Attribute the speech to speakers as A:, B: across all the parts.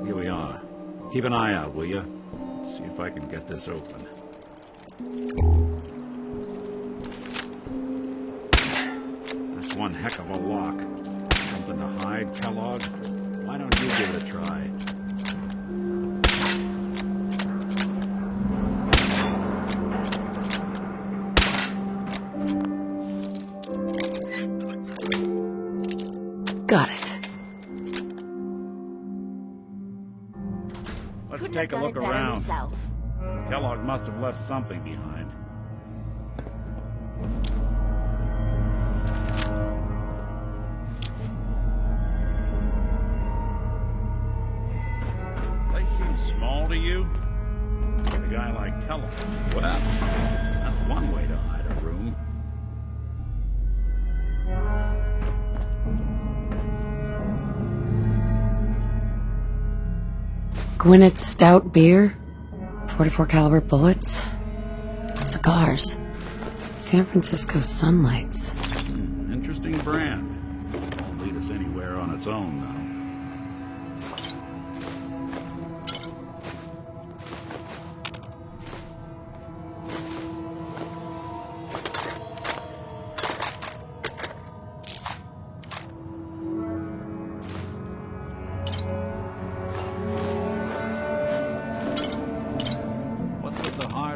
A: Here we are. Keep an eye out, will you? See if I can get this open. That's one heck of a lock. Something to hide, Kellogg? Why don't you give it a try?
B: Got it.
A: Let's take a look around. Kellogg must have left something behind. They seem small to you? A guy like Kellogg. Well, that's one way to hide a room.
B: Gwinnett Stout beer, 44 caliber bullets, cigars, San Francisco Sunlights.
A: Interesting brand. Won't lead us anywhere on its own, though.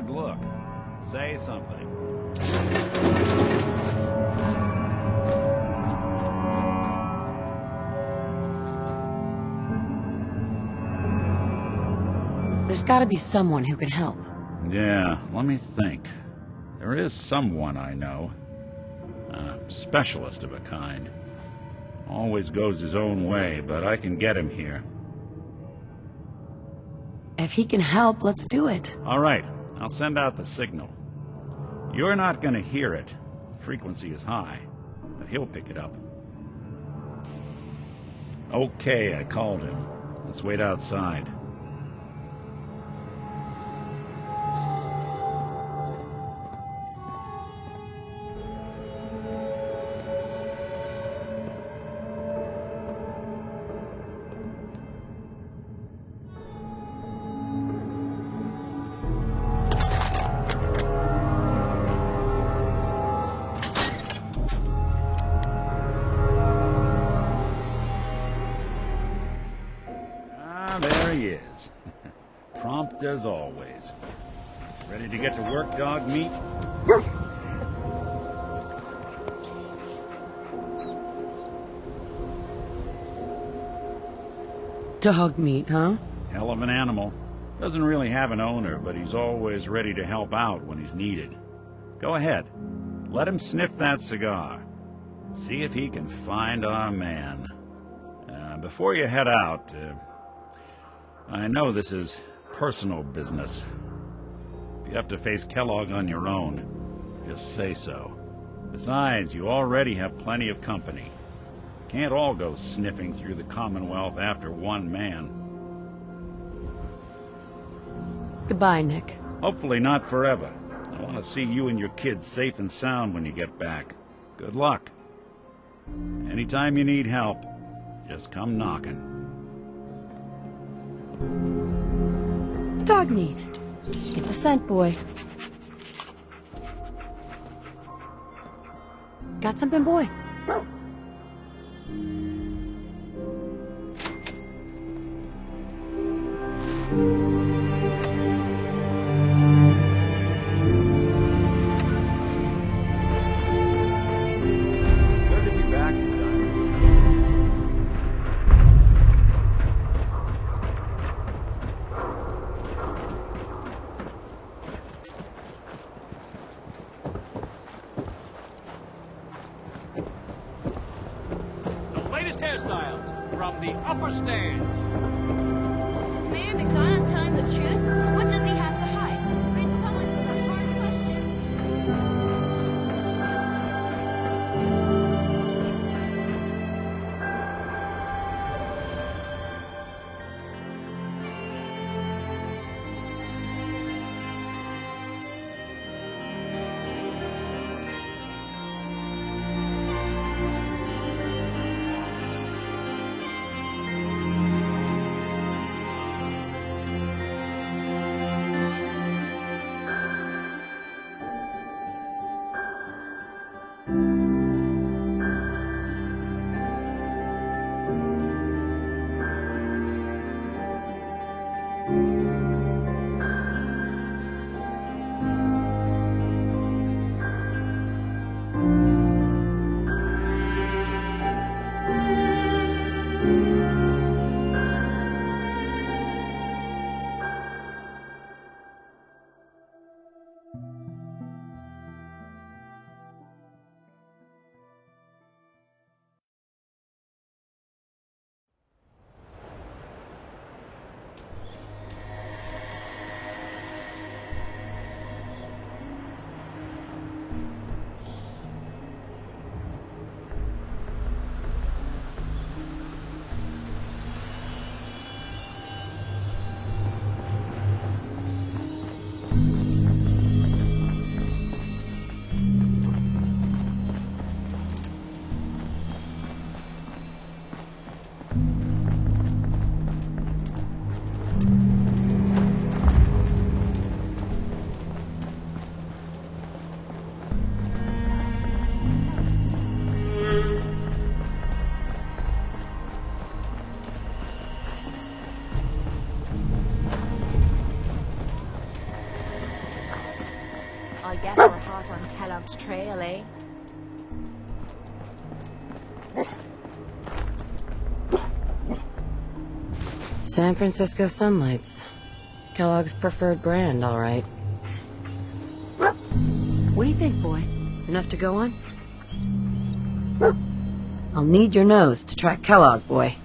A: Look, say something.
B: There's gotta be someone who can help.
A: Yeah, let me think. There is someone I know. A specialist of a kind. Always goes his own way, but I can get him here.
B: If he can help, let's do it.
A: All right, I'll send out the signal. You're not gonna hear it. Frequency is high, but he'll pick it up. Okay, I called him. Let's wait outside. There he is. Prompt as always. Ready to get to work, dog meat?
B: Dog meat, huh?
A: Hell of an animal. Doesn't really have an owner, but he's always ready to help out when he's needed. Go ahead. Let him sniff that cigar. See if he can find our man. Before you head out, I know this is personal business. If you have to face Kellogg on your own, just say so. Besides, you already have plenty of company. Can't all go sniffing through the Commonwealth after one man.
B: Goodbye, Nick.
A: Hopefully not forever. I want to see you and your kids safe and sound when you get back. Good luck. Anytime you need help, just come knocking.
B: Dog meat. Get the scent, boy. Got something, boy?
A: Good to be back, Diamonds.
C: The latest hairstyles from the upper stands.
D: Mayor McDonald telling the truth? What does he have to hide? Read public with a hard question.
E: I guess we're hot on Kellogg's trail, eh?
B: San Francisco Sunlights. Kellogg's preferred brand, all right. What do you think, boy? Enough to go on? I'll need your nose to track Kellogg, boy.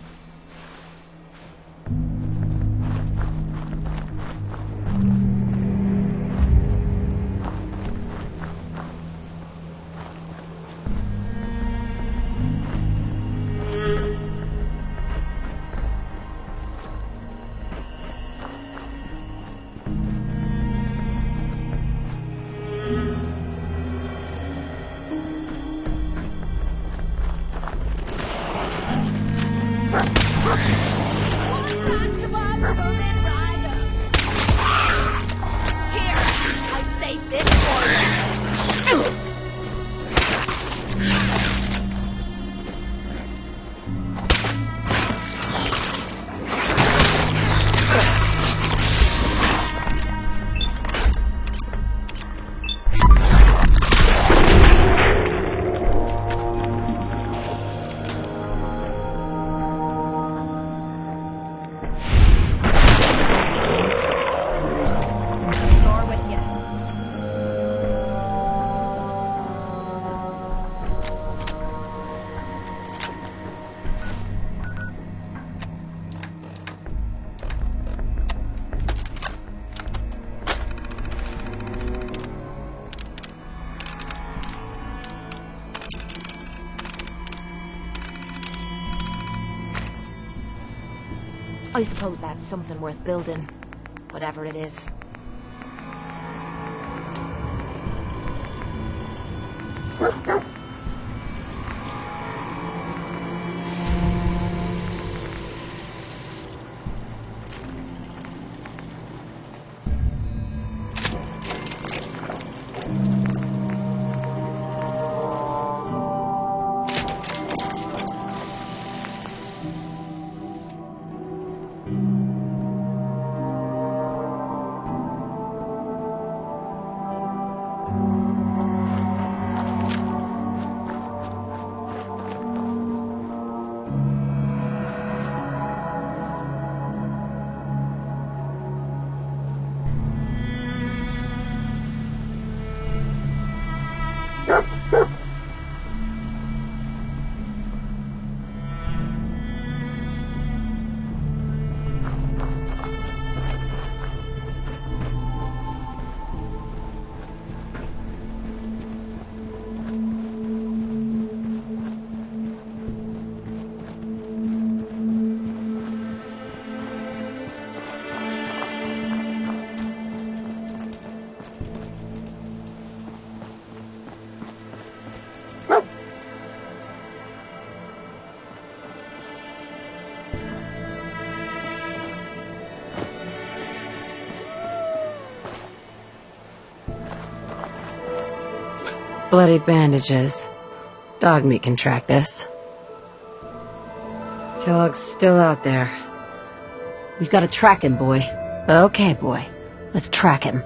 E: I suppose that's something worth building. Whatever it is.
B: Bloody bandages. Dog meat can track this. Kellogg's still out there. We've got to track him, boy. Okay, boy. Let's track him.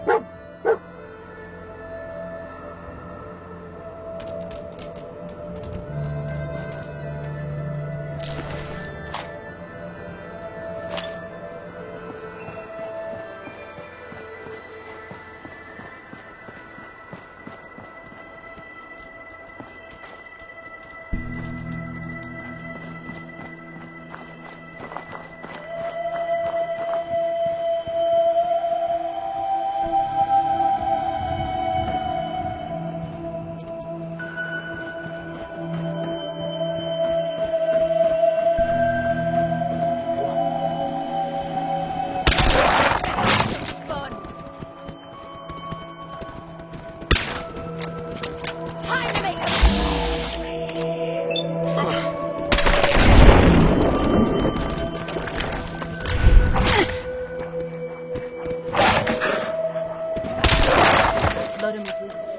E: Load him with boots.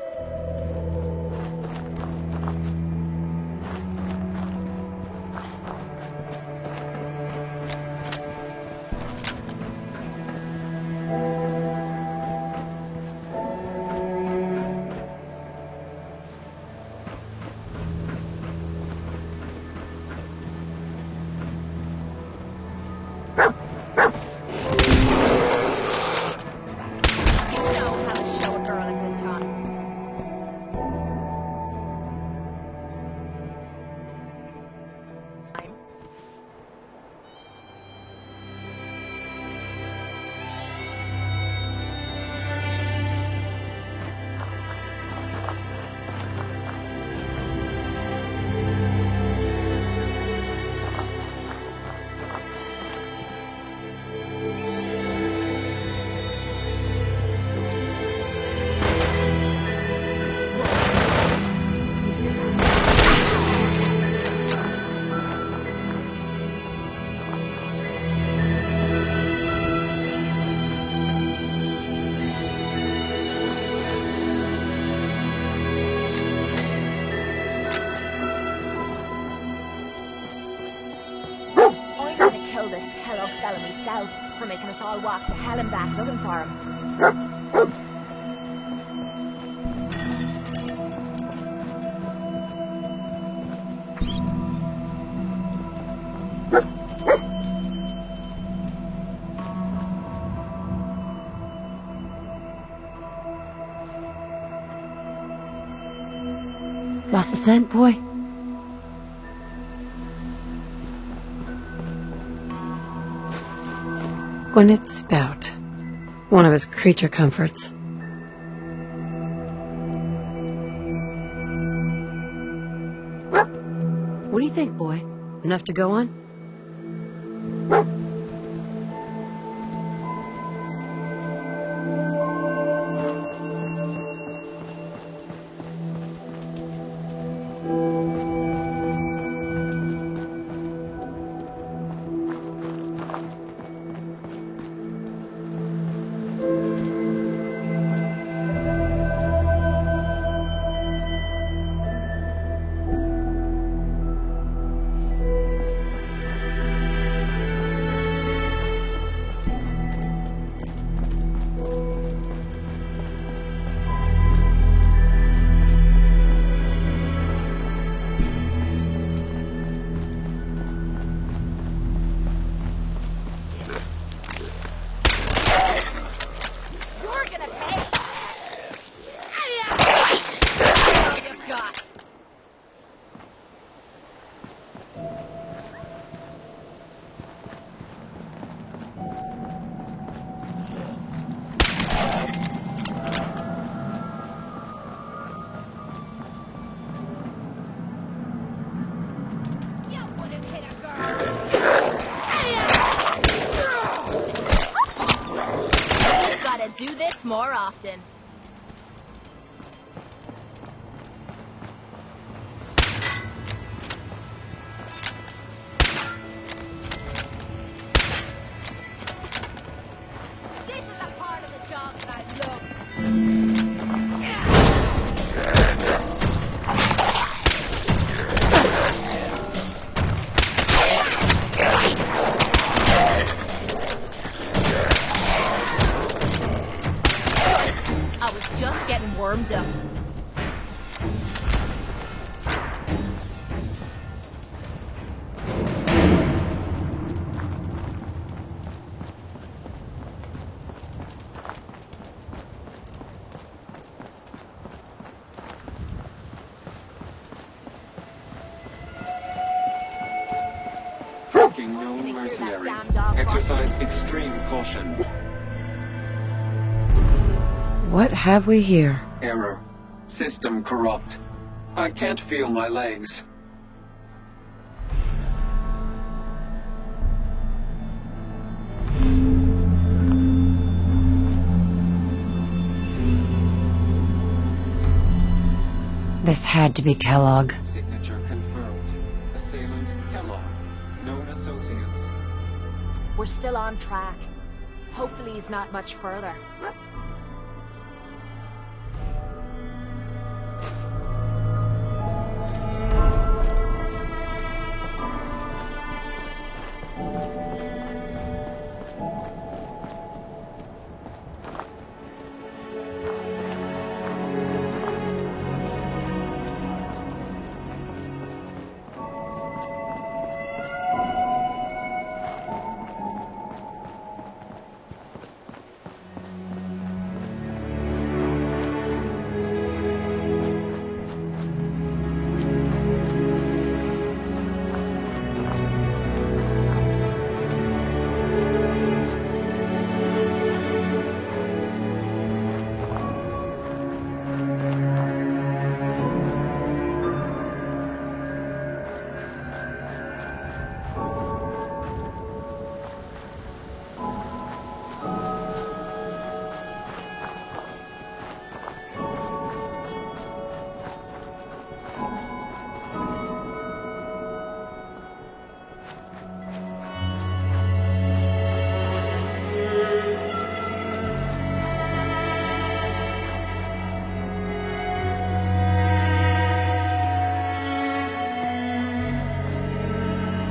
E: This Kellogg fella myself for making us all walk to hell and back looking for him.
B: Lost the scent, boy? Gwyneth Stout. One of his creature comforts. What do you think, boy? Enough to go on?
E: often. This is the part of the job that I love. I was just getting warmed up.
F: Tracking known
E: Gonna hear that
F: mercenary.
E: damn dog
F: Exercise extreme caution.
B: What have we here?
F: Error. System corrupt. I can't feel my legs.
B: This had to be Kellogg.
F: Signature confirmed. Assailant Kellogg. Known associates.
E: We're still on track. Hopefully he's not much further.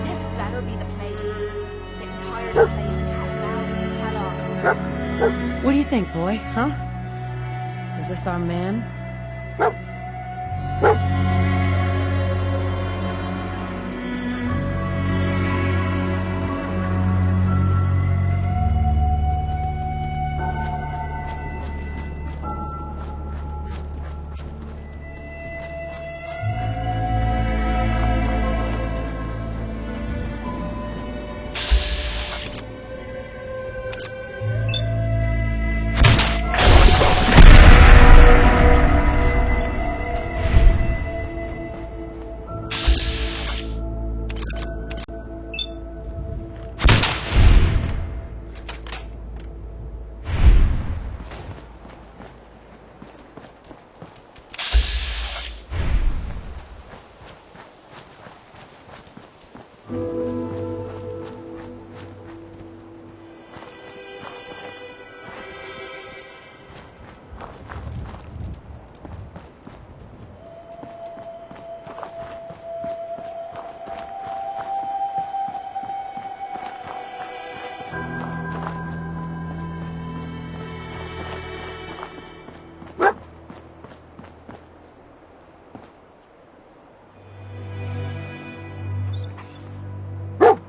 E: This better be the place. Getting tired of playing cat and mouse with Kellogg.
B: What do you think, boy? Huh? Is this our man?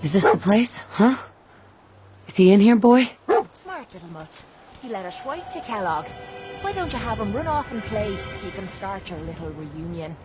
B: Is this the place? Huh? Is he in here, boy?
E: Smart little mutt. He led us right to Kellogg. Why don't you have him run off and play so you can start your little reunion?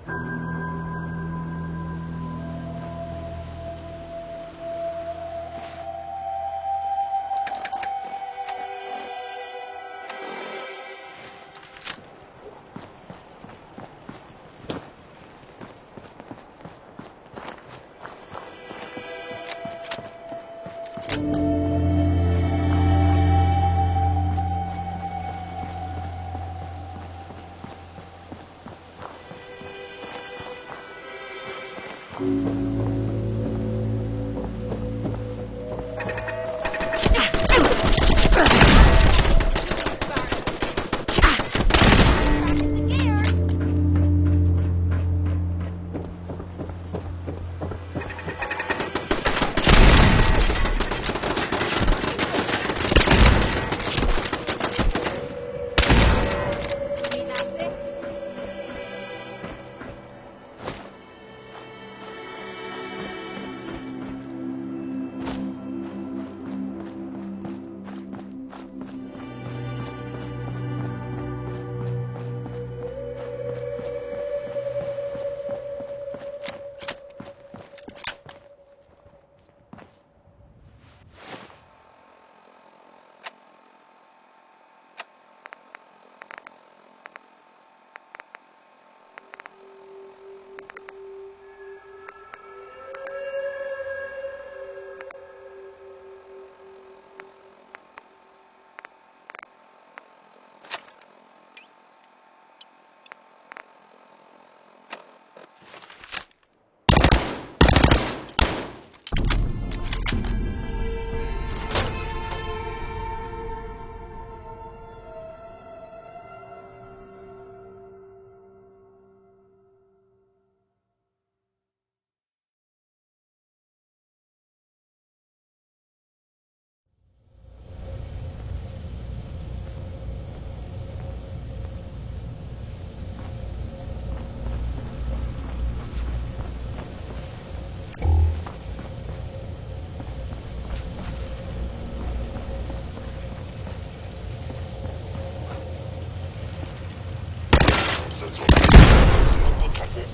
G: Detected.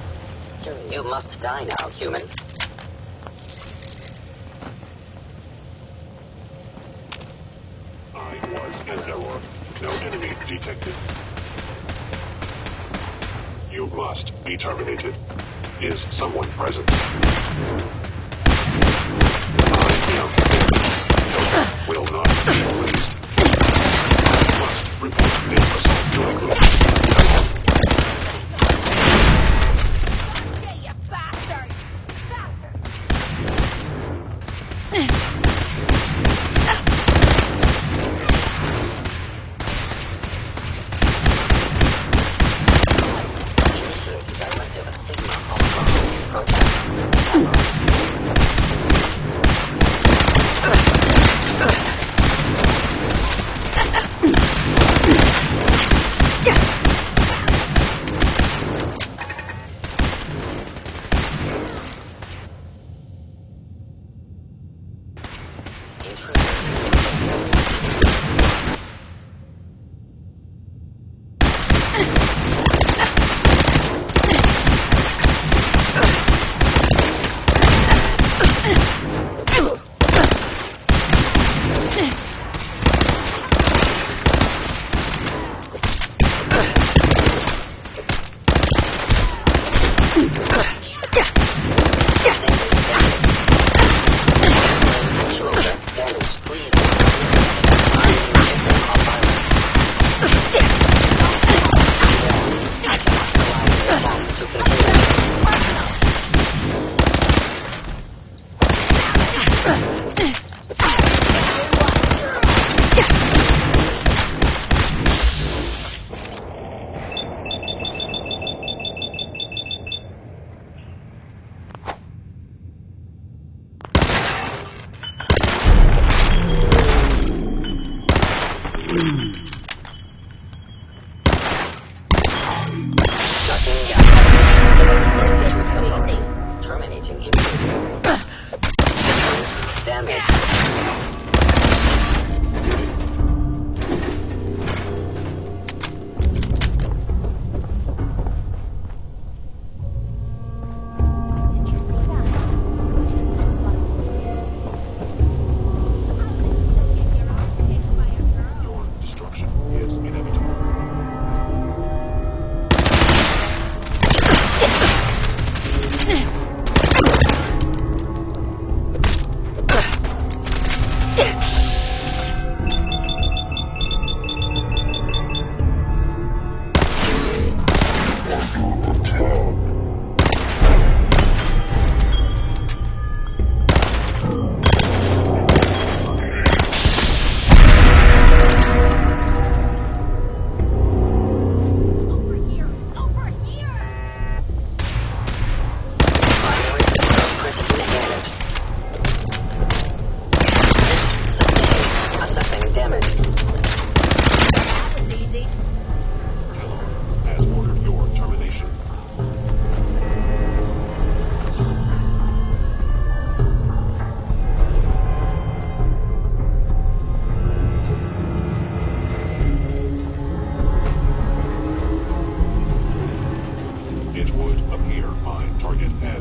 G: You must die now, human.
H: I was an error. No enemy detected. You must be terminated. Is someone present? I am damaged. Will not be released. I must report this assault to the group.
D: Okay, you bastard!
G: Initiate directive Sigma Alpha. Protect. Shutting down. Institute authority. Terminating intrusion. Systems damaged.
E: Did you see that?
H: Your destruction is inevitable.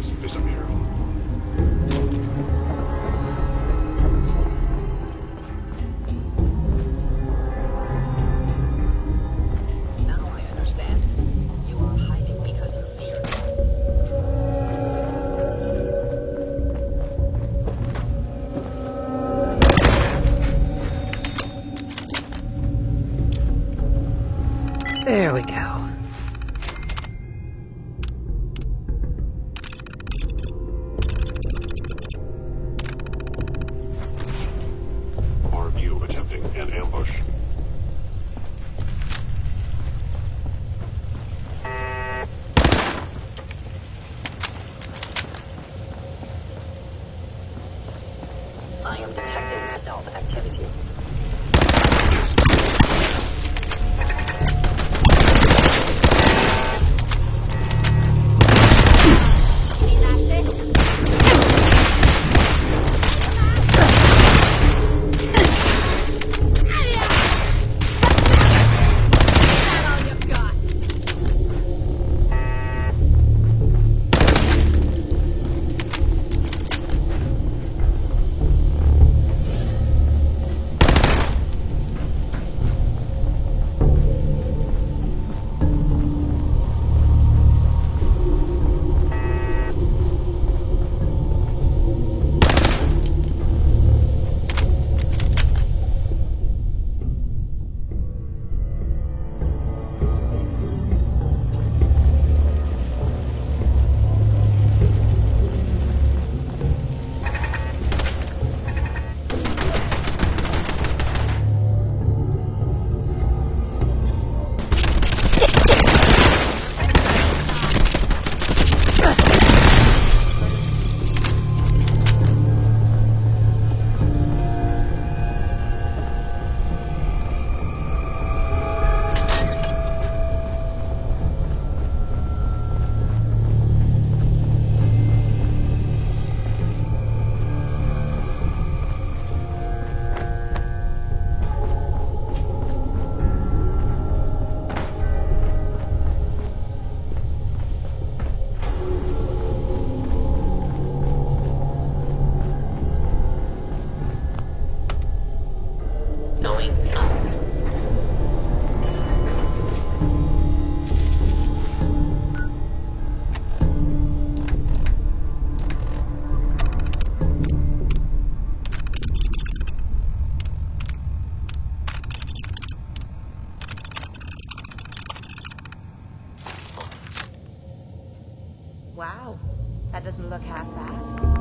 H: has disappeared.
G: Now I understand. You are hiding because of fear.
B: There we go.
H: Are you attempting an ambush?
G: I am detecting stealth activity. Going up.
E: Wow, that doesn't look half bad.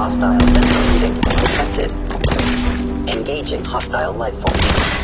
G: Hostile sensor reading detected. Engaging hostile life form.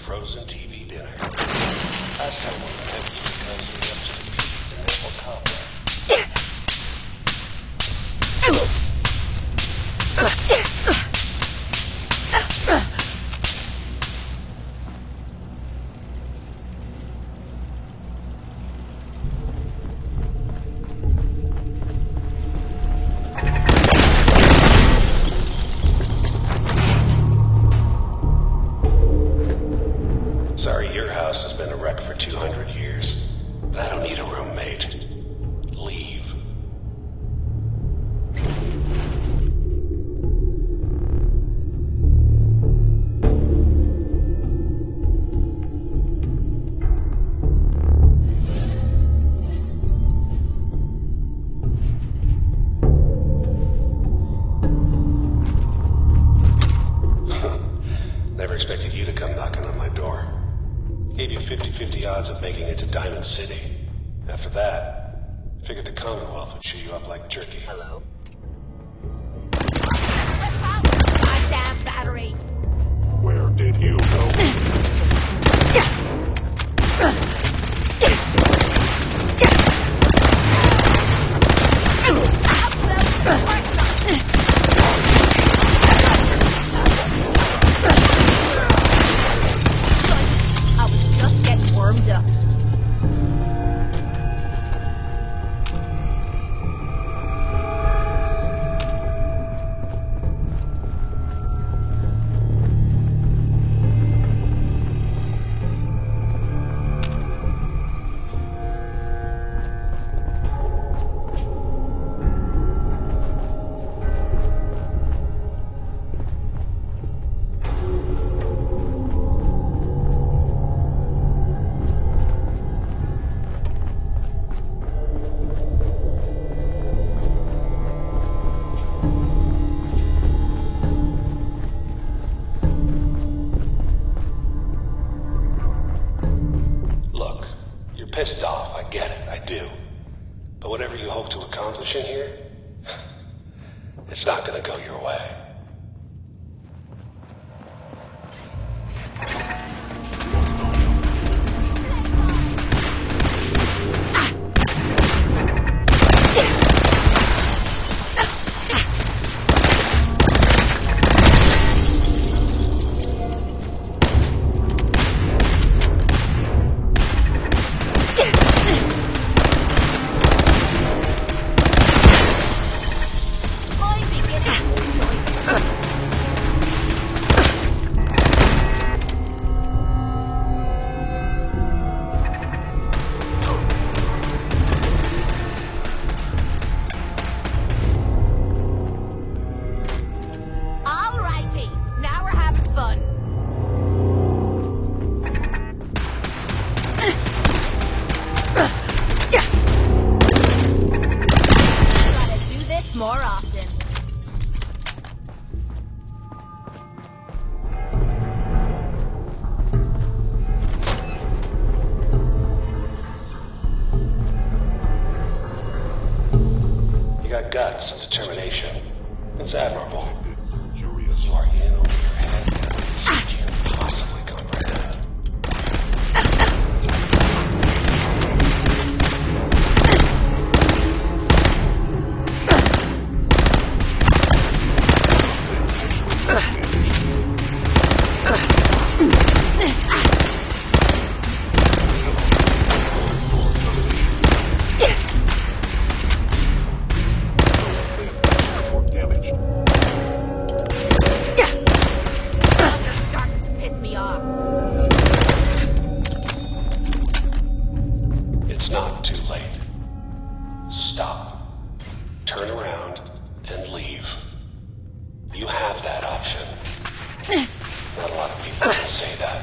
H: frozen TV dinner. I still want to have you because you're up to the peas and apple cobbler. Sorry, your house has been a wreck for 200 years. But I don't need a roommate. Leave. Never expected you to come knocking on my door. Gave you 50-50 odds of making it to Diamond City. After that, figured the Commonwealth would chew you up like jerky.
G: Hello?
E: My damn battery!
H: Where did you go? pissed off, I get it, I do. But whatever you hope to accomplish in here, it's not gonna go your way.
E: Alrighty, now we're having fun. Gotta do this more often.
H: You got guts and determination. It's admirable. You are in over your head. You can't possibly comprehend.
E: You're starting to piss me off.
H: It's not too late. Stop. Turn around and leave. You have that option. Not a lot of people can say that.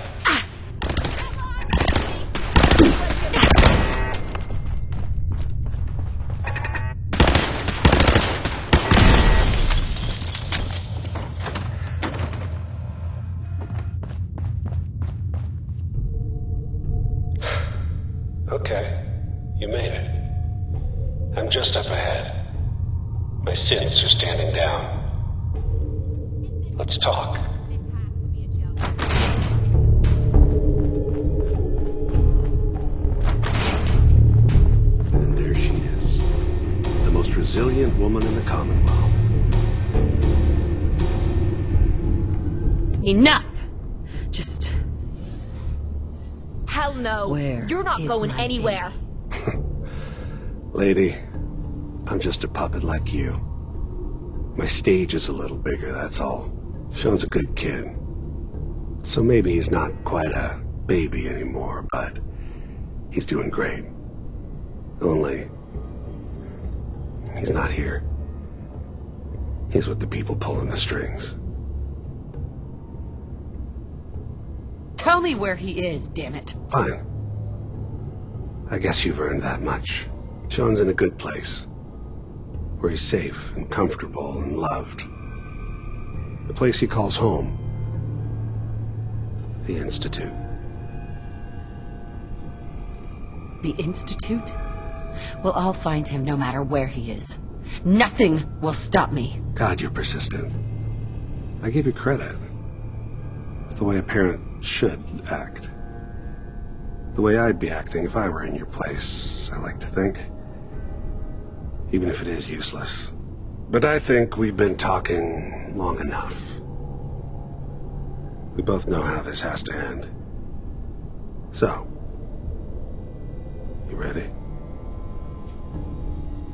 H: Okay, you made it. I'm just up ahead. My sins are standing down. Let's talk.
I: And there she is, the most resilient woman in the Commonwealth.
B: Enough! Just...
E: Hell no.
B: Where
E: You're not
B: is
E: going
B: my
E: anywhere.
I: Lady, I'm just a puppet like you. My stage is a little bigger, that's all. Sean's a good kid. So maybe he's not quite a baby anymore, but he's doing great. Only, he's not here. He's with the people pulling the strings.
B: Tell me where he is, damn it.
I: Fine. I guess you've earned that much. Sean's in a good place. Where he's safe and comfortable and loved. The place he calls home. The Institute.
B: The Institute? Well, I'll find him no matter where he is. Nothing will stop me.
I: God, you're persistent. I give you credit. It's the way a parent should act. The way I'd be acting if I were in your place, I like to think. Even if it is useless. But I think we've been talking long enough. We both know how this has to end. So, you ready?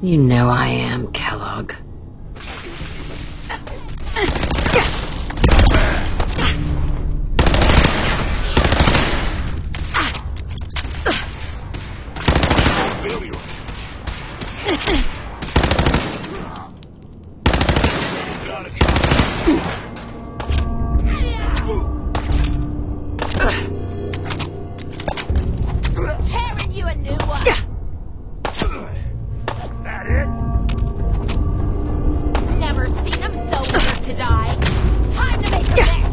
B: You know I am, Kellogg.
E: Tearing you a new one.
A: That it?
E: Never seen him so eager to die. Time to make a mess.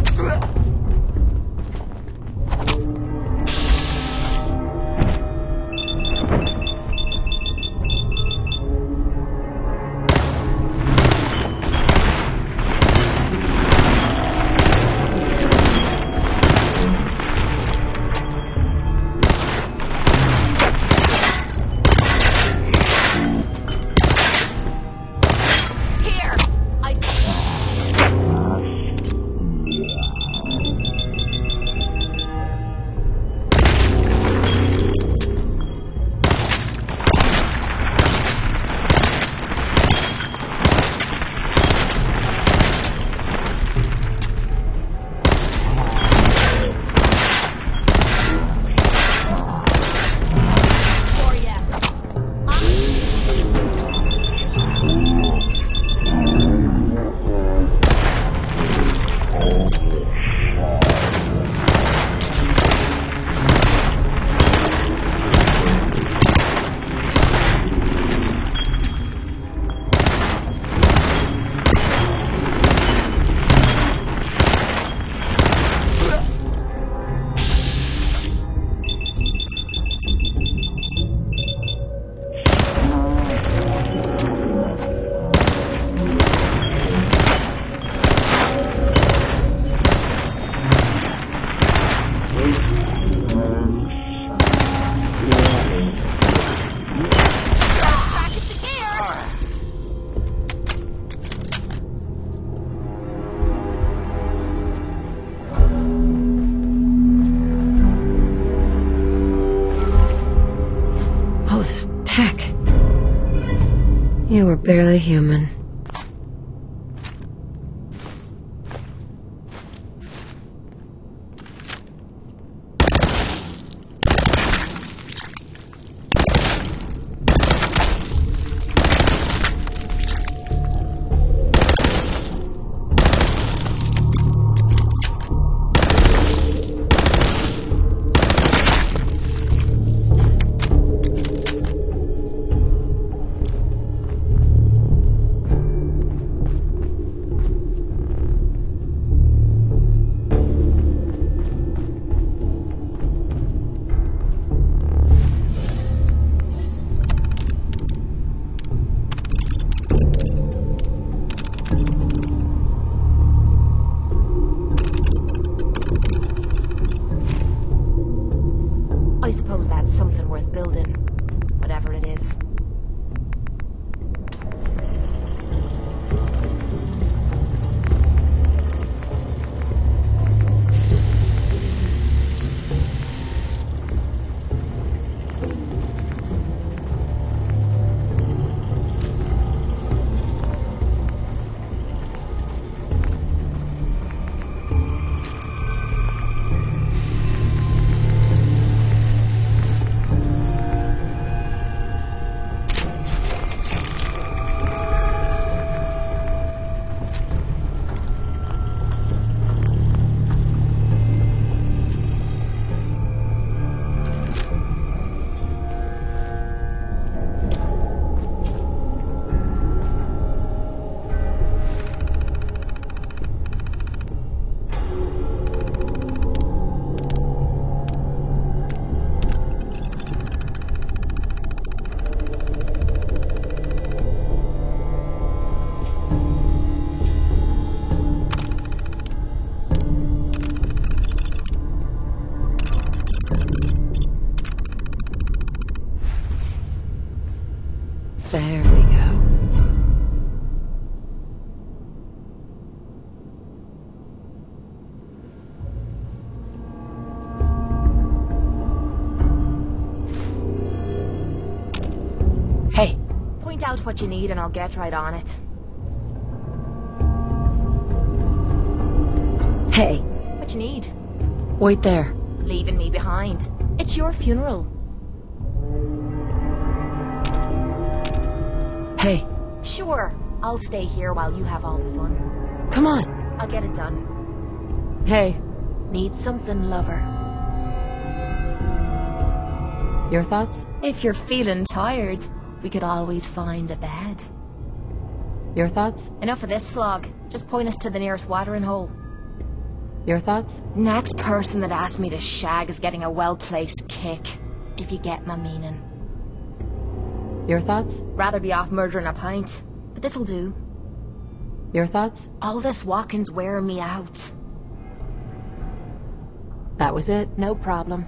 B: this tech. You were barely human.
E: I suppose that's something worth building. Whatever it is.
B: There we go. Hey,
E: Point out what you need and I'll get right on it.
B: hey,
E: What you need?
B: wait there.
E: Leaving me behind. It's your funeral.
B: Hey,
E: Sure, I'll stay here while you have all the fun.
B: come on.
E: I'll get it done.
B: Hey,
E: Need something, lover.
B: your thoughts?
E: If you're feeling tired, we could always find a bed.
B: Your thoughts?
E: Enough of this slog. Just point us to the nearest watering hole.
B: Your thoughts?
E: Next person that asks me to shag is getting a well-placed kick. If you get my meaning.
B: Your thoughts?
E: Rather be off murdering a pint. But this'll do.
B: Your thoughts?
E: All this walking's wearing me out.
B: That was it.
E: No problem.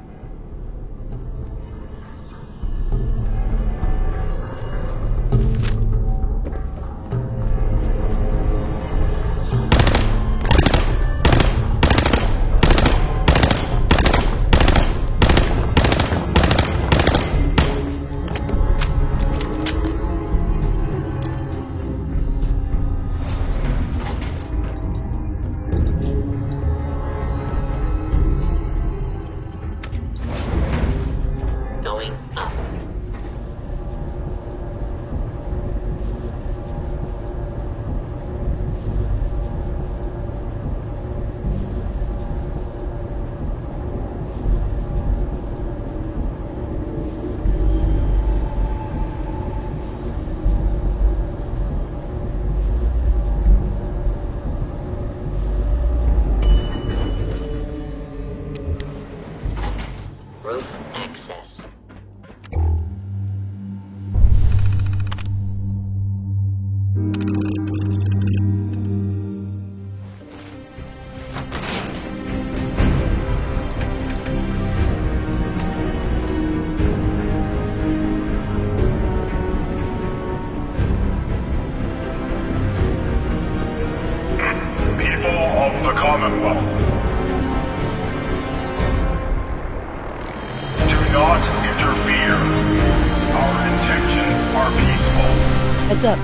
B: Heads up.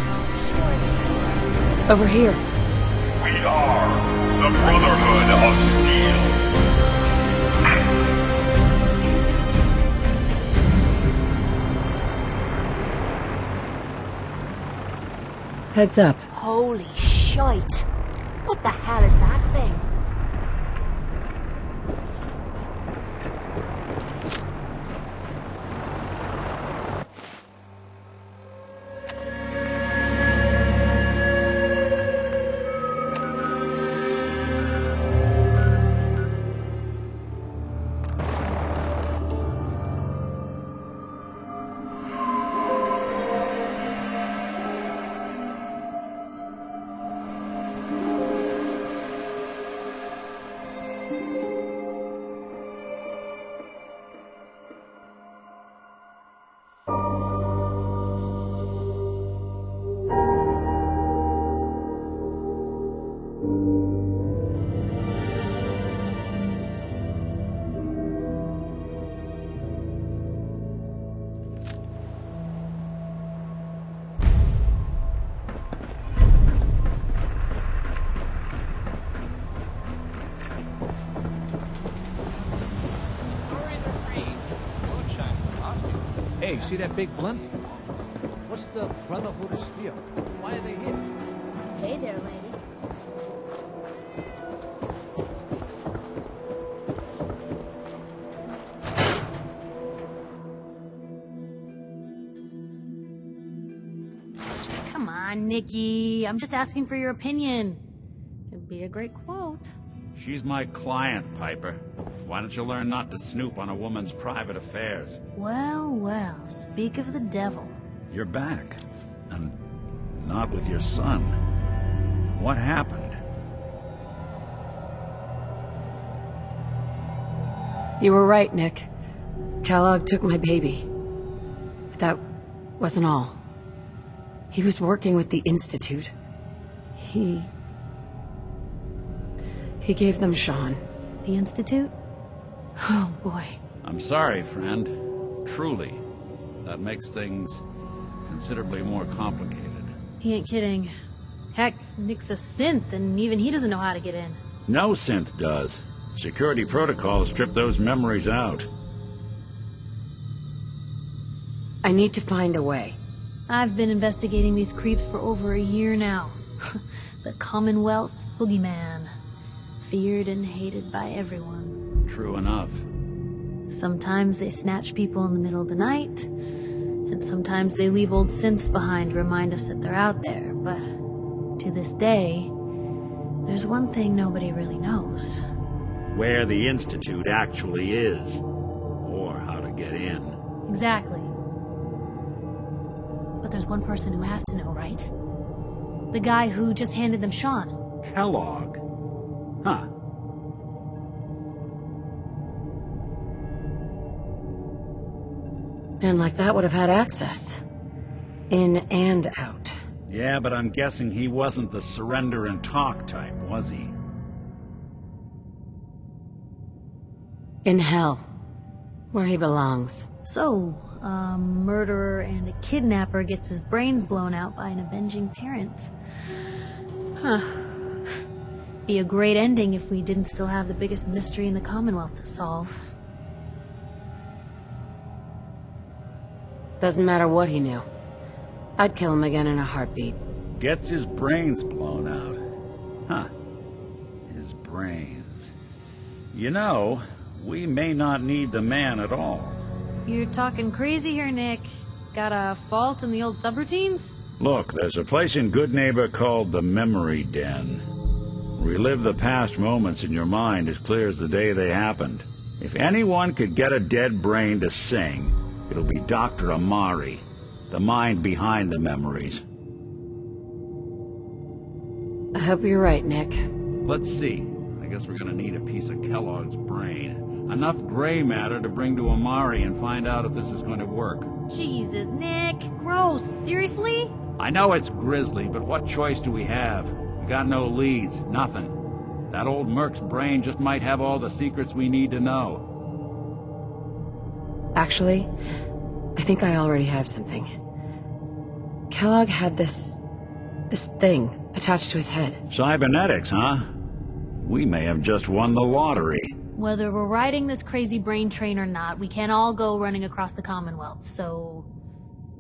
B: Over here.
J: We are the Brotherhood of Steel.
B: Heads up.
E: Holy shite. What the hell is that thing?
C: Hey, see that big blimp? What's the Brotherhood of Steel? Why are they here?
D: Hey there, lady.
K: Come on, Nikki. I'm just asking for your opinion. It'd be a great quote.
A: She's my client, Piper. Why don't you learn not to snoop on a woman's private affairs?
K: Well, well, speak of the devil.
A: You're back. And not with your son. What happened?
B: You were right, Nick. Kellogg took my baby. But that wasn't all. He was working with the Institute. He gave them Sean.
K: The Institute? Oh, boy.
A: I'm sorry, friend. Truly. That makes things considerably more complicated.
K: He ain't kidding. Heck, Nick's a synth, and even he doesn't know how to get in.
A: No synth does. Security protocols strip those memories out.
B: I need to find a way.
K: I've been investigating these creeps for over a year now. The Commonwealth's boogeyman. Feared and hated by everyone.
A: True enough.
K: Sometimes they snatch people in the middle of the night, and sometimes they leave old synths behind to remind us that they're out there, but to this day, there's one thing nobody really knows.
A: Where the Institute actually is. Or how to get in.
K: Exactly. But there's one person who has to know, right? The guy who just handed them Sean.
A: Kellogg? Huh.
B: Man like that would have had access. In and out.
A: Yeah, but I'm guessing he wasn't the surrender and talk type, was he?
B: In hell. Where he belongs.
K: So, a murderer and a kidnapper gets his brains blown out by an avenging parent. Huh. Be a great ending if we didn't still have the biggest mystery in the Commonwealth to solve.
B: Doesn't matter what he knew. I'd kill him again in a heartbeat.
A: Gets his brains blown out. Huh. His brains. You know, we may not need the man at all.
K: You're talking crazy here, Nick. Got a fault in the old subroutines?
A: Look, there's a place in Goodneighbor called the Memory Den. Relive the past moments in your mind as clear as the day they happened. If anyone could get a dead brain to sing, it'll be Dr. Amari, the mind behind the memories.
B: I hope you're right, Nick.
A: Let's see. I guess we're gonna need a piece of Kellogg's brain. Enough gray matter to bring to Amari and find out if this is going to work.
K: Jesus, Nick. Gross. Seriously?
A: I know it's grisly, but what choice do we have? We got no leads, nothing. That old Merc's brain just might have all the secrets we need to know.
B: Actually, I think I already have something. Kellogg had this thing attached to his head.
A: Cybernetics, huh? We may have just won the lottery.
K: Whether we're riding this crazy brain train or not, we can't all go running across the Commonwealth, so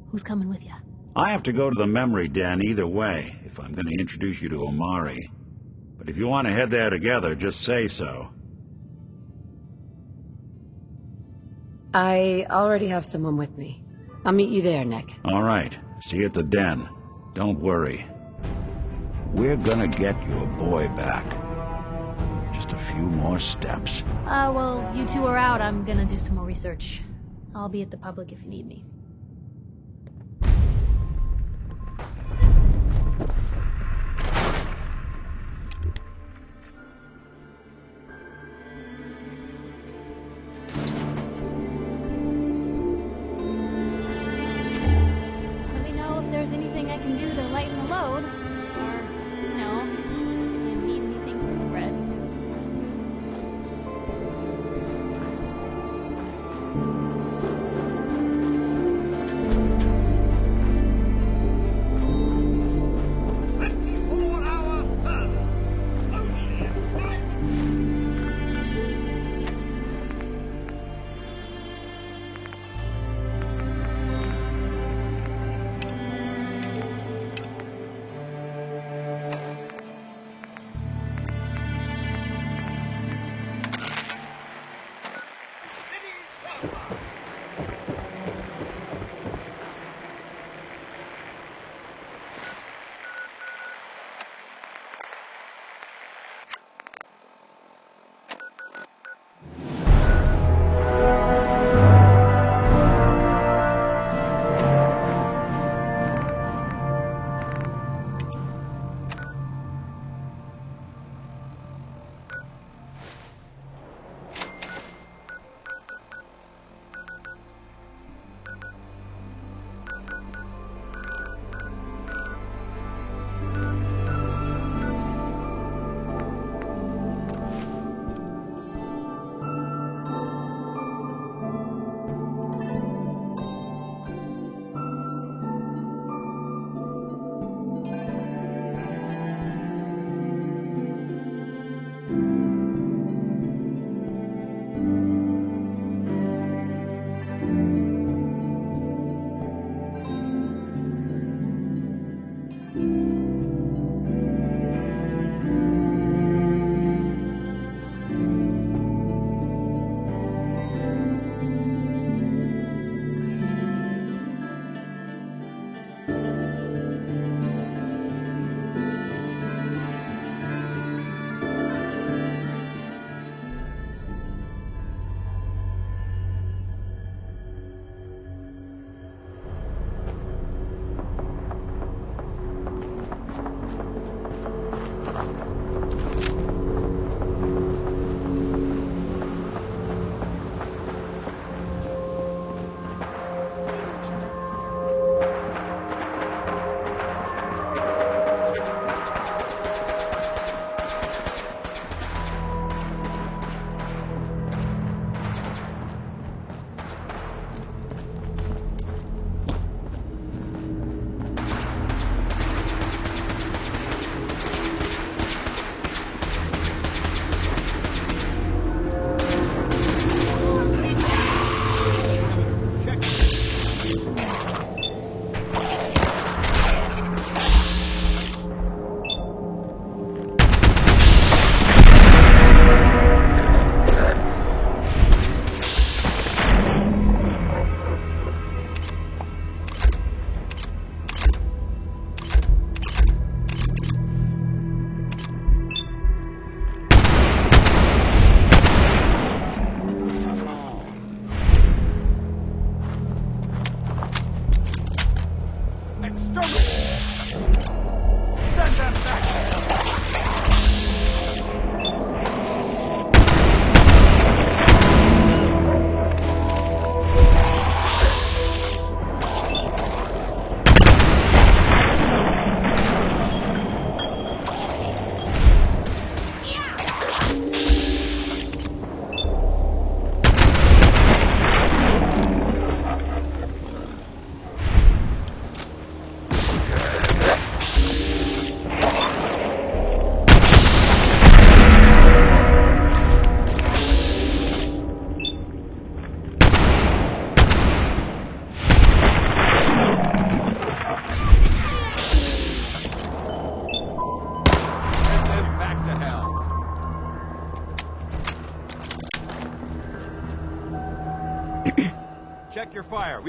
K: who's coming with you?
A: I have to go to the memory den either way, if I'm going to introduce you to Omari. But if you want to head there together, just say so.
B: I already have someone with me. I'll meet you there, Nick.
A: All right. See you at the den. Don't worry. We're gonna get your boy back. Just a few more steps.
K: Well, you two are out. I'm gonna do some more research. I'll be at the public if you need me. Let me know if there's anything I can do to lighten the load. Or, you know, if you need anything from Fred.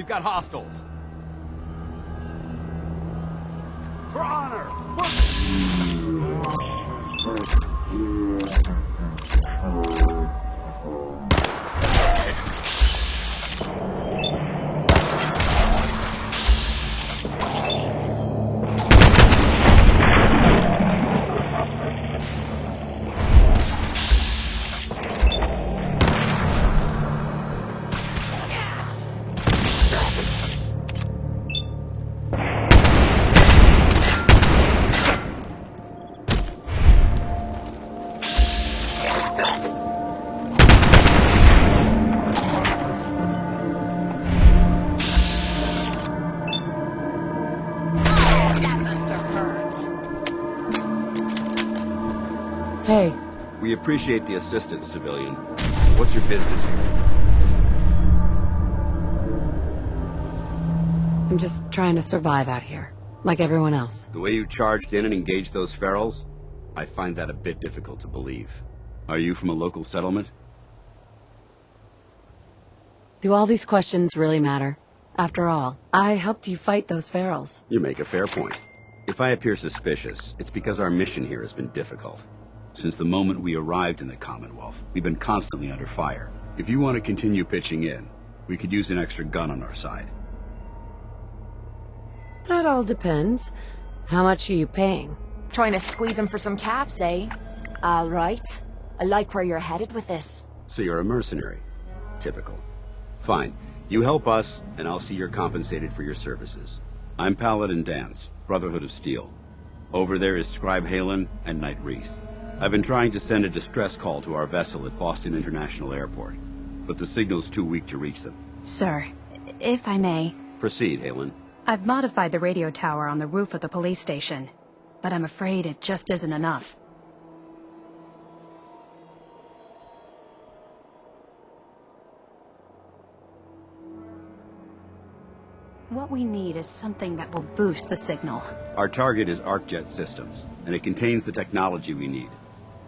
L: We've got hostiles.
M: For honor!
B: Hey.
L: We appreciate the assistance, civilian. What's your business here?
B: I'm just trying to survive out here, like everyone else.
L: The way you charged in and engaged those ferals? I find that a bit difficult to believe. Are you from a local settlement?
B: Do all these questions really matter? After all, I helped you fight those ferals.
L: You make a fair point. If I appear suspicious, it's because our mission here has been difficult. Since the moment we arrived in the Commonwealth, we've been constantly under fire. If you want to continue pitching in, we could use an extra gun on our side.
B: That all depends. How much are you paying?
E: Trying to squeeze him for some caps, eh? All right. I like where you're headed with this.
L: So you're a mercenary. Typical. Fine. You help us, and I'll see you're compensated for your services. I'm Paladin Danse, Brotherhood of Steel. Over there is Scribe Halen and Knight Reese. I've been trying to send a distress call to our vessel at Boston International Airport, but the signal's too weak to reach them.
N: Sir, if I may.
L: Proceed, Halen.
N: I've modified the radio tower on the roof of the police station, but I'm afraid it just isn't enough. What we need is something that will boost the signal.
L: Our target is ArcJet Systems, and it contains the technology we need.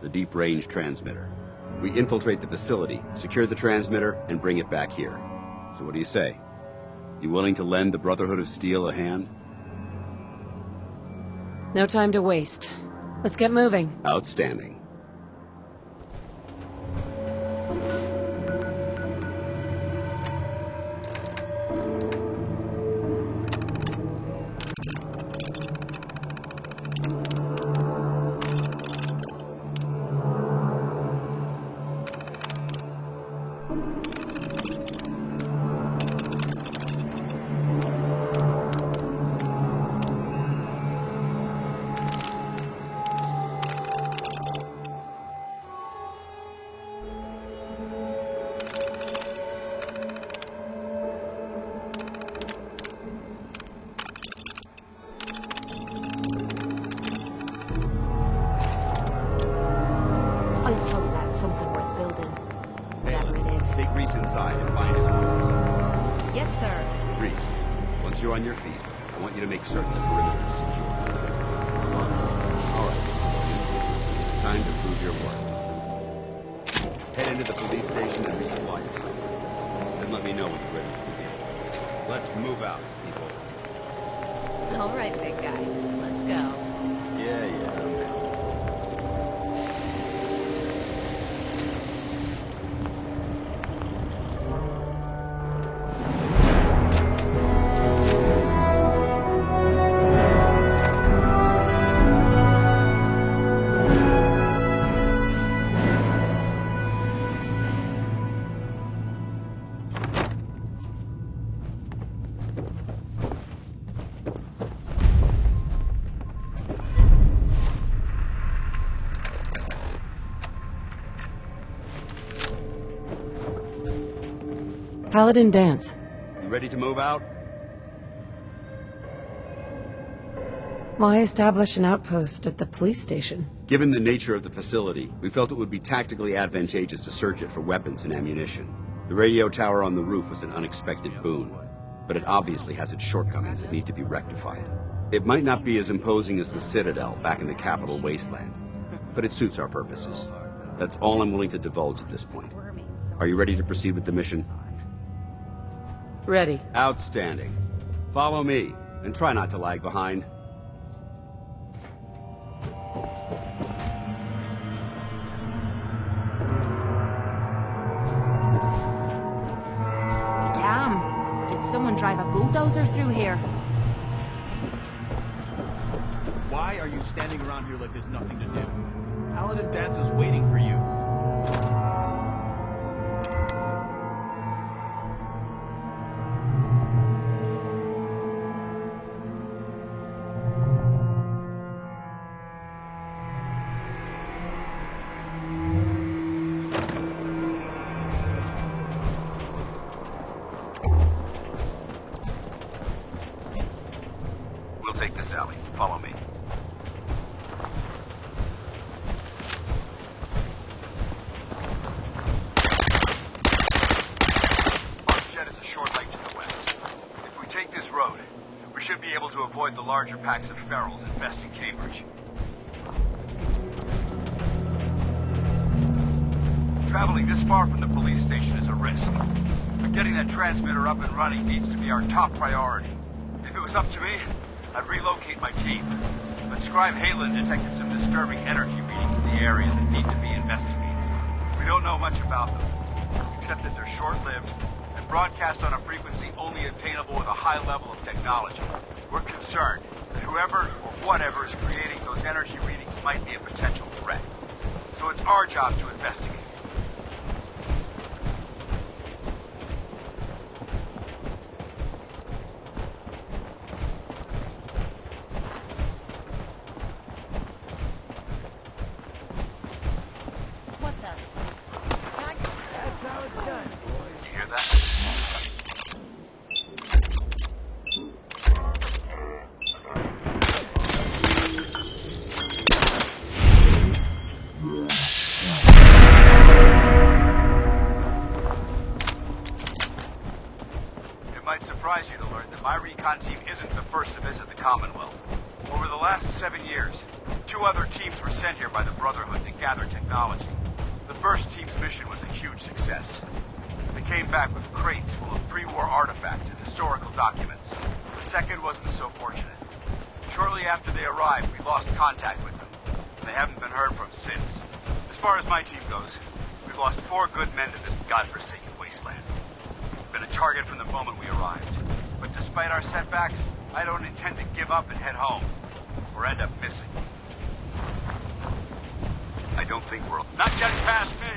L: The deep-range transmitter. We infiltrate the facility, secure the transmitter, and bring it back here. So what do you say? You willing to lend the Brotherhood of Steel a hand?
B: No time to waste. Let's get moving.
L: Outstanding.
E: I suppose that's something worth building. Whatever it is.
L: Take Reese inside and find his orders.
N: Yes, sir.
L: Reese, once you're on your feet, I want you to make certain the perimeter is secure. All right, civilian. It's time to prove your worth. Head into the police station and resupply yourself. Then let me know when you're ready to begin. Let's move out, people.
N: All right, big guy. Let's go.
L: Yeah, I'm coming.
B: Paladin Danse.
L: You ready to move out?
B: Why establish an outpost at the police station?
L: Given the nature of the facility, we felt it would be tactically advantageous to search it for weapons and ammunition. The radio tower on the roof was an unexpected boon, but it obviously has its shortcomings that need to be rectified. It might not be as imposing as the Citadel back in the capital wasteland, but it suits our purposes. That's all I'm willing to divulge at this point. Are you ready to proceed with the mission?
B: Ready.
L: Outstanding. Follow me, and try not to lag behind.
E: Damn. Did someone drive a bulldozer through here?
O: Why are you standing around here like there's nothing to do? Paladin Danse is waiting for you.
L: We'll take this alley. Follow me. Jet is a short leg to the west. If we take this road, we should be able to avoid the larger packs of ferals infesting Cambridge. Traveling this far from the police station is a risk. But getting that transmitter up and running needs to be our top priority. If it was up to me, I'd relocate my team. But Scribe Halen detected some disturbing energy readings in the area that need to be investigated. We don't know much about them, except that they're short-lived and broadcast on a frequency only attainable with a high level of technology. We're concerned that whoever or whatever is creating those energy readings might be a potential threat. So it's our job to investigate.
C: That's how it's done, boys.
L: You hear that? It might surprise you to learn that my recon team isn't the first to visit the Commonwealth. Over the last 7 years, 2 other teams were sent here by the Brotherhood to gather technology. The first team's mission was a huge success. They came back with crates full of pre-war artifacts and historical documents. The second wasn't so fortunate. Shortly after they arrived, we lost contact with them. They haven't been heard from since. As far as my team goes, we've lost 4 good men to this godforsaken wasteland. We've been a target from the moment we arrived. But despite our setbacks, I don't intend to give up and head home, or end up missing. I don't think we're... Not getting past me!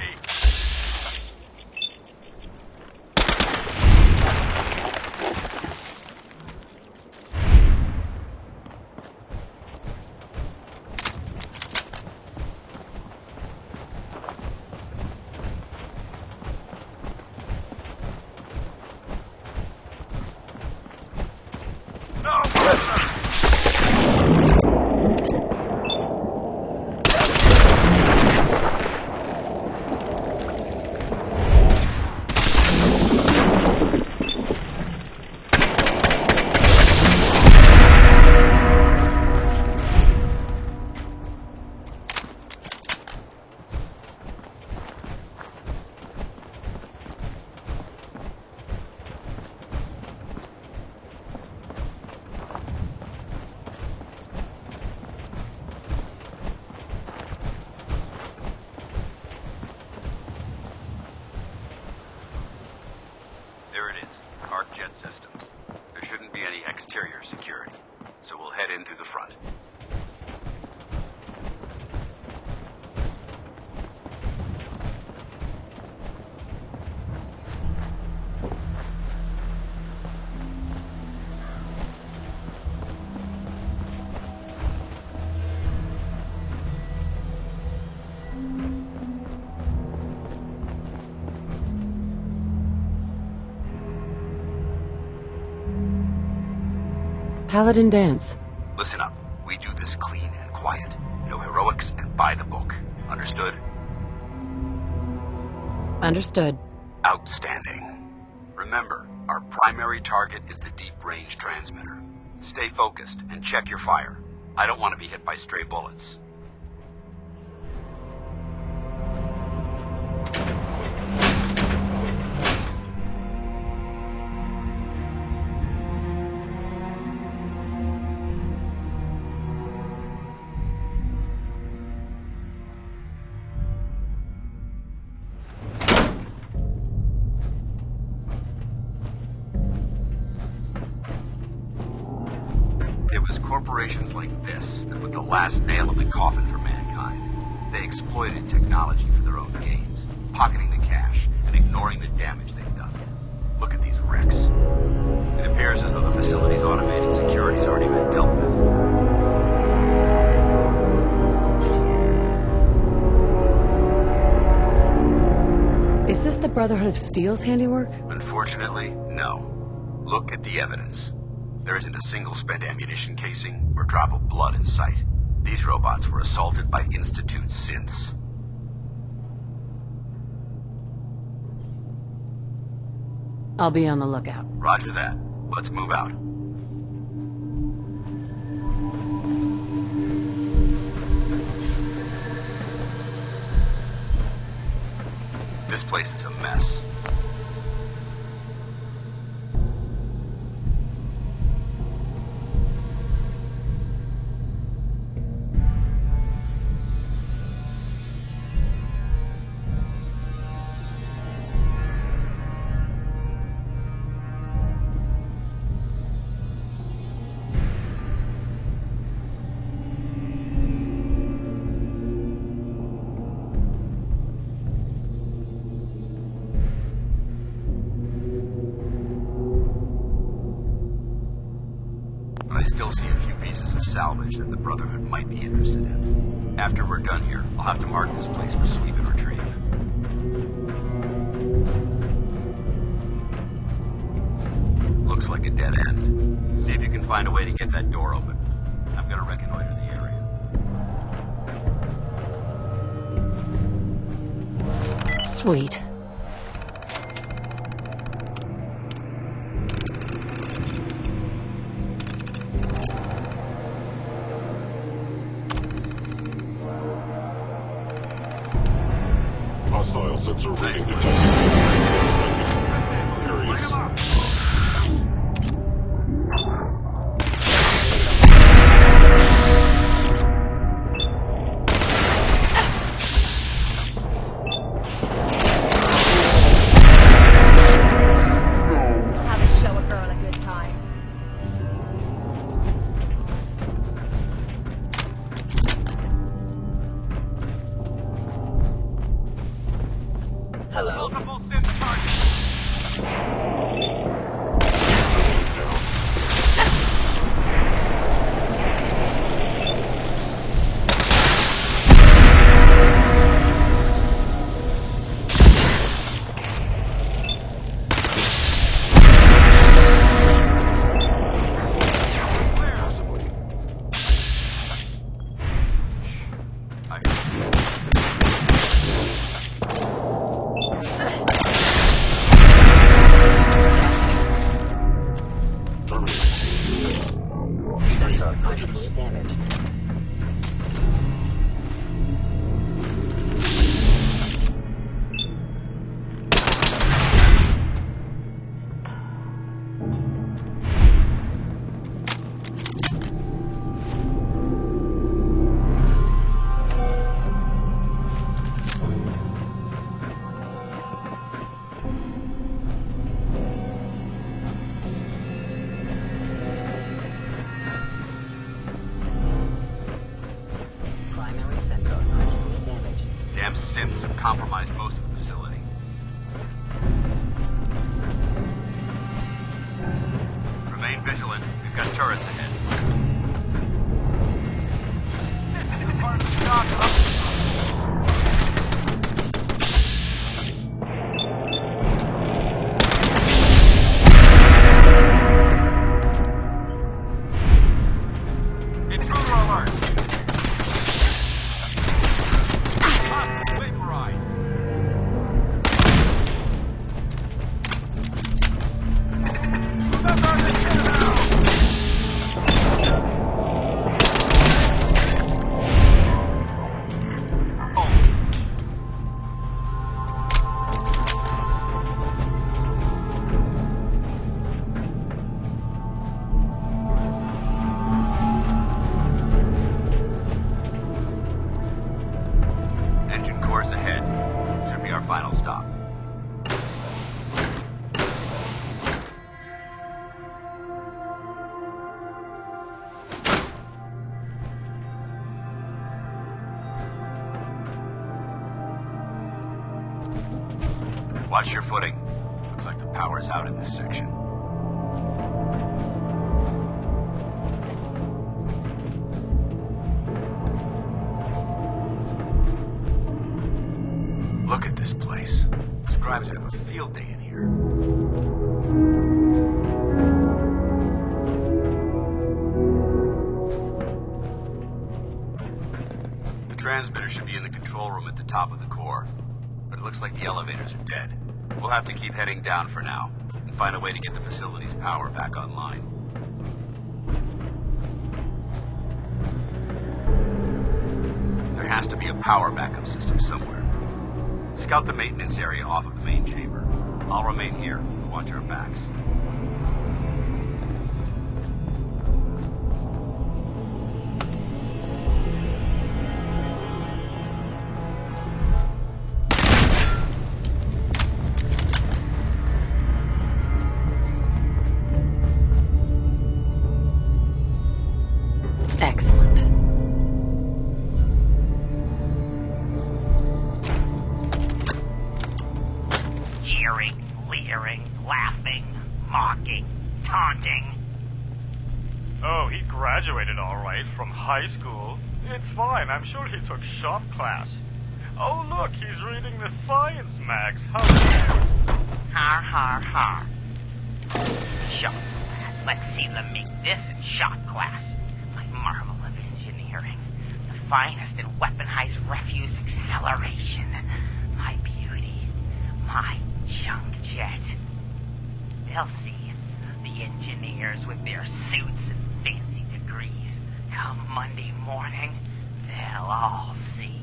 L: Jet systems. There shouldn't be any exterior security, so we'll head in through the front.
B: Paladin Danse.
L: Listen up. We do this clean and quiet. No heroics and by the book. Understood?
B: Understood.
L: Outstanding. Remember, our primary target is the deep-range transmitter. Stay focused and check your fire. I don't want to be hit by stray bullets. It was corporations like this that put the last nail in the coffin for mankind. They exploited technology for their own gains, pocketing the cash and ignoring the damage they've done. Look at these wrecks. It appears as though the facility's automated security's already been dealt with.
B: Is this the Brotherhood of Steel's handiwork?
L: Unfortunately, no. Look at the evidence. There isn't a single spent ammunition casing or drop of blood in sight. These robots were assaulted by Institute synths.
B: I'll be on the lookout.
L: Roger that. Let's move out. This place is a mess. I still see a few pieces of salvage that the Brotherhood might be interested in. After we're done here, I'll have to mark this place for sweep and retrieve. Looks like a dead end. See if you can find a way to get that door open. I'm gonna reconnoiter the area.
B: Sweet.
J: Hostile sensor reading detected. Areas.
E: Have a show a girl a good time.
G: Hello.
O: Multiple synth targets.
G: Sensor critically damaged. Primary sensor critically damaged.
L: Damn synths have compromised most of the facility. Remain vigilant. We've got turrets ahead.
O: This isn't part of the job, huh? Intruder alert! Hostile vaporized! Remember the citadel!
L: Watch your footing. Looks like the power's out in this section. Look at this place. Scribes would have a field day in here. The transmitter should be in the control room at the top of the core, but it looks like the elevators are dead. We'll have to keep heading down for now, and find a way to get the facility's power back online. There has to be a power backup system somewhere. Scout the maintenance area off of the main chamber. I'll remain here and watch our backs.
B: Excellent.
P: Jeering, leering, laughing, mocking, taunting.
Q: Oh, he graduated all right from high school. It's fine, I'm sure he took shop class. Oh look, he's reading the science mags. How
P: Har har har. Shop class. Let's see them make this in shop class. My marvel of engineering. The finest in weaponized refuse acceleration. My beauty. My junk jet. They'll see. The engineers with their suits and fancy degrees. Come Monday morning, they'll all see.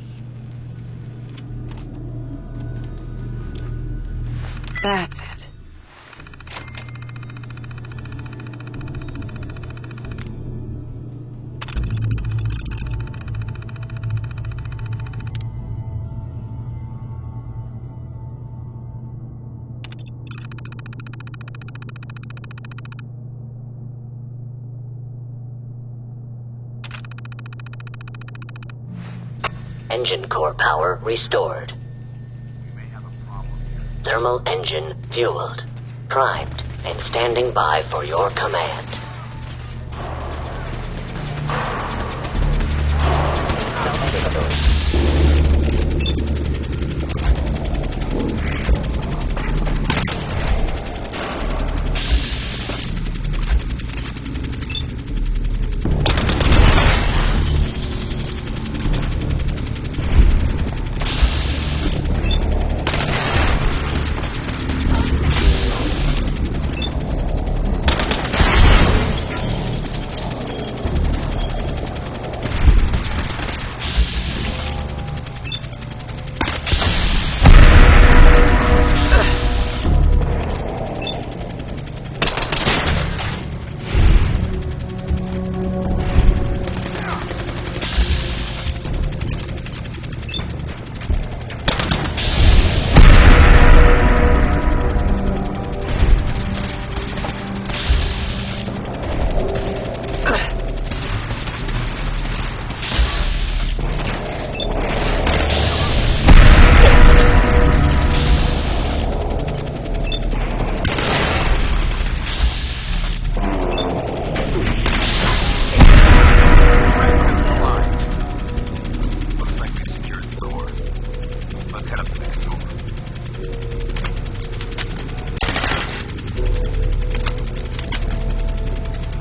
B: That's it.
R: Engine core power restored. Thermal engine fueled, primed, and standing by for your command.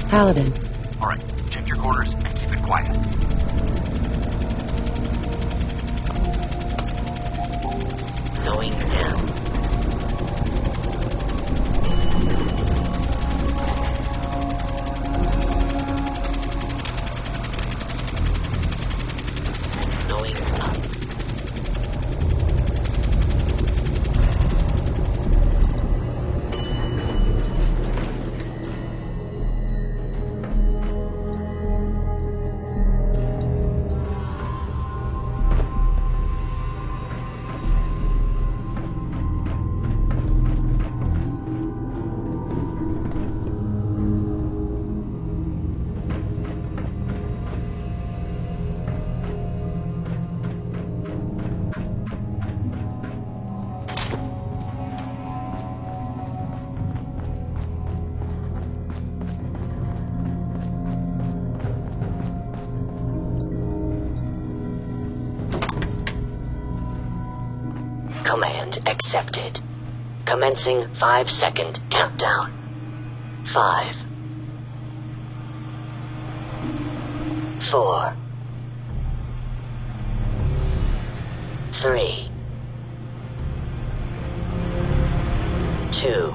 B: Paladin.
L: All right, check your corners and keep it quiet.
R: Going down. Going up. Command accepted. Commencing 5-second countdown. 5, 4, 3, 2,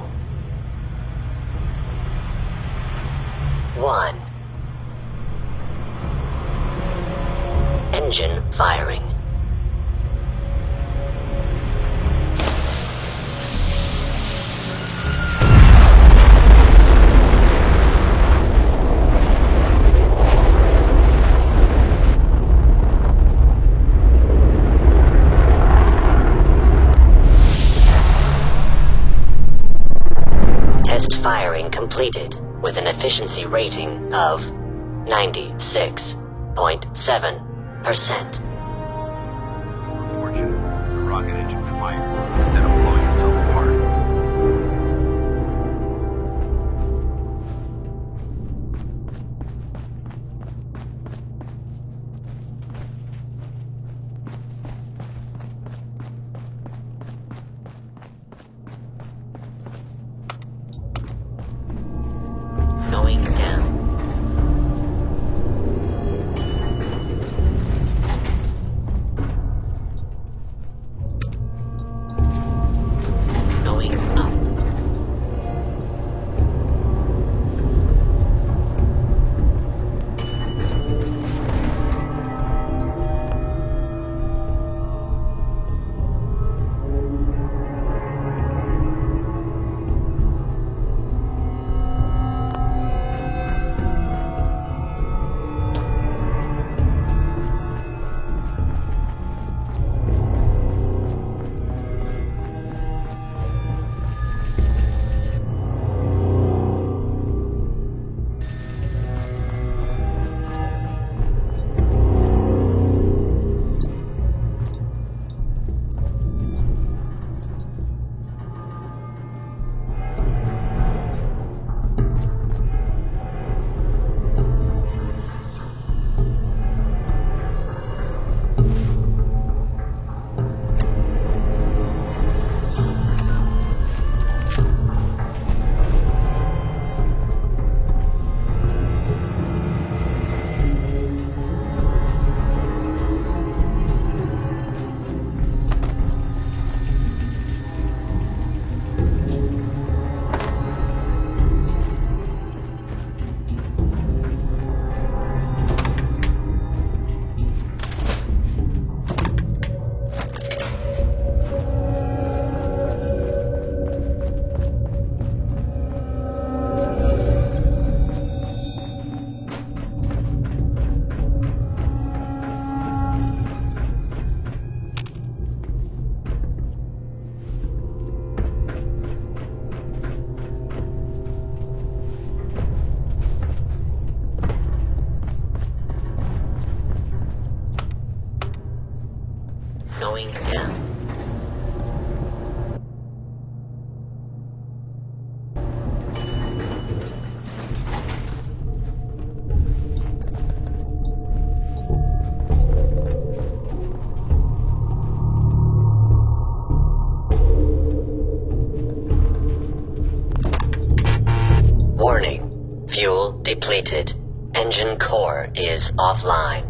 R: 1. Engine firing. Test firing completed with an efficiency rating of 96.7%.
L: We're fortunate. The rocket engine fired instead of blowing itself apart.
R: Going down. Going up. Going down. Warning. Fuel depleted. Engine core is offline.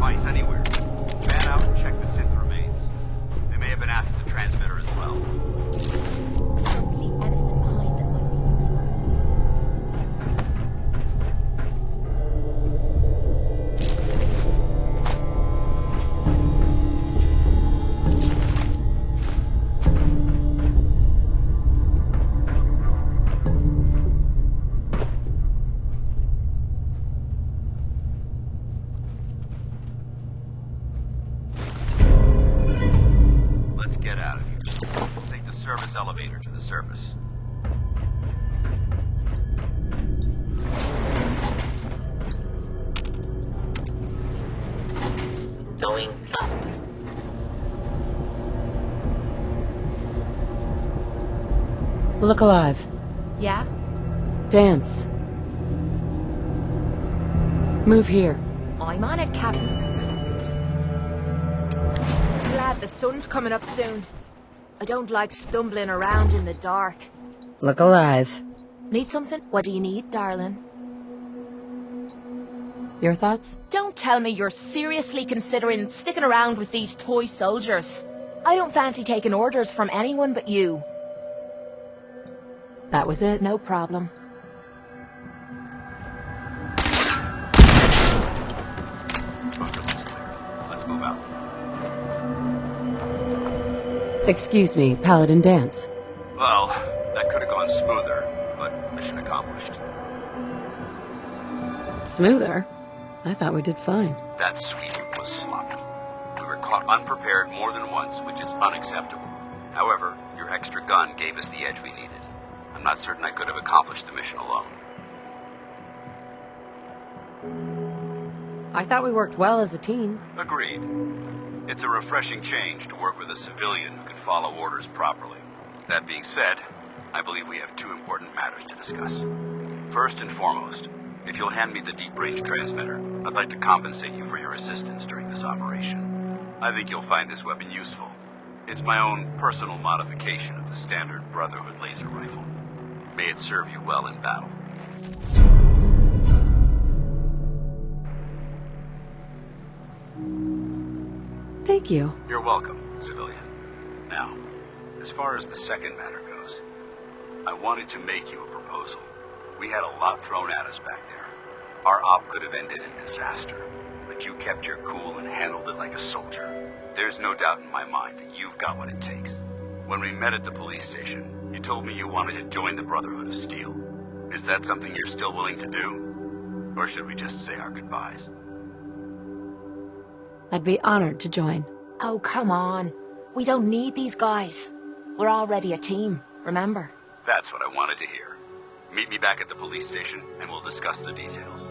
L: device anywhere. Fan out and check the synth remains. They may have been after the transmitter as well.
E: Hopefully anything behind it might be
L: Let's get out of here. Take the service elevator to the surface.
R: Going up.
B: Look alive.
E: Yeah?
B: Dance. Move here.
E: I'm on it, Captain. Glad the sun's coming up soon. I don't like stumbling around in the dark.
B: Look alive.
E: Need something? What do you need, darling?
B: Your thoughts?
E: Don't tell me you're seriously considering sticking around with these toy soldiers. I don't fancy taking orders from anyone but you.
B: That was it?
E: No problem.
L: Let's move out.
B: Excuse me, Paladin Dance.
L: Well, that could have gone smoother, but mission accomplished.
B: Smoother? I thought we did fine.
L: That sweep was sloppy. We were caught unprepared more than once, which is unacceptable. However, your extra gun gave us the edge we needed. I'm not certain I could have accomplished the mission alone.
B: I thought we worked well as a team.
L: Agreed. It's a refreshing change to work with a civilian who can follow orders properly. That being said, I believe we have two important matters to discuss. First and foremost, if you'll hand me the deep-range transmitter, I'd like to compensate you for your assistance during this operation. I think you'll find this weapon useful. It's my own personal modification of the standard Brotherhood laser rifle. May it serve you well in battle.
B: Thank you.
L: You're welcome, civilian. Now, as far as the second matter goes, I wanted to make you a proposal. We had a lot thrown at us back there. Our op could have ended in disaster, but you kept your cool and handled it like a soldier. There's no doubt in my mind that you've got what it takes. When we met at the police station, you told me you wanted to join the Brotherhood of Steel. Is that something you're still willing to do? Or should we just say our goodbyes?
B: I'd be honored to join.
E: Oh, come on. We don't need these guys. We're already a team, remember?
L: That's what I wanted to hear. Meet me back at the police station, and we'll discuss the details.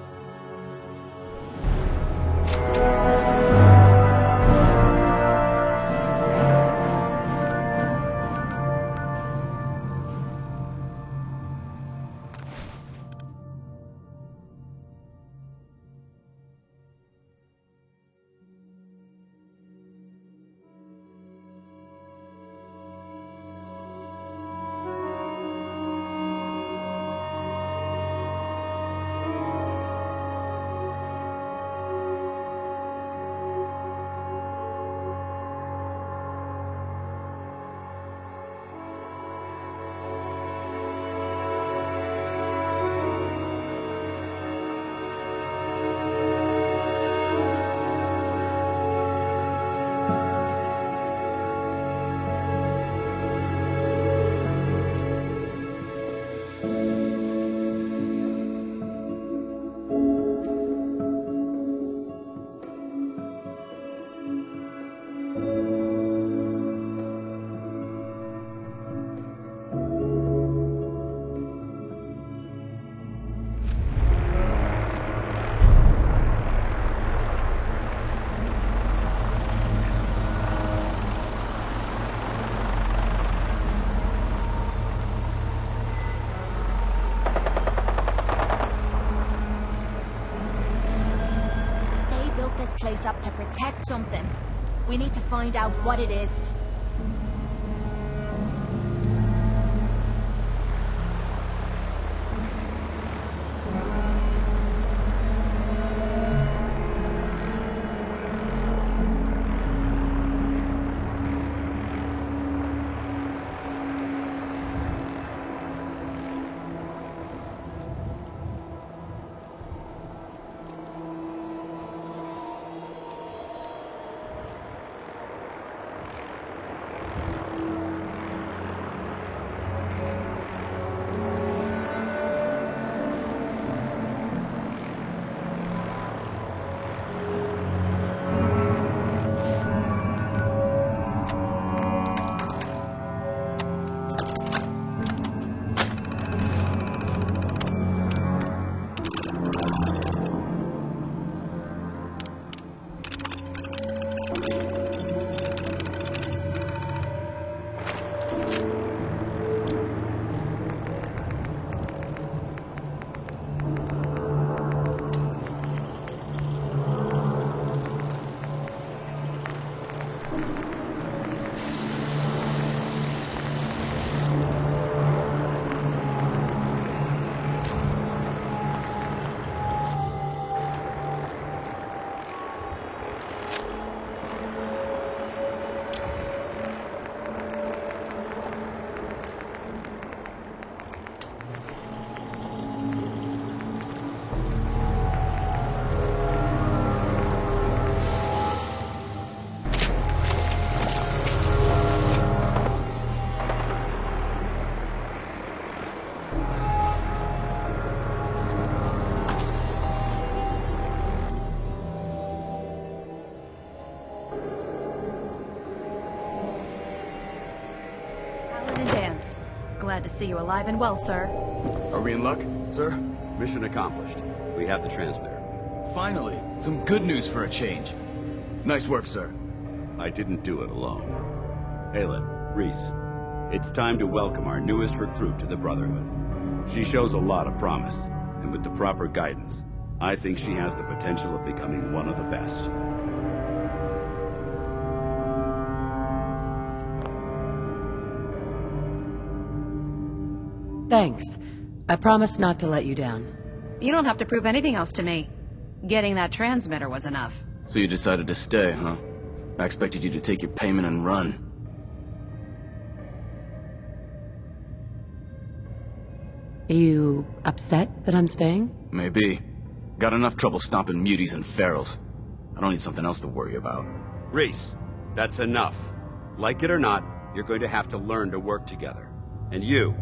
E: Up to protect something. We need to find out what it is.
N: Glad to see you alive and well, sir.
O: Are we in luck, sir?
L: Mission accomplished. We have the transmitter.
O: Finally, some good news for a change. Nice work, sir.
L: I didn't do it alone. Halen, Reese, it's time to welcome our newest recruit to the Brotherhood. She shows a lot of promise, and with the proper guidance, I think she has the potential of becoming one of the best.
B: Thanks. I promise not to let you down.
N: You don't have to prove anything else to me. Getting that transmitter was enough.
O: So you decided to stay, huh? I expected you to take your payment and run.
B: Are you upset that I'm staying?
O: Maybe. Got enough trouble stomping muties and ferals. I don't need something else to worry about.
L: Reese, that's enough. Like it or not, you're going to have to learn to work together. And you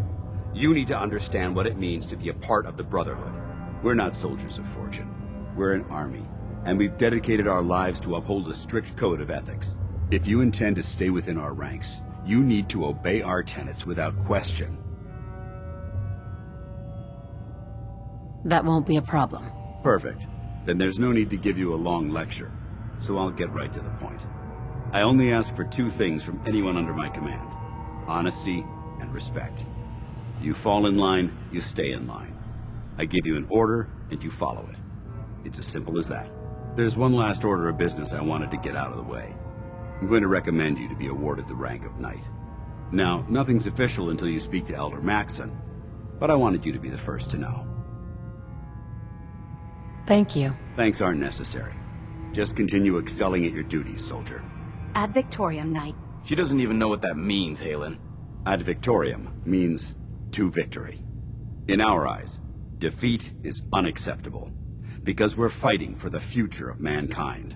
L: need to understand what it means to be a part of the Brotherhood. We're not soldiers of fortune. We're an army, and we've dedicated our lives to uphold a strict code of ethics. If you intend to stay within our ranks, you need to obey our tenets without question.
B: That won't be a problem.
L: Perfect. Then there's no need to give you a long lecture, so I'll get right to the point. I only ask for two things from anyone under my command: honesty and respect. You fall in line, you stay in line. I give you an order, and you follow it. It's as simple as that. There's one last order of business I wanted to get out of the way. I'm going to recommend you to be awarded the rank of Knight. Now, nothing's official until you speak to Elder Maxson, but I wanted you to be the first to know.
B: Thank you.
L: Thanks aren't necessary. Just continue excelling at your duties, soldier.
N: Ad Victoriam, Knight.
O: She doesn't even know what that means, Halen.
L: Ad Victoriam means to victory. In our eyes, defeat is unacceptable, because we're fighting for the future of mankind.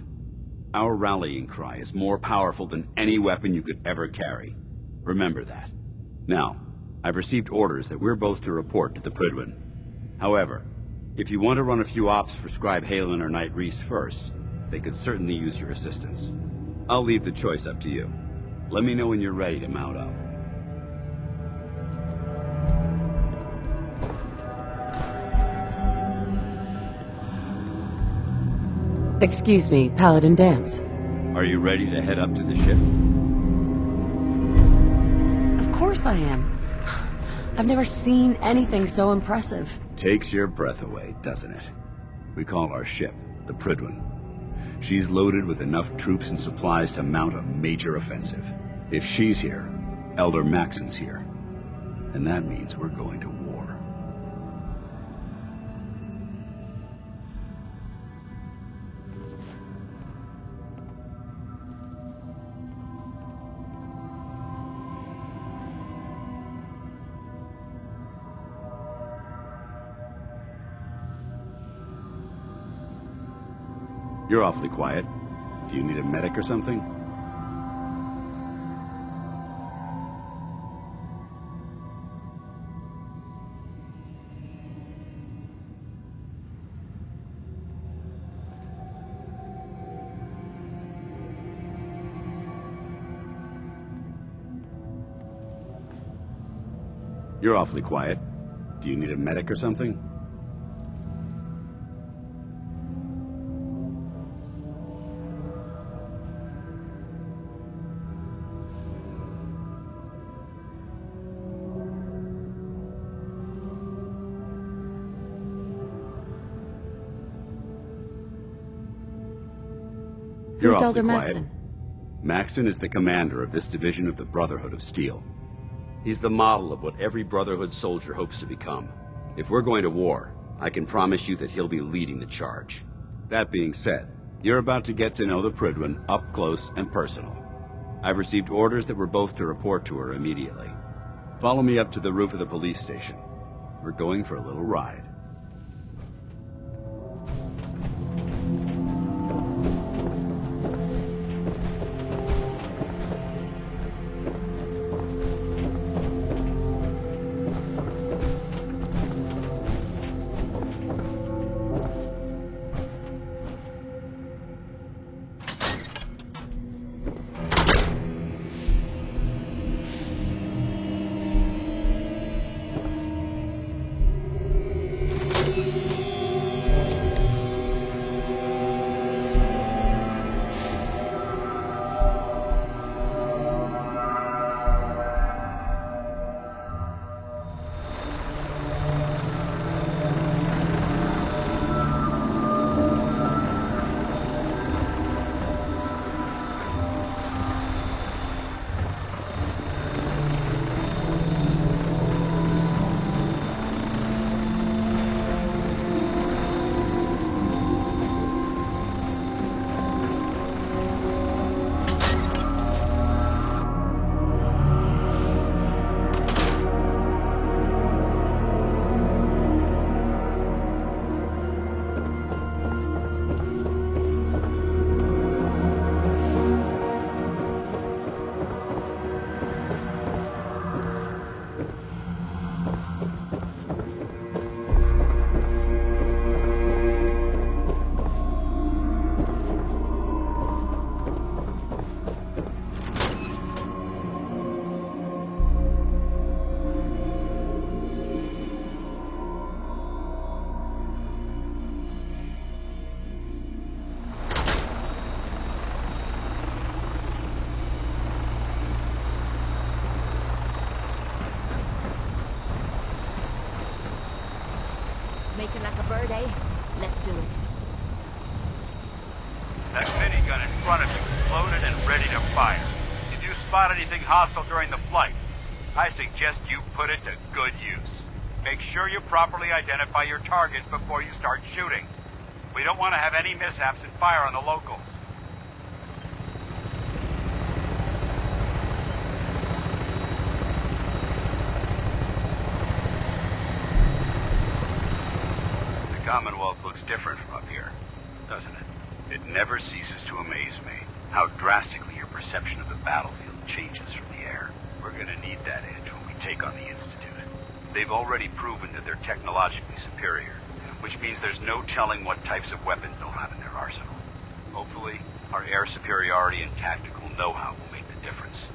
L: Our rallying cry is more powerful than any weapon you could ever carry. Remember that. Now, I've received orders that we're both to report to the Prydwen. However, if you want to run a few ops for Scribe Halen or Knight Reese first, they could certainly use your assistance. I'll leave the choice up to you. Let me know when you're ready to mount up.
B: Excuse me, Paladin Danse.
L: Are you ready to head up to the ship?
B: Of course I am. I've never seen anything so impressive.
L: Takes your breath away, doesn't it? We call our ship the Prydwen. She's loaded with enough troops and supplies to mount a major offensive. If she's here, Elder Maxson's here. And that means we're going to war. You're awfully quiet. Do you need a medic or something? You're awfully quiet. Do you need a medic or something? You're
B: Who's
L: awfully
B: Elder
L: quiet.
B: Maxson?
L: Maxson is the commander of this division of the Brotherhood of Steel. He's the model of what every Brotherhood soldier hopes to become. If we're going to war, I can promise you that he'll be leading the charge. That being said, you're about to get to know the Prydwen up close and personal. I've received orders that we're both to report to her immediately. Follow me up to the roof of the police station. We're going for a little ride. front of you is loaded and ready to fire. If you spot anything hostile during the flight, I suggest you put it to good use. Make sure you properly identify your targets before you start shooting. We don't want to have any mishaps and fire on the locals. The Commonwealth looks different from up here, doesn't it? It never ceases to amaze me how drastically your perception of the battlefield changes from the air. We're gonna need that edge when we take on the Institute. They've already proven that they're technologically superior, which means there's no telling what types of weapons they'll have in their arsenal. Hopefully, our air superiority and tactical know-how will make the difference.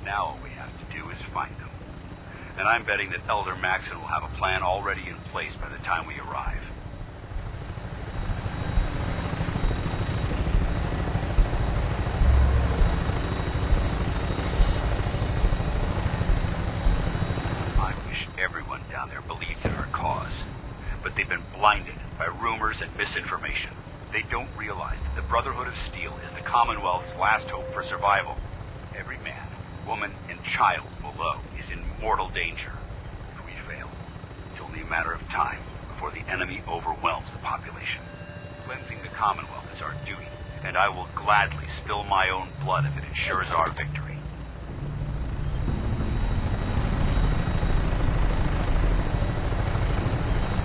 L: Now all we have to do is find them. And I'm betting that Elder Maxson will have a plan already in place by the time we arrive. Everyone down there believed in our cause, but they've been blinded by rumors and misinformation. They don't realize that the Brotherhood of Steel is the Commonwealth's last hope for survival. Every man, woman, and child below is in mortal danger. If we fail, it's only a matter of time before the enemy overwhelms the population. Cleansing the Commonwealth is our duty, and I will gladly spill my own blood if it ensures our victory.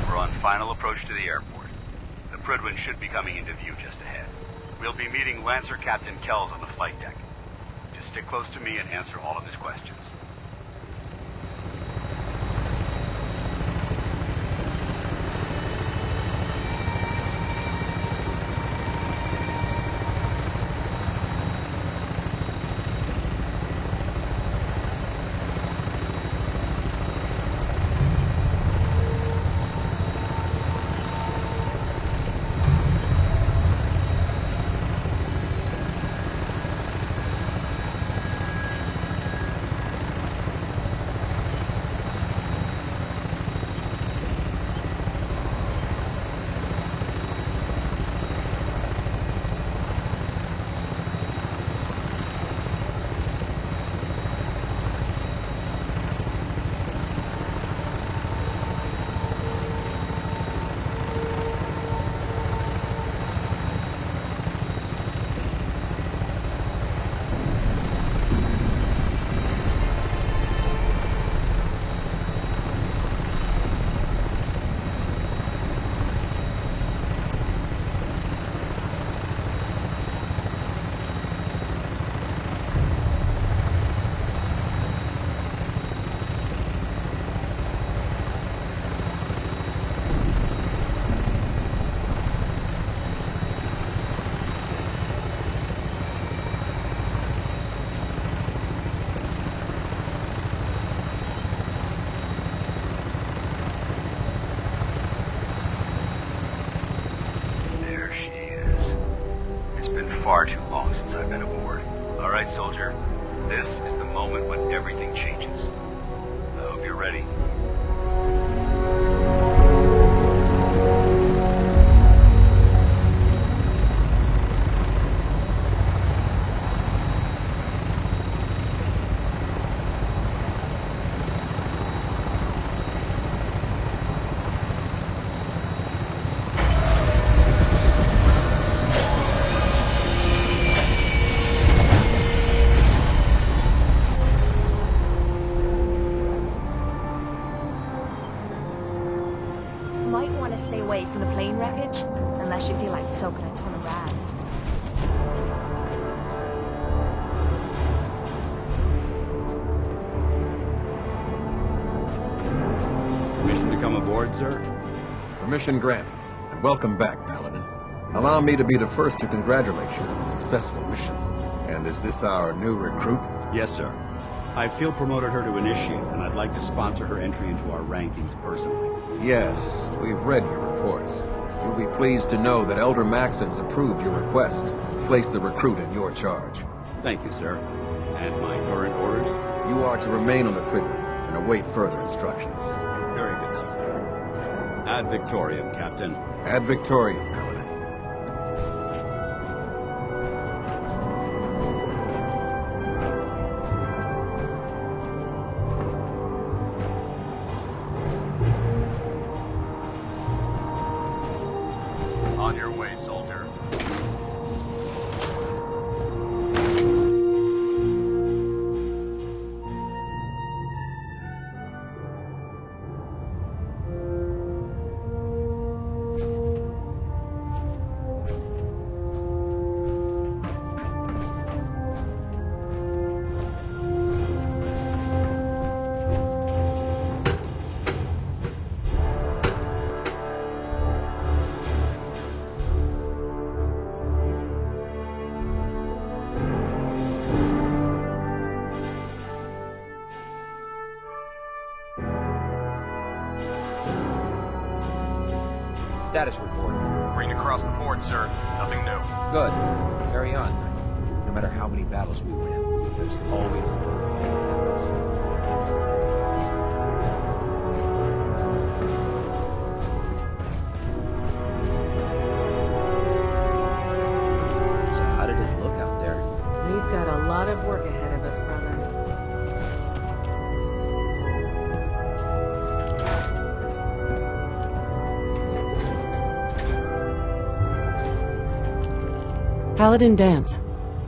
L: We're on final approach to the airport. The Prydwen should be coming into view just ahead. We'll be meeting Lancer Captain Kells on the flight deck. Just stick close to me and answer all of his questions. Far too long since I've been aboard. All right, soldier. This is the moment when everything changes. I hope you're ready.
E: Soaking a ton of rats.
L: Permission to come aboard, sir?
S: Permission granted, and welcome back, Paladin. Allow me to be the first to congratulate you on a successful mission. And is this our new recruit?
L: Yes, sir. I field promoted her to initiate, and I'd like to sponsor her entry into our rankings personally.
S: Yes, we've read your reports. You'll be pleased to know that Elder Maxson's approved your request. Place the recruit in your charge.
L: Thank you, sir. And my current orders?
S: You are to remain on the Prydwen and await further instructions.
L: Very good, sir. Ad Victoriam, Captain.
S: Ad Victoriam, Paladin.
J: way, soldier.
C: Status report.
O: Green across the board, sir. Nothing new.
C: Good. Carry on. No matter how many battles we win, there's always one thing ahead of us. So how did it look out there?
B: We've got a lot of work ahead of us, brother. Paladin Dance.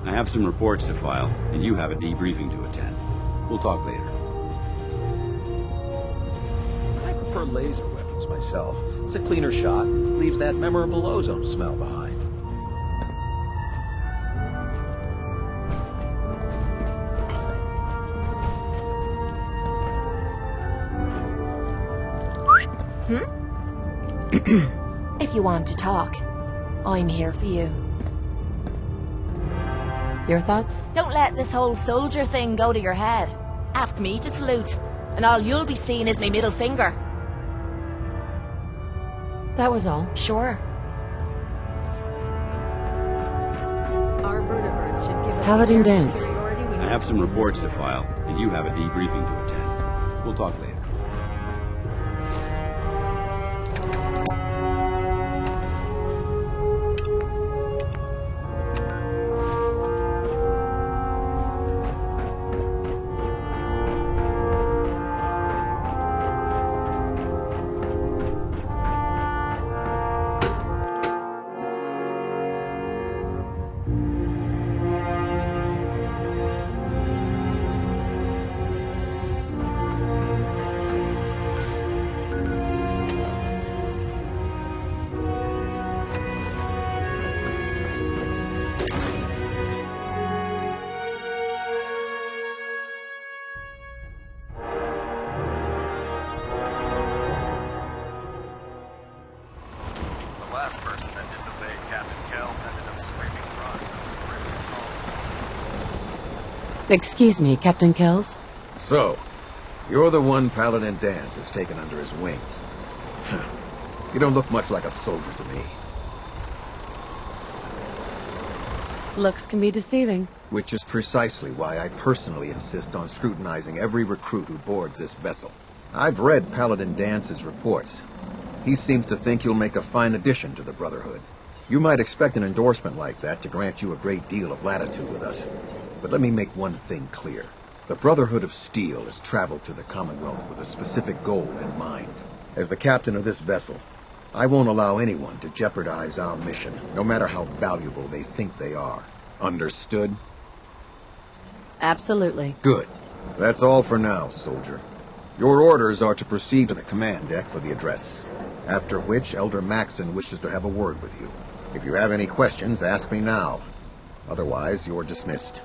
L: I have some reports to file, and you have a debriefing to attend. We'll talk later.
C: I prefer laser weapons myself. It's a cleaner shot, leaves that memorable ozone smell behind.
E: If you want to talk, I'm here for you.
B: Your thoughts?
E: Don't let this whole soldier thing go to your head. Ask me to salute, and all you'll be seeing is my middle finger.
B: That was all.
E: Sure.
B: Our vertebrates should give us
L: Paladin
B: the
L: Dance.
B: superiority we
L: I
B: need
L: have
B: to
L: some
B: win
L: reports
B: this
L: to
B: war.
L: file, and you have a debriefing to attend. We'll talk later.
O: The last person that disobeyed Captain Kells ended up screaming across the Britain's home.
B: Excuse me, Captain Kells.
S: So, you're the one Paladin Dance has taken under his wing. You don't look much like a soldier to me.
B: Looks can be deceiving.
S: Which is precisely why I personally insist on scrutinizing every recruit who boards this vessel. I've read Paladin Dance's reports. He seems to think you'll make a fine addition to the Brotherhood. You might expect an endorsement like that to grant you a great deal of latitude with us. But let me make one thing clear. The Brotherhood of Steel has traveled to the Commonwealth with a specific goal in mind. As the captain of this vessel, I won't allow anyone to jeopardize our mission, no matter how valuable they think they are. Understood?
B: Absolutely.
S: Good. That's all for now, soldier. Your orders are to proceed to the command deck for the address, after which Elder Maxson wishes to have a word with you. If you have any questions, ask me now. Otherwise, you're dismissed.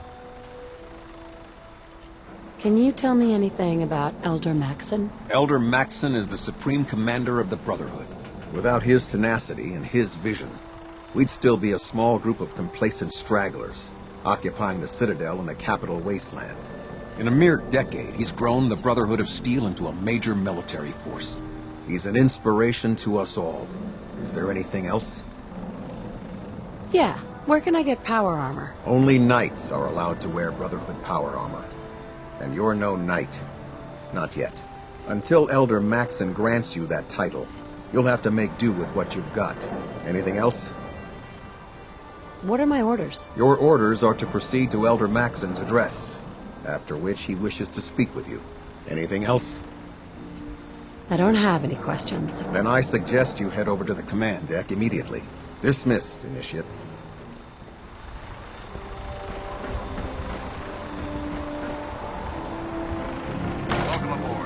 B: Can you tell me anything about Elder Maxson?
S: Elder Maxson is the supreme commander of the Brotherhood. Without his tenacity and his vision, we'd still be a small group of complacent stragglers, occupying the Citadel in the capital wasteland. In a mere decade, he's grown the Brotherhood of Steel into a major military force. He's an inspiration to us all. Is there anything else?
B: Yeah. Where can I get power armor?
S: Only knights are allowed to wear Brotherhood power armor. And you're no knight. Not yet. Until Elder Maxson grants you that title, you'll have to make do with what you've got. Anything else?
B: What are my orders?
S: Your orders are to proceed to Elder Maxson's address, after which he wishes to speak with you. Anything else?
B: I don't have any questions.
S: Then I suggest you head over to the command deck immediately. Dismissed, Initiate.
O: Welcome aboard.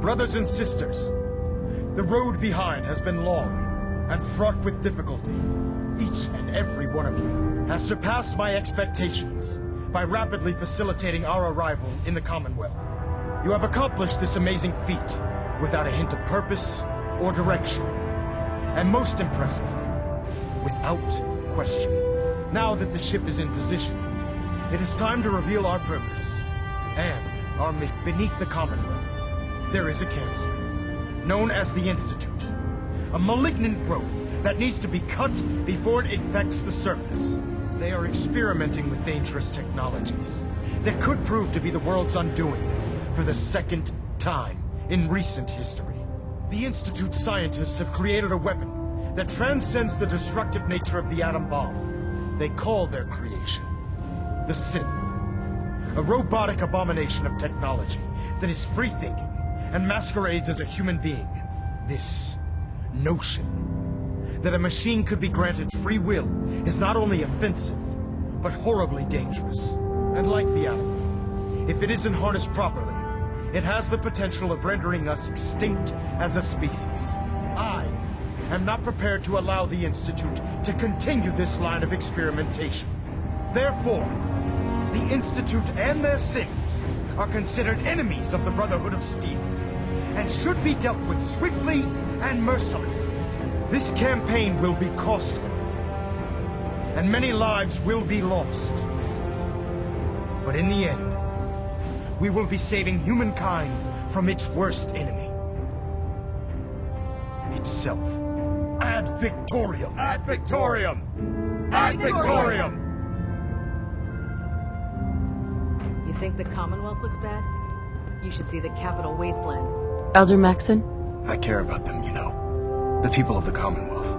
T: Brothers and sisters, the road behind has been long and fraught with difficulty. Each and every one of you has surpassed my expectations by rapidly facilitating our arrival in the Commonwealth. You have accomplished this amazing feat without a hint of purpose or direction. And most impressively, without question. Now that the ship is in position, it is time to reveal our purpose and our mission. Beneath the Commonwealth, there is a cancer, known as the Institute. A malignant growth that needs to be cut before it infects the surface. They are experimenting with dangerous technologies that could prove to be the world's undoing for the second time in recent history. The Institute scientists have created a weapon that transcends the destructive nature of the atom bomb. They call their creation the Sin. A robotic abomination of technology that is free-thinking and masquerades as a human being. This notion that a machine could be granted free will is not only offensive, but horribly dangerous. And like the atom, if it isn't harnessed properly, it has the potential of rendering us extinct as a species. I am not prepared to allow the Institute to continue this line of experimentation. Therefore, the Institute and their sins are considered enemies of the Brotherhood of Steel, and should be dealt with swiftly and mercilessly. This campaign will be costly, and many lives will be lost. But in the end, we will be saving humankind from its worst enemy. Itself. Ad Victorium!
Q: Ad Victorium! Ad Victorium!
B: You think the Commonwealth looks bad? You should see the Capital Wasteland. Elder Maxon?
T: I care about them, you know. The people of the Commonwealth.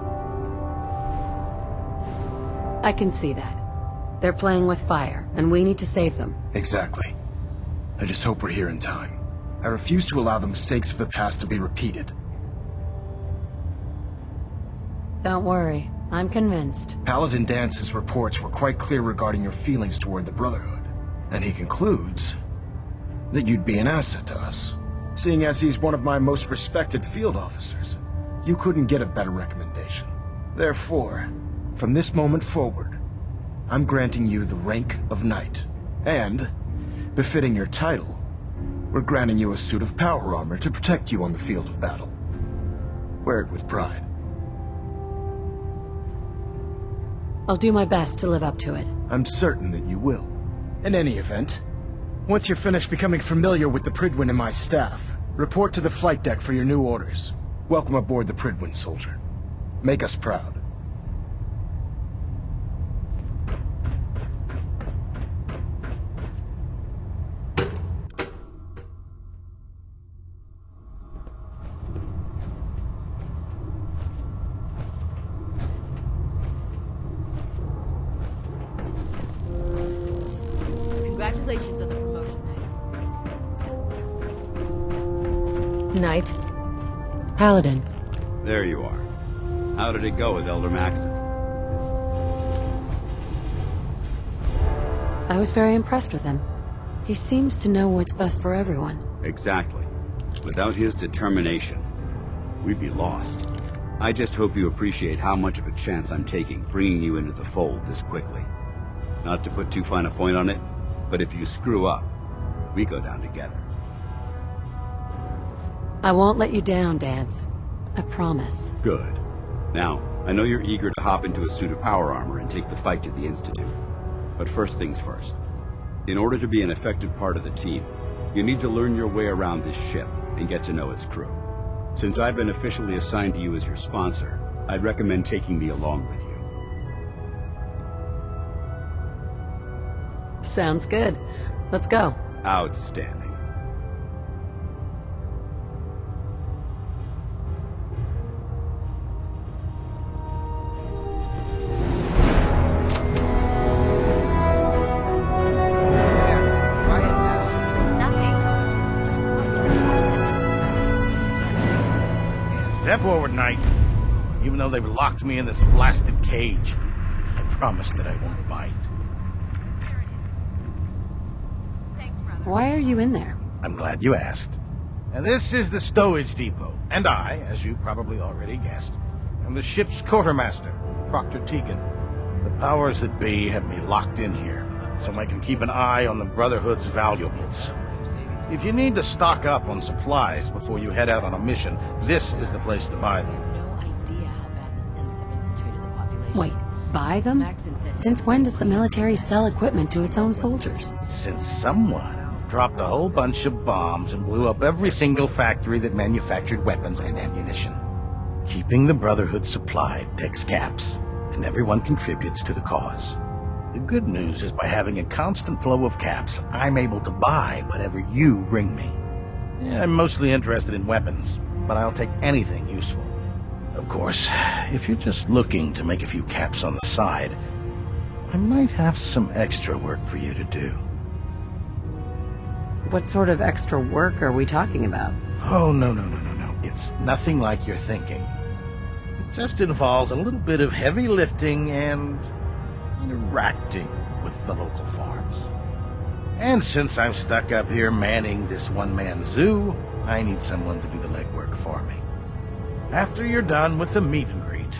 B: I can see that. They're playing with fire, and we need to save them.
T: Exactly. I just hope we're here in time. I refuse to allow the mistakes of the past to be repeated.
B: Don't worry. I'm convinced.
T: Paladin Dance's reports were quite clear regarding your feelings toward the Brotherhood. And he concludes that you'd be an asset to us. Seeing as he's one of my most respected field officers, you couldn't get a better recommendation. Therefore, from this moment forward, I'm granting you the rank of Knight. And, befitting your title, we're granting you a suit of power armor to protect you on the field of battle. Wear it with pride.
B: I'll do my best to live up to it.
T: I'm certain that you will. In any event, once you're finished becoming familiar with the Prydwen and my staff, report to the flight deck for your new orders. Welcome aboard the Prydwen, soldier. Make us proud.
B: Congratulations on the promotion, Knight. Knight? Paladin.
L: There you are. How did it go with Elder Maxon?
B: I was very impressed with him. He seems to know what's best for everyone.
L: Exactly. Without his determination, we'd be lost. I just hope you appreciate how much of a chance I'm taking bringing you into the fold this quickly. Not to put too fine a point on it, but if you screw up, we go down together.
B: I won't let you down, Dance. I promise.
L: Good. Now, I know you're eager to hop into a suit of power armor and take the fight to the Institute. But first things first. In order to be an effective part of the team, you need to learn your way around this ship and get to know its crew. Since I've been officially assigned to you as your sponsor, I'd recommend taking me along with you.
B: Sounds good. Let's go.
L: Outstanding.
U: Step forward, Knight. Even though they've locked me in this blasted cage, I promise that I won't bite.
B: Why are you in there?
U: I'm glad you asked. And this is the stowage depot, and I, as you probably already guessed, am the ship's quartermaster, Proctor Tegan. The powers that be have me locked in here, so I can keep an eye on the Brotherhood's valuables. If you need to stock up on supplies before you head out on a mission, this is the place to buy them.
B: Wait, buy them? Since when does the military sell equipment to its own soldiers?
U: Since someone dropped a whole bunch of bombs and blew up every single factory that manufactured weapons and ammunition. Keeping the Brotherhood supplied takes caps, and everyone contributes to the cause. The good news is by having a constant flow of caps, I'm able to buy whatever you bring me. Yeah, I'm mostly interested in weapons, but I'll take anything useful. Of course, if you're just looking to make a few caps on the side, I might have some extra work for you to do.
B: What sort of extra work are we talking about?
U: Oh, no. It's nothing like you're thinking. It just involves a little bit of heavy lifting and interacting with the local farms. And since I'm stuck up here manning this one-man zoo, I need someone to do the legwork for me. After you're done with the meet and greet,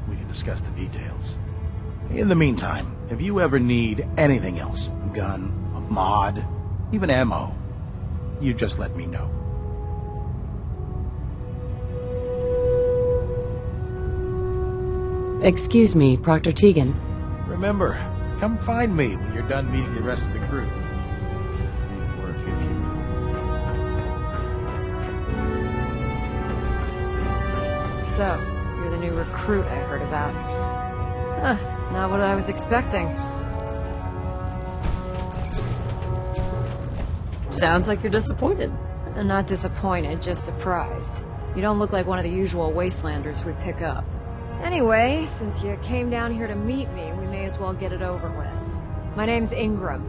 U: we can discuss the details. In the meantime, if you ever need anything else, a gun, a mod, even ammo, you just let me know.
B: Excuse me, Proctor Tegan.
U: Remember, come find me when you're done meeting the rest of the crew. Work if you...
V: So, you're the new recruit I heard about. Not what I was expecting.
B: Sounds like you're disappointed.
V: I'm not disappointed, just surprised. You don't look like one of the usual wastelanders we pick up. Anyway, since you came down here to meet me, we may as well get it over with. My name's Ingram,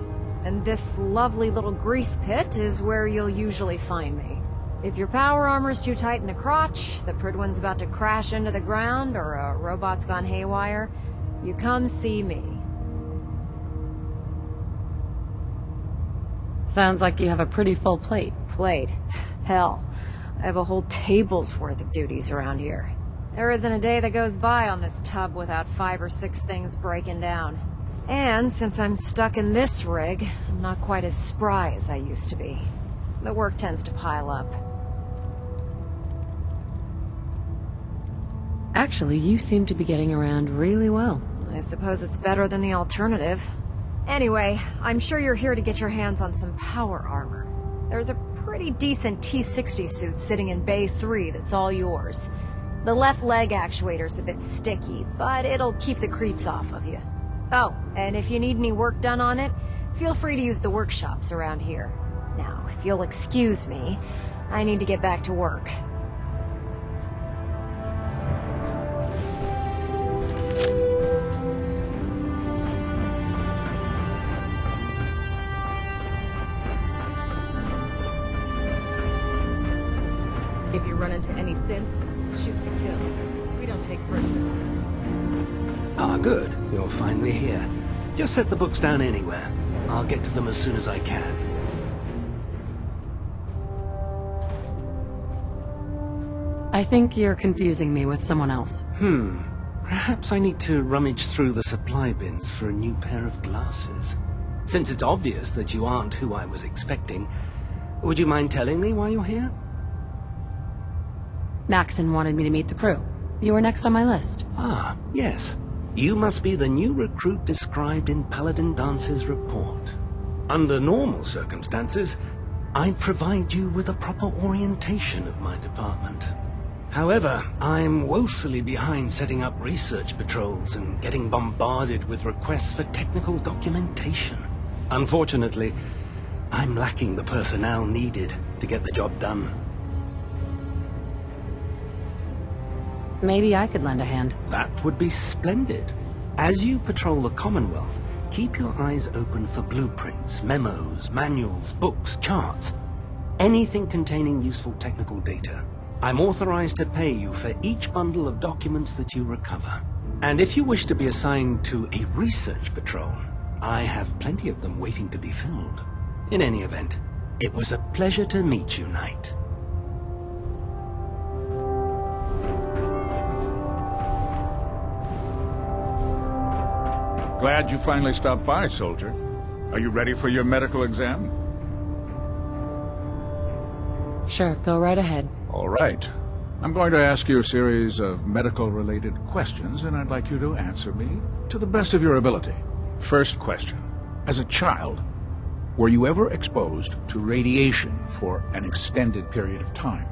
V: and this lovely little grease pit is where you'll usually find me. If your power armor's too tight in the crotch, the Prydwen's about to crash into the ground, or a robot's gone haywire, you come see me.
B: Sounds like you have a pretty full plate.
V: Plate? Hell, I have a whole table's worth of duties around here. There isn't a day that goes by on this tub without 5 or 6 things breaking down. And since I'm stuck in this rig, I'm not quite as spry as I used to be. The work tends to pile up.
B: Actually, you seem to be getting around really well.
V: I suppose it's better than the alternative. Anyway, I'm sure you're here to get your hands on some power armor. There's a pretty decent T-60 suit sitting in Bay 3 that's all yours. The left leg actuator's a bit sticky, but it'll keep the creeps off of you. Oh, and if you need any work done on it, feel free to use the workshops around here. Now, if you'll excuse me, I need to get back to work.
W: If you run into any synths, shoot to kill. We don't take prisoners.
X: Ah, good. You'll find me here. Just set the books down anywhere. I'll get to them as soon as I can.
B: I think you're confusing me with someone else.
X: Perhaps I need to rummage through the supply bins for a new pair of glasses. Since it's obvious that you aren't who I was expecting, would you mind telling me why you're here?
B: Maxon wanted me to meet the crew. You were next on my list.
X: Ah, yes. You must be the new recruit described in Paladin Dance's report. Under normal circumstances, I'd provide you with a proper orientation of my department. However, I'm woefully behind setting up research patrols and getting bombarded with requests for technical documentation. Unfortunately, I'm lacking the personnel needed to get the job done.
B: Maybe I could lend a hand.
X: That would be splendid. As you patrol the Commonwealth, keep your eyes open for blueprints, memos, manuals, books, charts. Anything containing useful technical data. I'm authorized to pay you for each bundle of documents that you recover. And if you wish to be assigned to a research patrol, I have plenty of them waiting to be filled. In any event, it was a pleasure to meet you, Knight.
D: Glad you finally stopped by, soldier. Are you ready for your medical exam?
B: Sure, go right ahead.
D: All right. I'm going to ask you a series of medical-related questions, and I'd like you to answer me to the best of your ability. First question. As a child, were you ever exposed to radiation for an extended period of time?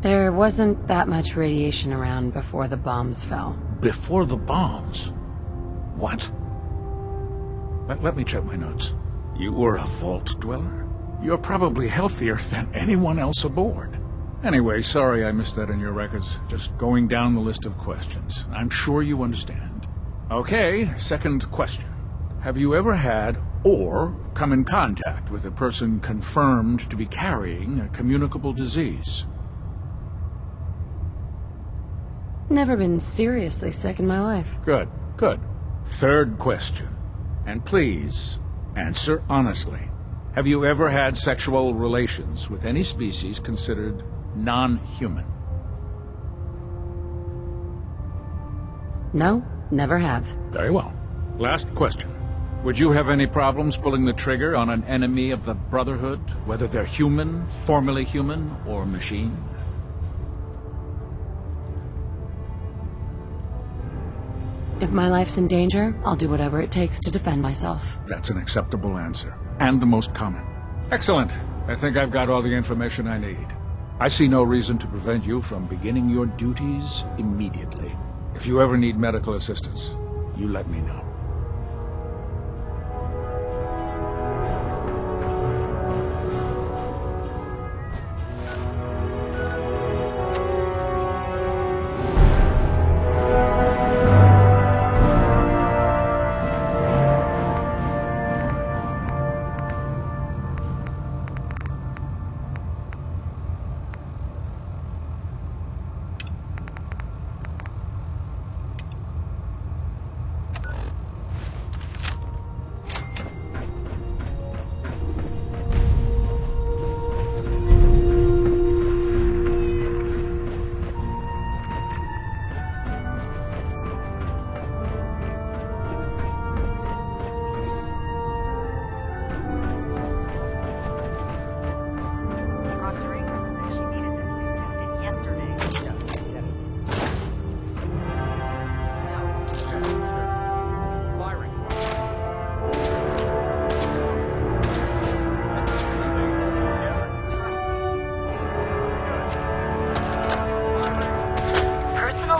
B: There wasn't that much radiation around before the bombs fell.
D: Before the bombs? What? Let me check my notes. You were a vault dweller? You're probably healthier than anyone else aboard. Anyway, sorry I missed that in your records. Just going down the list of questions. I'm sure you understand. Okay, second question. Have you ever had or come in contact with a person confirmed to be carrying a communicable disease?
B: Never been seriously sick in my life.
D: Good, good. Third question. And please, answer honestly. Have you ever had sexual relations with any species considered non-human?
B: No, never have.
D: Very well. Last question. Would you have any problems pulling the trigger on an enemy of the Brotherhood, whether they're human, formerly human, or machine?
B: If my life's in danger, I'll do whatever it takes to defend myself.
D: That's an acceptable answer, and the most common. Excellent. I think I've got all the information I need. I see no reason to prevent you from beginning your duties immediately. If you ever need medical assistance, you let me know.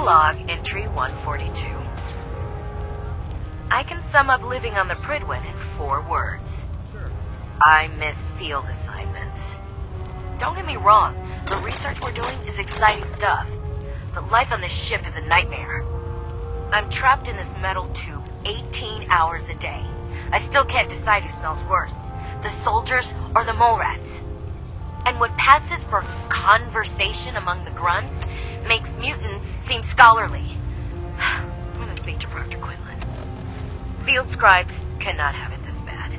F: Log entry 142. I can sum up living on the Prydwen in 4 words. I miss field assignments. Don't get me wrong, the research we're doing is exciting stuff, but life on this ship is a nightmare. I'm trapped in this metal tube 18 hours a day. I still can't decide who smells worse, the soldiers or the mole rats. And what passes for conversation among the grunts makes mutants seem scholarly. I'm gonna speak to Proctor Quinlan. Field scribes cannot have it this bad.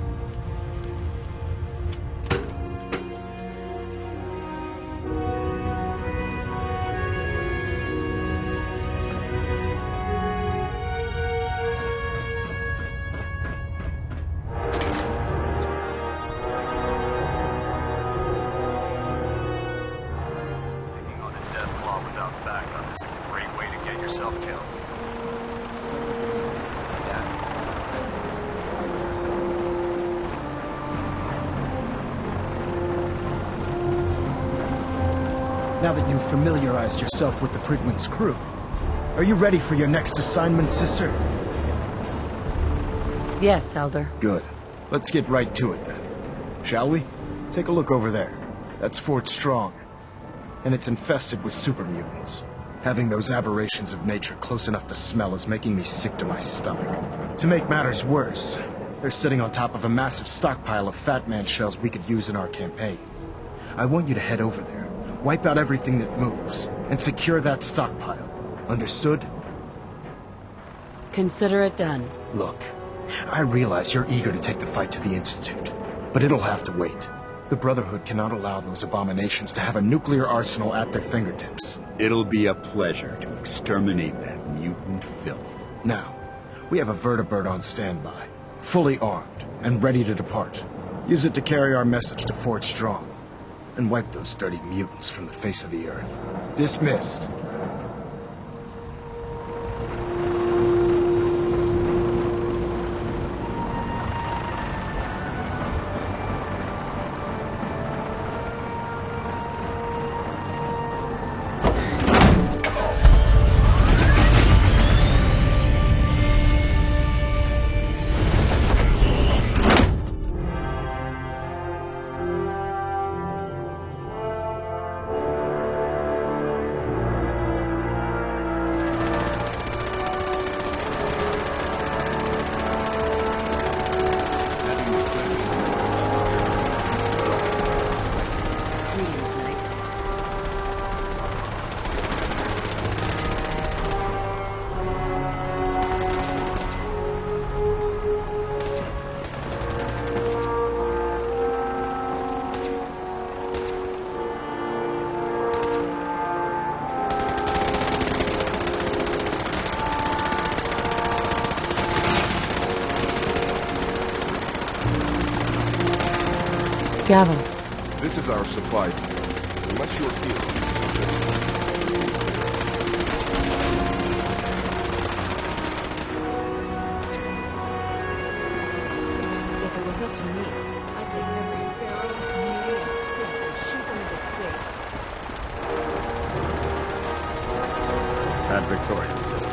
T: Now that you've familiarized yourself with the Prydwen's crew, are you ready for your next assignment, sister?
B: Yes, Elder.
T: Good. Let's get right to it then. Shall we? Take a look over there. That's Fort Strong. And it's infested with super mutants. Having those aberrations of nature close enough to smell is making me sick to my stomach. To make matters worse, they're sitting on top of a massive stockpile of Fat Man shells we could use in our campaign. I want you to head over there, wipe out everything that moves, and secure that stockpile. Understood?
B: Consider it done.
T: Look, I realize you're eager to take the fight to the Institute, but it'll have to wait. The Brotherhood cannot allow those abominations to have a nuclear arsenal at their fingertips.
L: It'll be a pleasure to exterminate that mutant filth.
T: Now, we have a vertibird on standby, fully armed and ready to depart. Use it to carry our message to Fort Strong, and wipe those dirty mutants from the face of the earth. Dismissed.
B: Gavel.
A: This is our supply depot. Unless you're here.
W: If it was up to me, I'd take every pharaoh, mutant, and Sith and shoot them into space.
C: That Victorian system.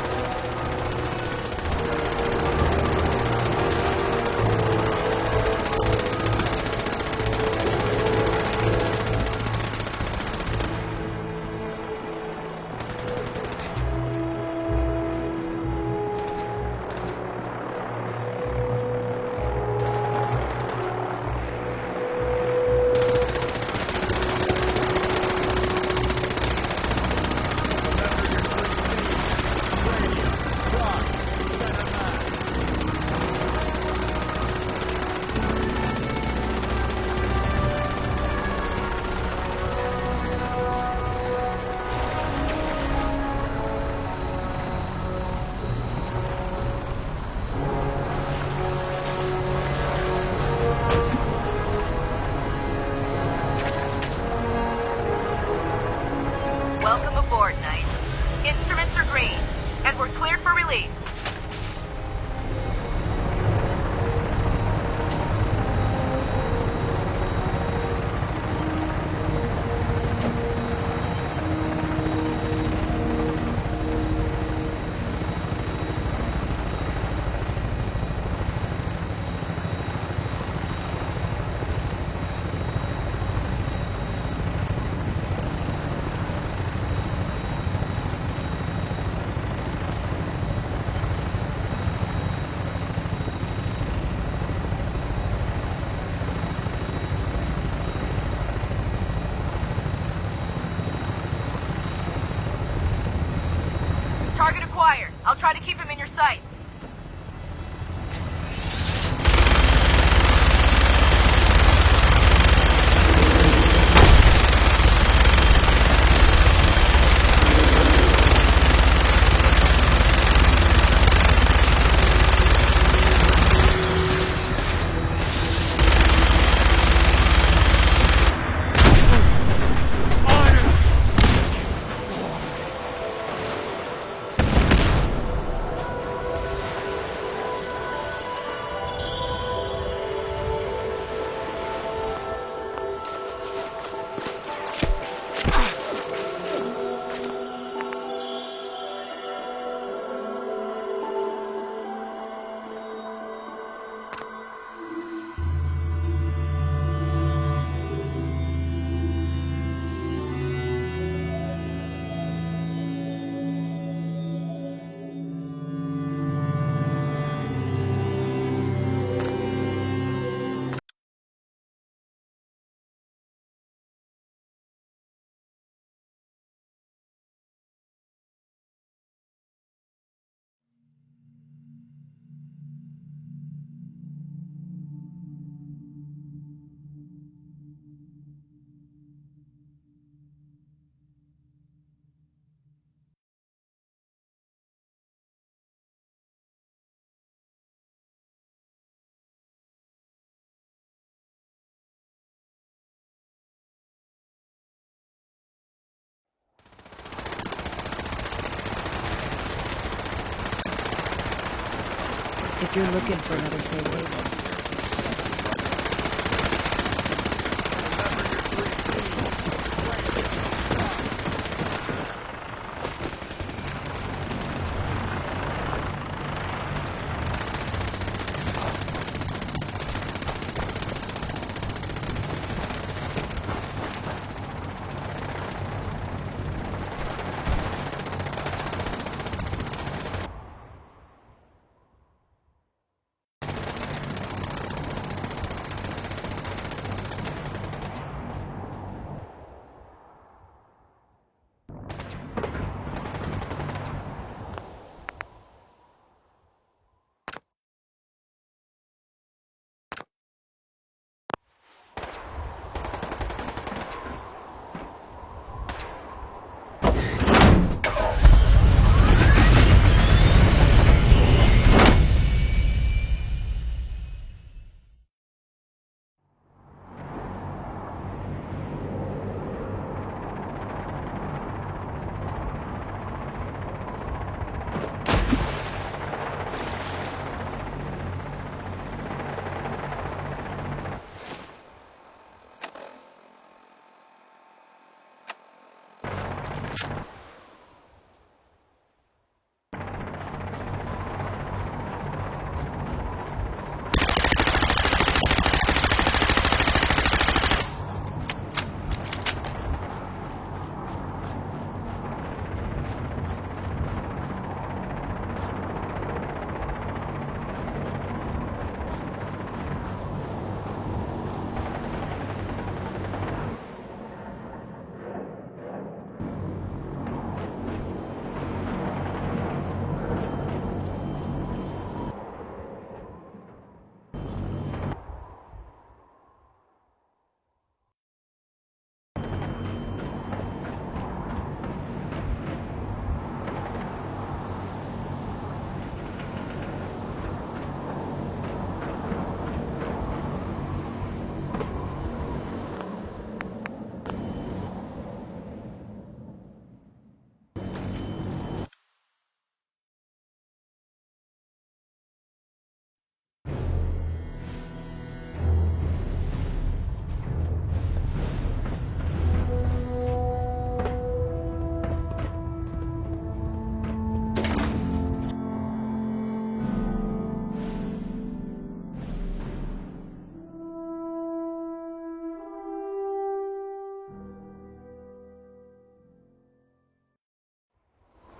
B: If you're looking for another safe haven,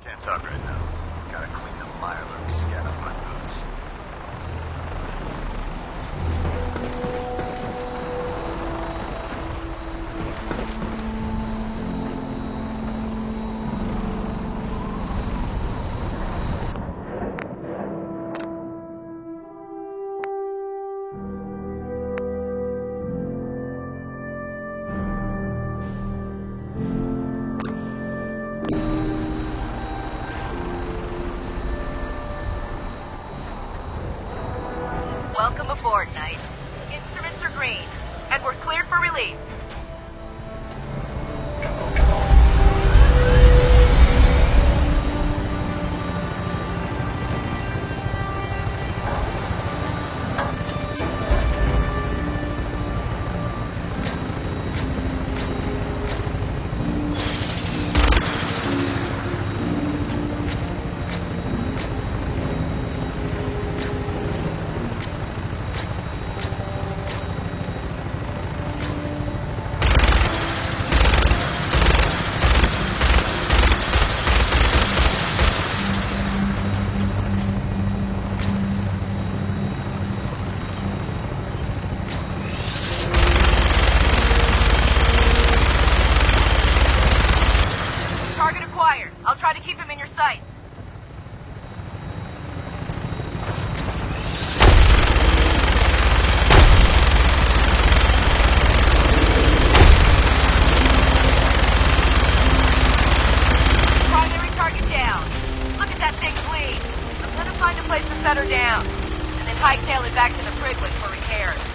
O: Can't talk right now. Gotta clean the Mirelurk scat off my boots.
F: Welcome aboard, Knight. Instruments are green, and we're cleared for release. I'll try to keep him in your sight. Primary target down. Look at that thing bleed. I'm gonna find a place to set her down, and then hightail it back to the Prydwen for repairs.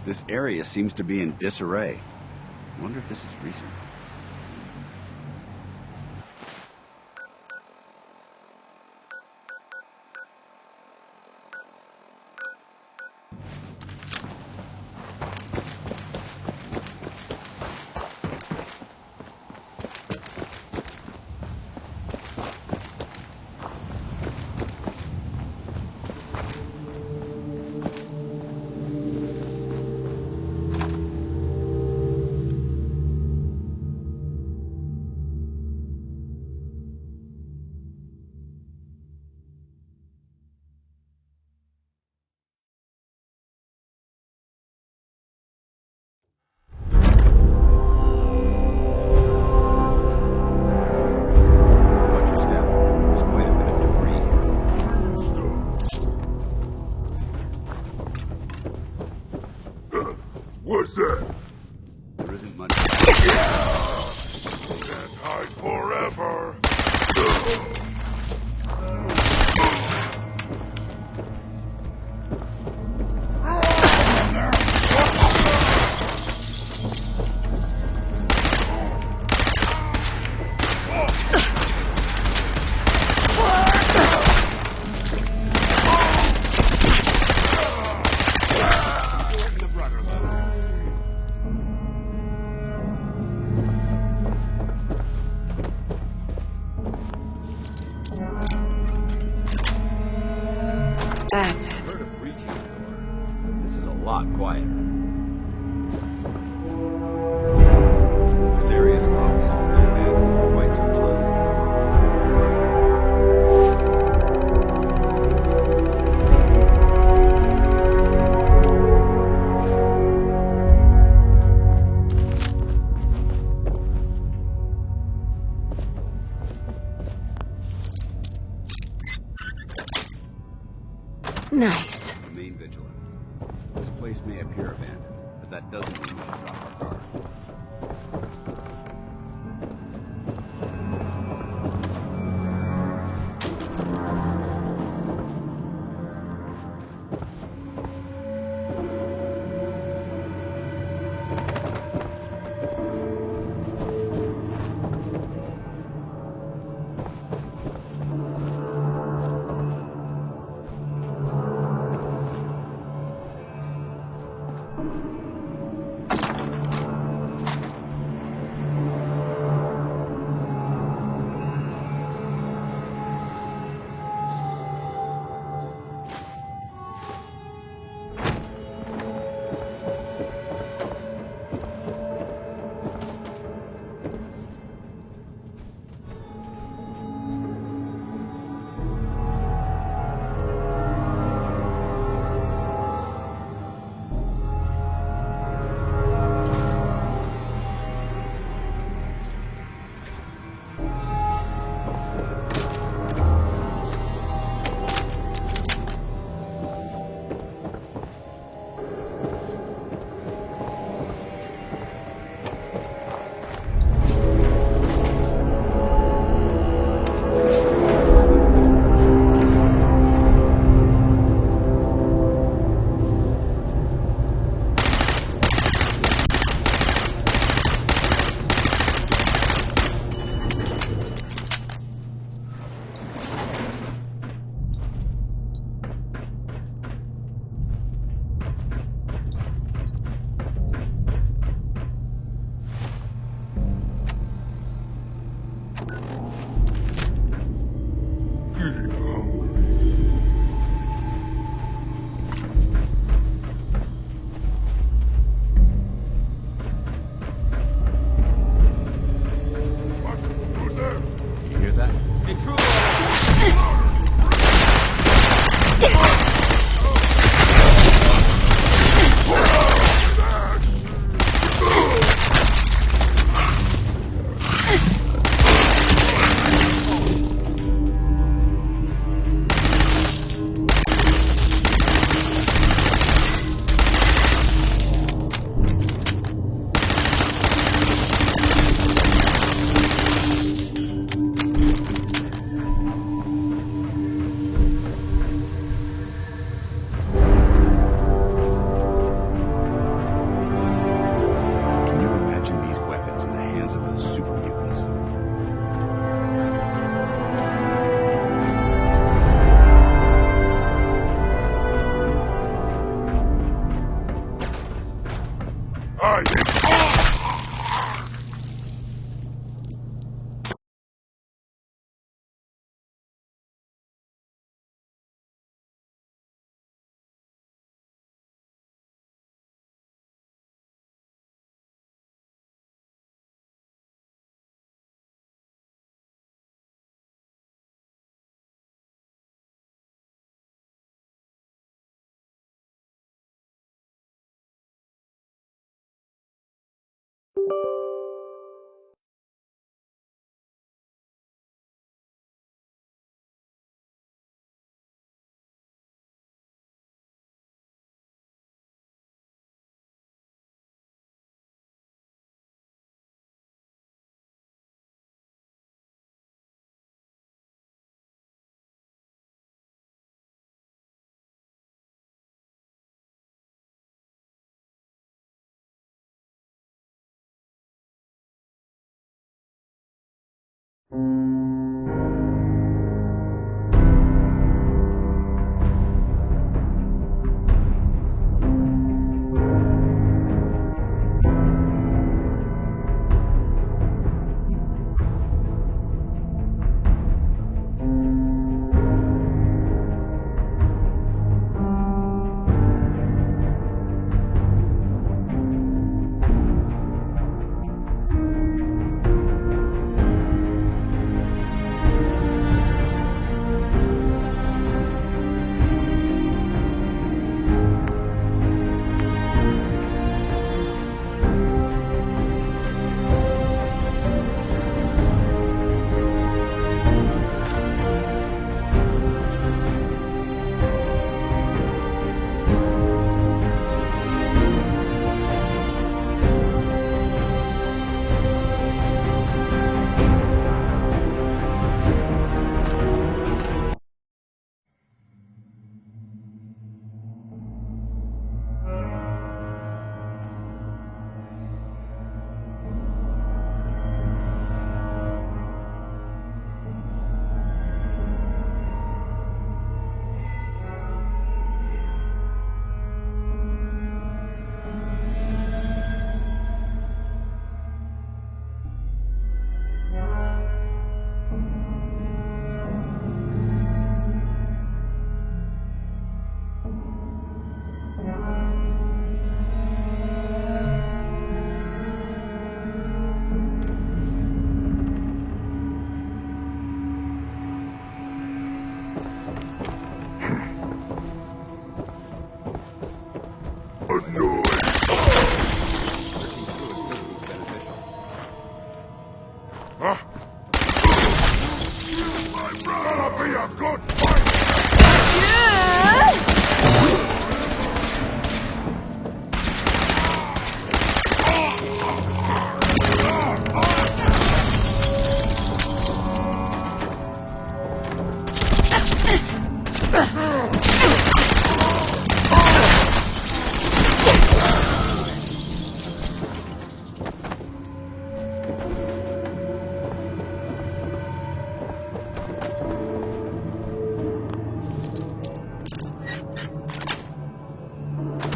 L: This area seems to be in disarray. I wonder if this is recent.
J: What's that?
L: There isn't much.
J: Can't hide forever.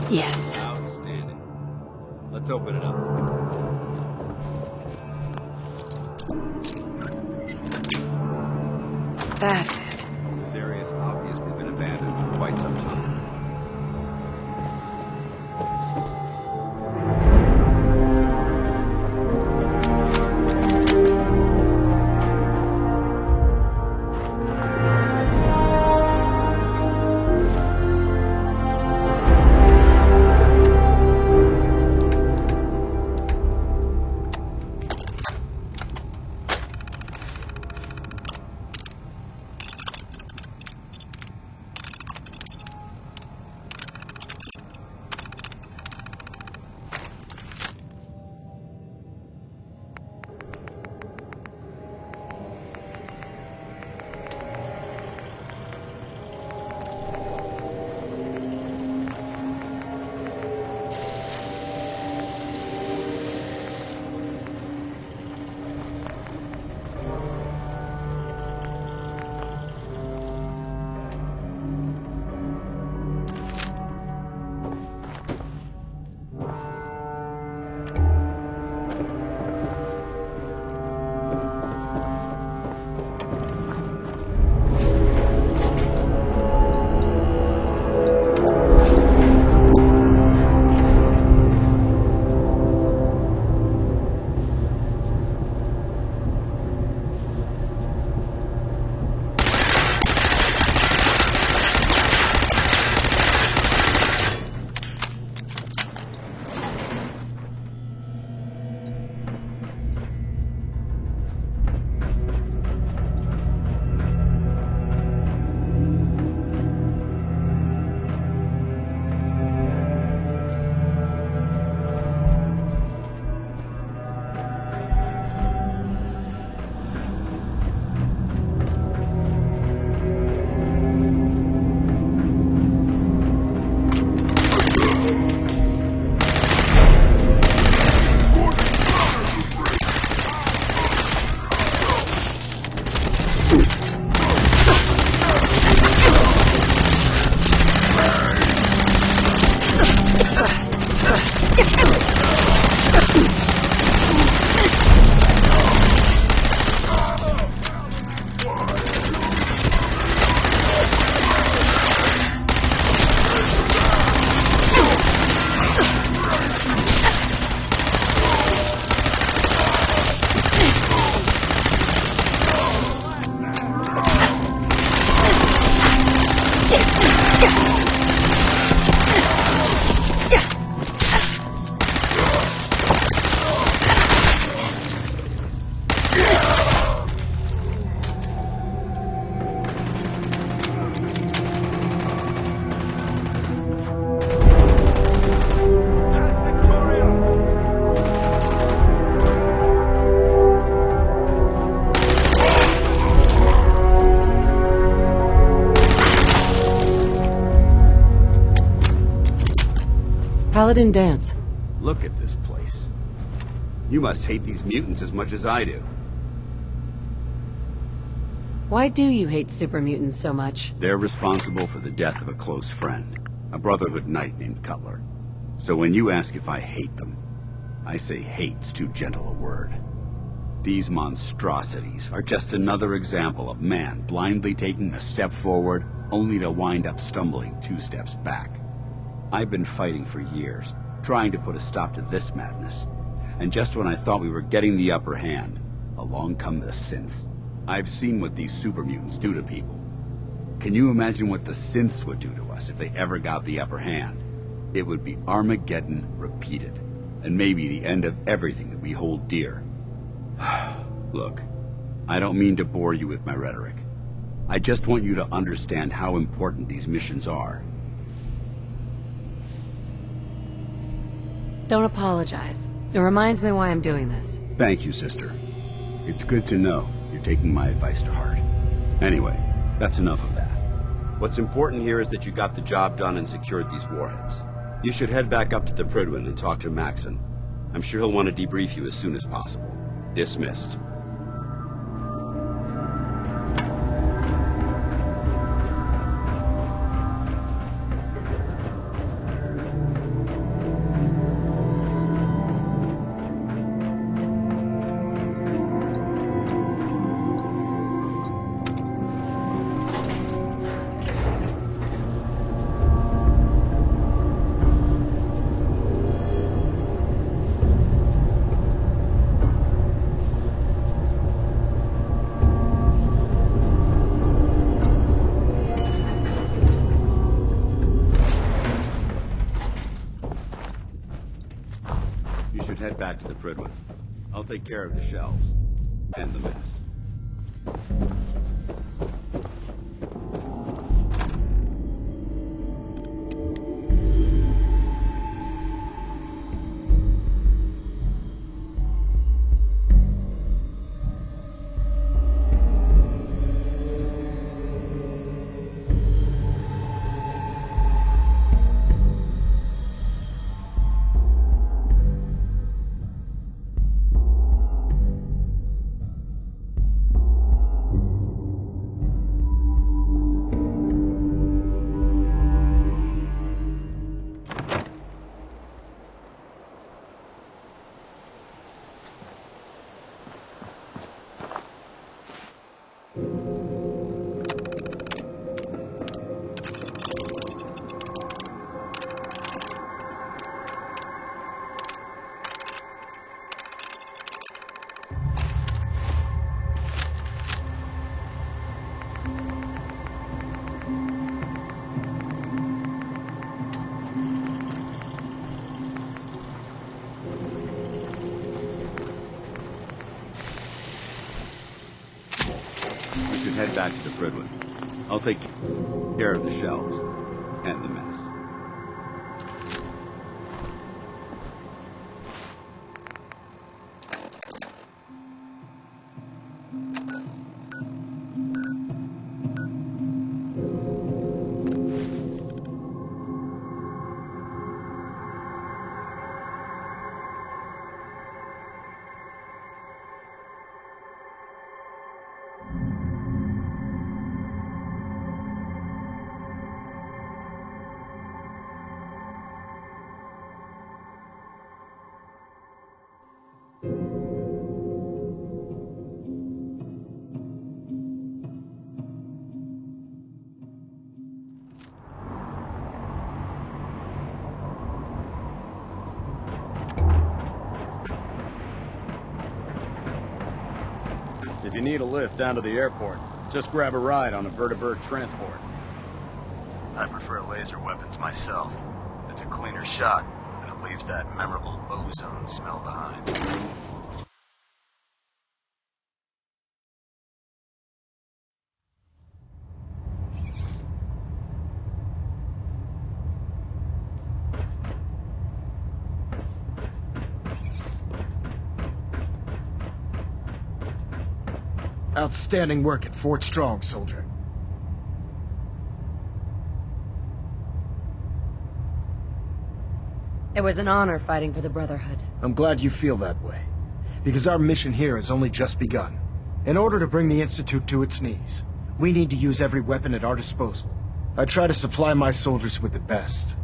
B: Yes.
L: Outstanding. Let's open it up.
B: That's it.
L: This area's obviously been abandoned for quite some time.
B: Paladin Danse.
L: Look at this place. You must hate these mutants as much as I do.
B: Why do you hate super mutants so much?
L: They're responsible for the death of a close friend, a Brotherhood knight named Cutler. So when you ask if I hate them, I say hate's too gentle a word. These monstrosities are just another example of man blindly taking a step forward, only to wind up stumbling 2 steps back. I've been fighting for years, trying to put a stop to this madness. And just when I thought we were getting the upper hand, along come the synths. I've seen what these super mutants do to people. Can you imagine what the synths would do to us if they ever got the upper hand? It would be Armageddon repeated, and maybe the end of everything that we hold dear. Look, I don't mean to bore you with my rhetoric. I just want you to understand how important these missions are.
B: Don't apologize. It reminds me why I'm doing this.
L: Thank you, sister. It's good to know you're taking my advice to heart. Anyway, that's enough of that. What's important here is that you got the job done and secured these warheads. You should head back up to the Prydwen and talk to Maxon. I'm sure he'll want to debrief you as soon as possible. Dismissed. Head back to the Prydwen. I'll take care of the shells and the mess. Head back to the Prydwen. I'll take care of the shells and the mess.
H: If you need a lift down to the airport, just grab a ride on a vertibird transport. I prefer laser weapons myself. It's a cleaner shot, and it leaves that memorable ozone smell behind.
T: Outstanding work at Fort Strong, soldier.
B: It was an honor fighting for the Brotherhood.
T: I'm glad you feel that way, because our mission here has only just begun. In order to bring the Institute to its knees, we need to use every weapon at our disposal. I try to supply my soldiers with the best.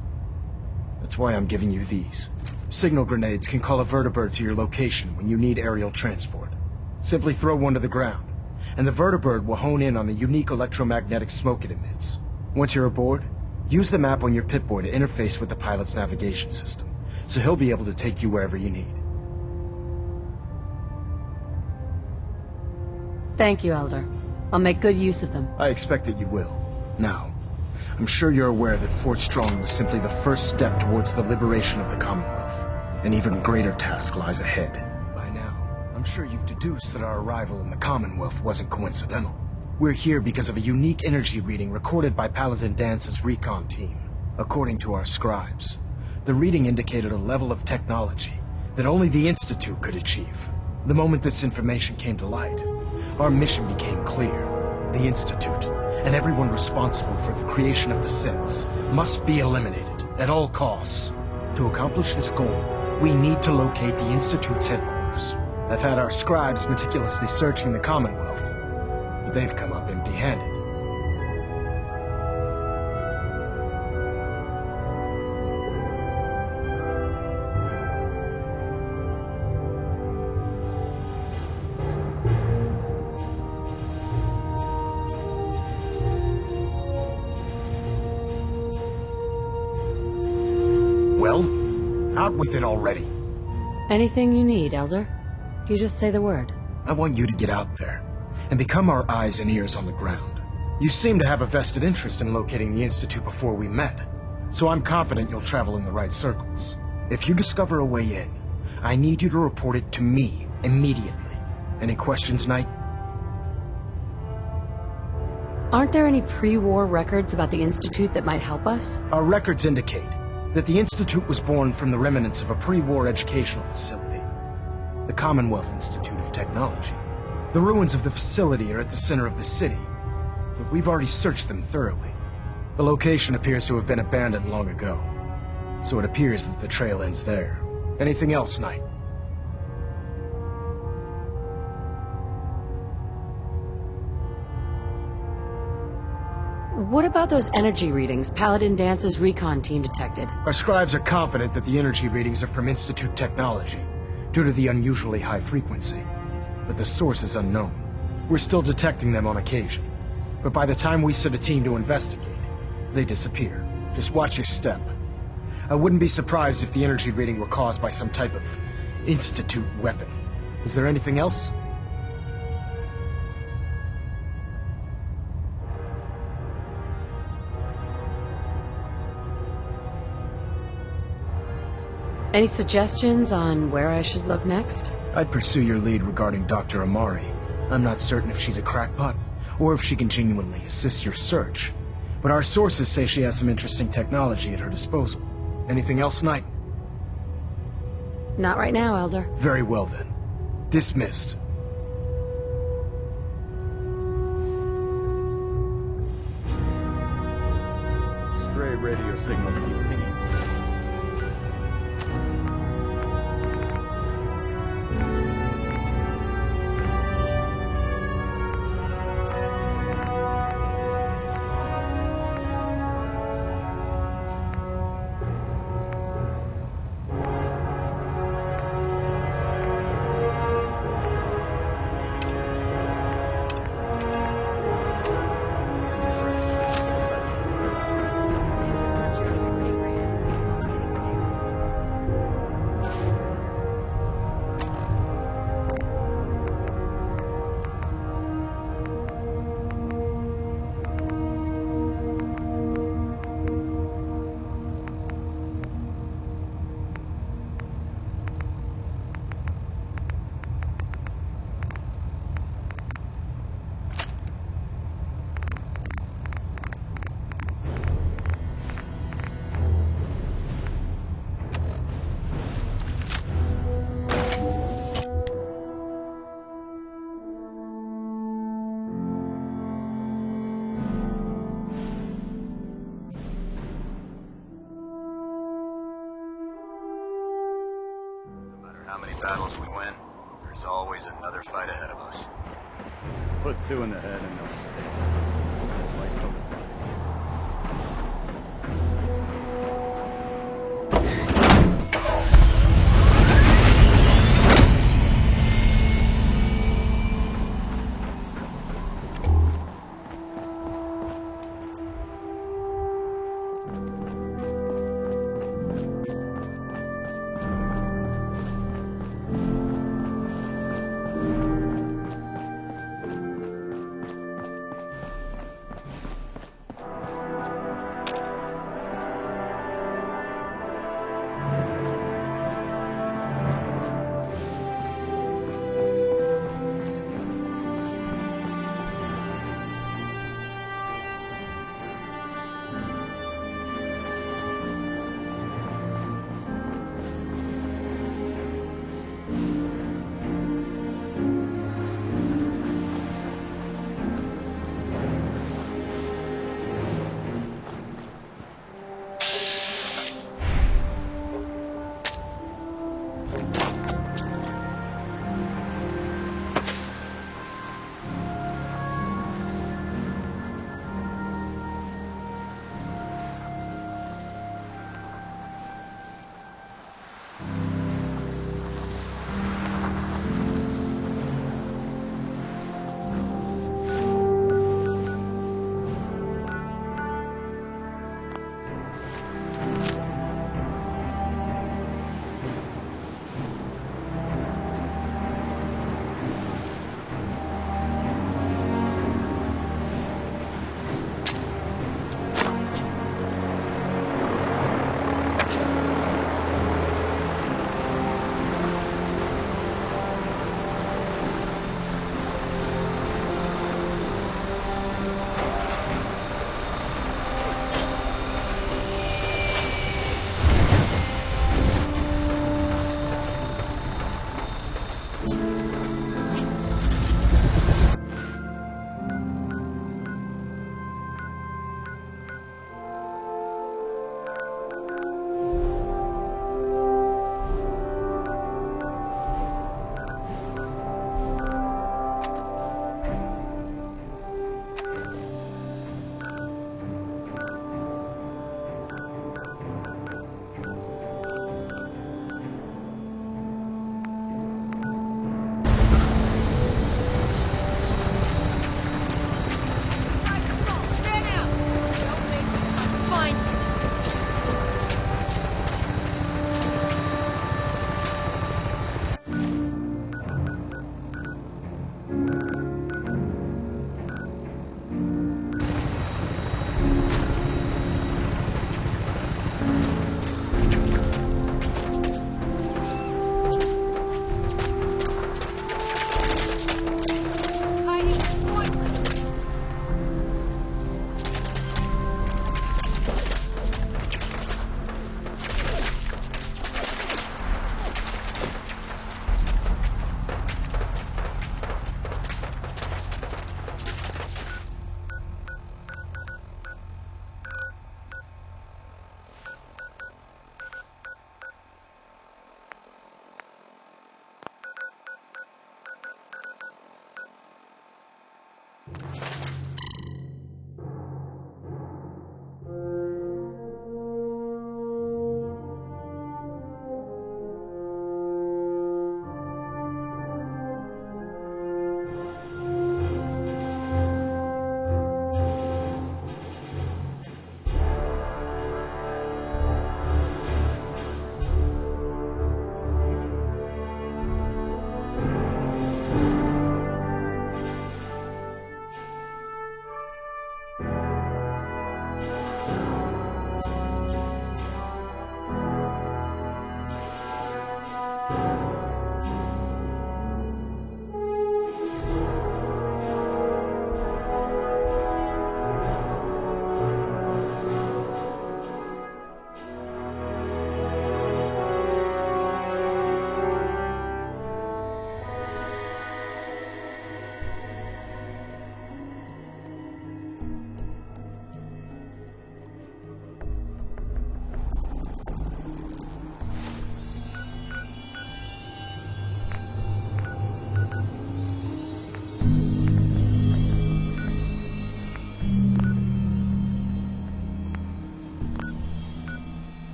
T: That's why I'm giving you these. Signal grenades can call a vertibird to your location when you need aerial transport. Simply throw one to the ground, and the vertibird will hone in on the unique electromagnetic smoke it emits. Once you're aboard, use the map on your Pip-Boy to interface with the pilot's navigation system, so he'll be able to take you wherever you need.
B: Thank you, Elder. I'll make good use of them.
T: I expect that you will. Now, I'm sure you're aware that Fort Strong was simply the first step towards the liberation of the Commonwealth. An even greater task lies ahead. By now, I'm sure you've deduced that our arrival in the Commonwealth wasn't coincidental. We're here because of a unique energy reading recorded by Paladin Dance's recon team. According to our scribes, the reading indicated a level of technology that only the Institute could achieve. The moment this information came to light, our mission became clear. The Institute, and everyone responsible for the creation of the synths, must be eliminated at all costs. To accomplish this goal, we need to locate the Institute's headquarters. I've had our scribes meticulously searching the Commonwealth, but they've come up empty-handed. Well, out with it already.
B: Anything you need, Elder. You just say the word.
T: I want you to get out there and become our eyes and ears on the ground. You seem to have a vested interest in locating the Institute before we met, so I'm confident you'll travel in the right circles. If you discover a way in, I need you to report it to me immediately. Any questions, Knight?
B: Aren't there any pre-war records about the Institute that might help us?
T: Our records indicate that the Institute was born from the remnants of a pre-war educational facility, the Commonwealth Institute of Technology. The ruins of the facility are at the center of the city, but we've already searched them thoroughly. The location appears to have been abandoned long ago, so it appears that the trail ends there. Anything else, Knight?
B: What about those energy readings Paladin Dance's recon team detected?
T: Our scribes are confident that the energy readings are from Institute technology, due to the unusually high frequency. But the source is unknown. We're still detecting them on occasion. But by the time we send a team to investigate, they disappear. Just watch your step. I wouldn't be surprised if the energy reading were caused by some type of Institute weapon. Is there anything else?
B: Any suggestions on where I should look next?
T: I'd pursue your lead regarding Dr. Amari. I'm not certain if she's a crackpot, or if she can genuinely assist your search. But our sources say she has some interesting technology at her disposal. Anything else, Knight?
B: Not right now, Elder.
T: Very well then. Dismissed.
H: Stray radio signals keep pinging. battles we win, there's always another fight ahead of us. Put 2 in the head and they'll stay. Place to live.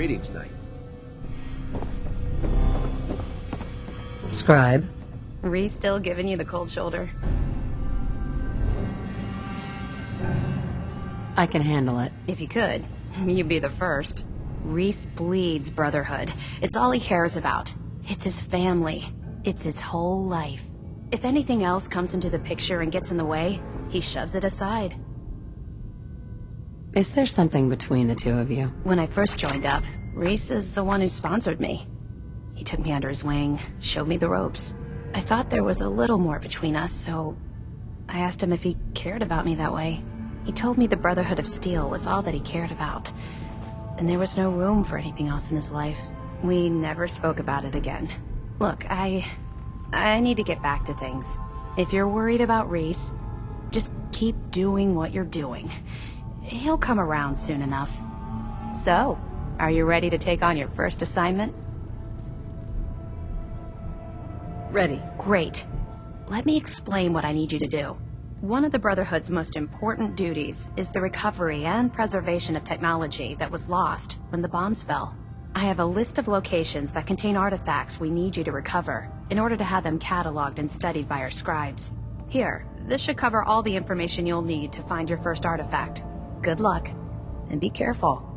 C: readings night.
B: Scribe.
N: Reese still giving you the cold shoulder?
B: I can handle it.
N: If you could, you'd be the first. Reese bleeds Brotherhood. It's all he cares about. It's his family. It's his whole life. If anything else comes into the picture and gets in the way, he shoves it aside.
B: Is there something between the two of you?
N: When I first joined up, Reese is the one who sponsored me. He took me under his wing, showed me the ropes. I thought there was a little more between us, so I asked him if he cared about me that way. He told me the Brotherhood of Steel was all that he cared about, and there was no room for anything else in his life. We never spoke about it again. Look, I need to get back to things. If you're worried about Reese, just keep doing what you're doing. He'll come around soon enough. So, are you ready to take on your first assignment?
B: Ready.
N: Great. Let me explain what I need you to do. One of the Brotherhood's most important duties is the recovery and preservation of technology that was lost when the bombs fell. I have a list of locations that contain artifacts we need you to recover in order to have them cataloged and studied by our scribes. Here, this should cover all the information you'll need to find your first artifact. Good luck, and be careful.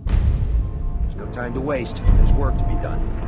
C: There's no time to waste. There's work to be done.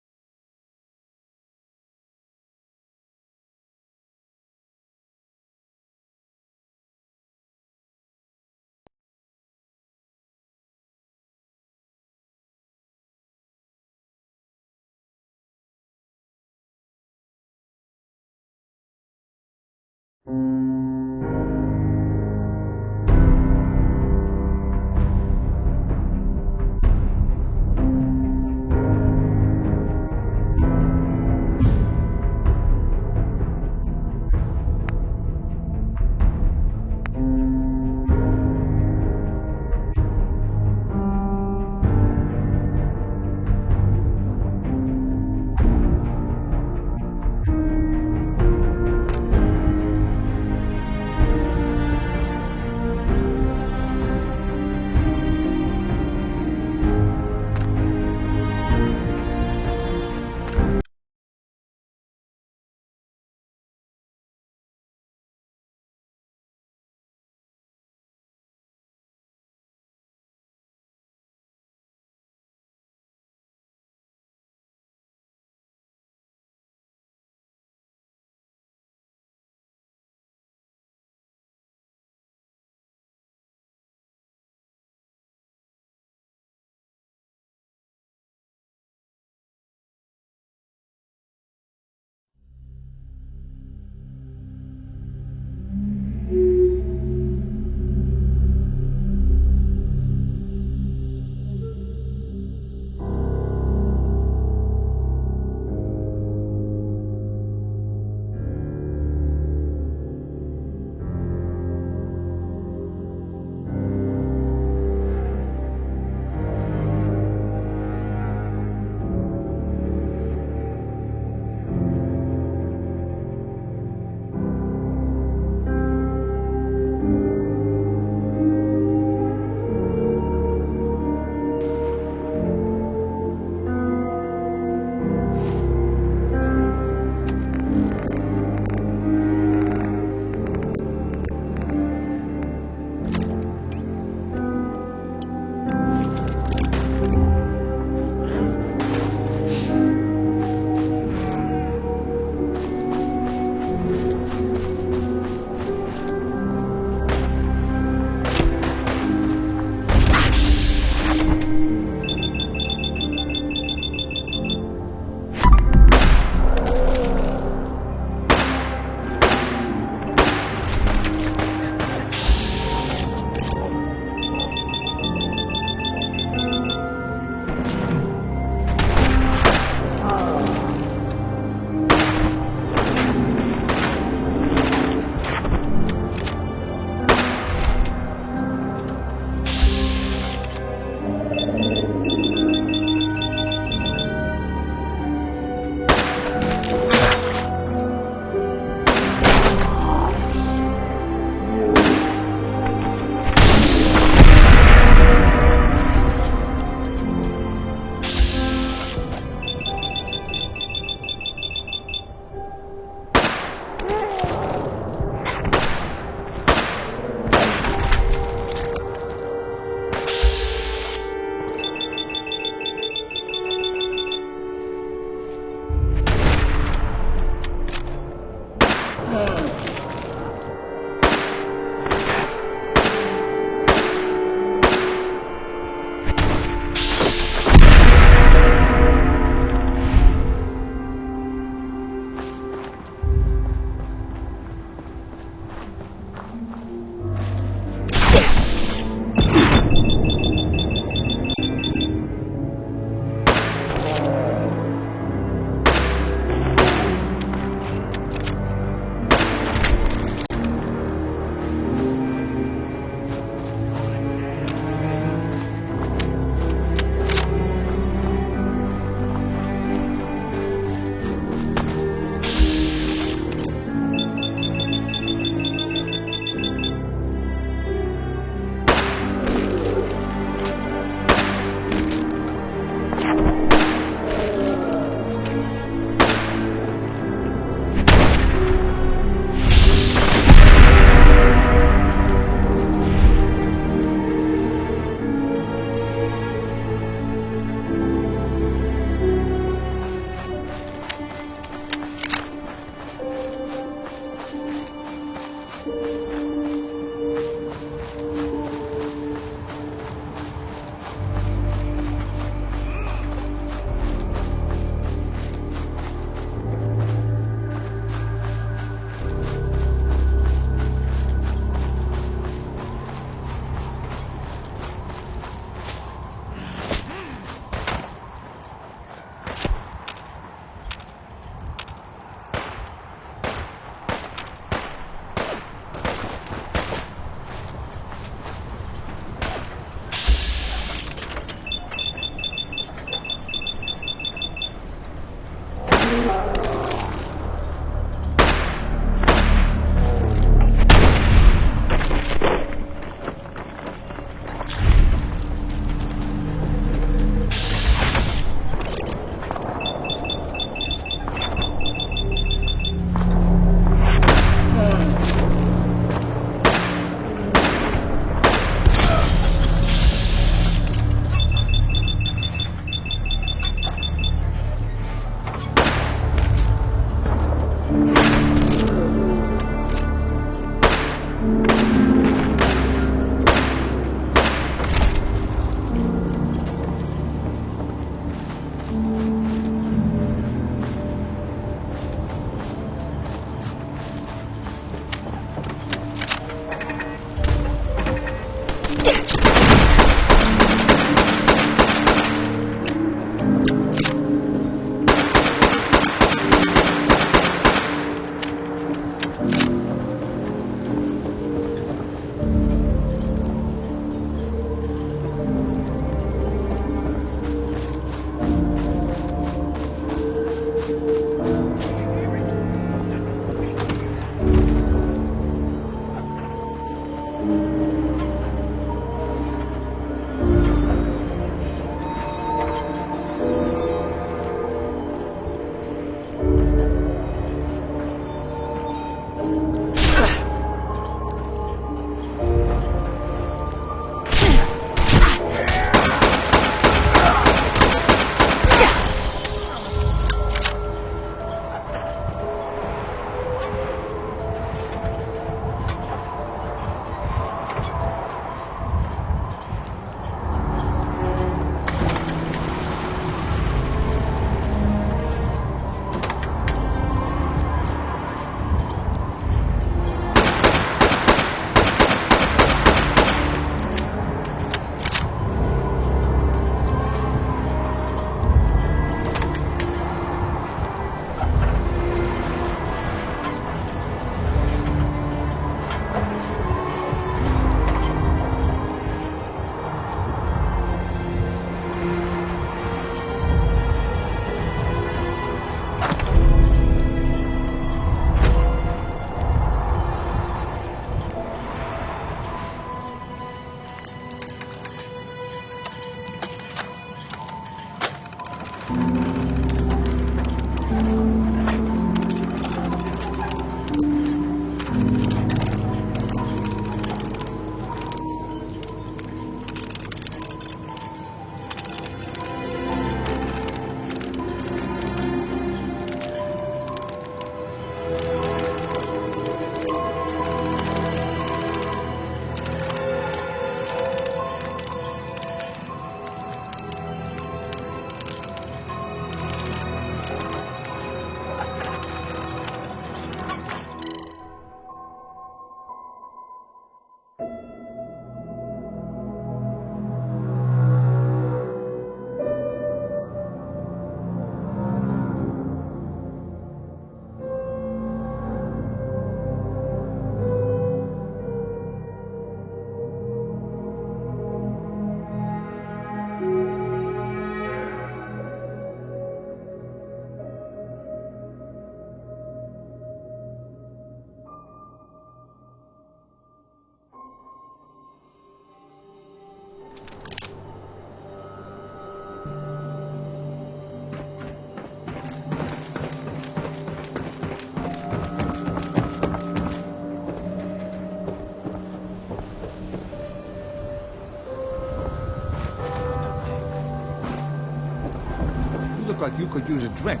C: like you could use a drink.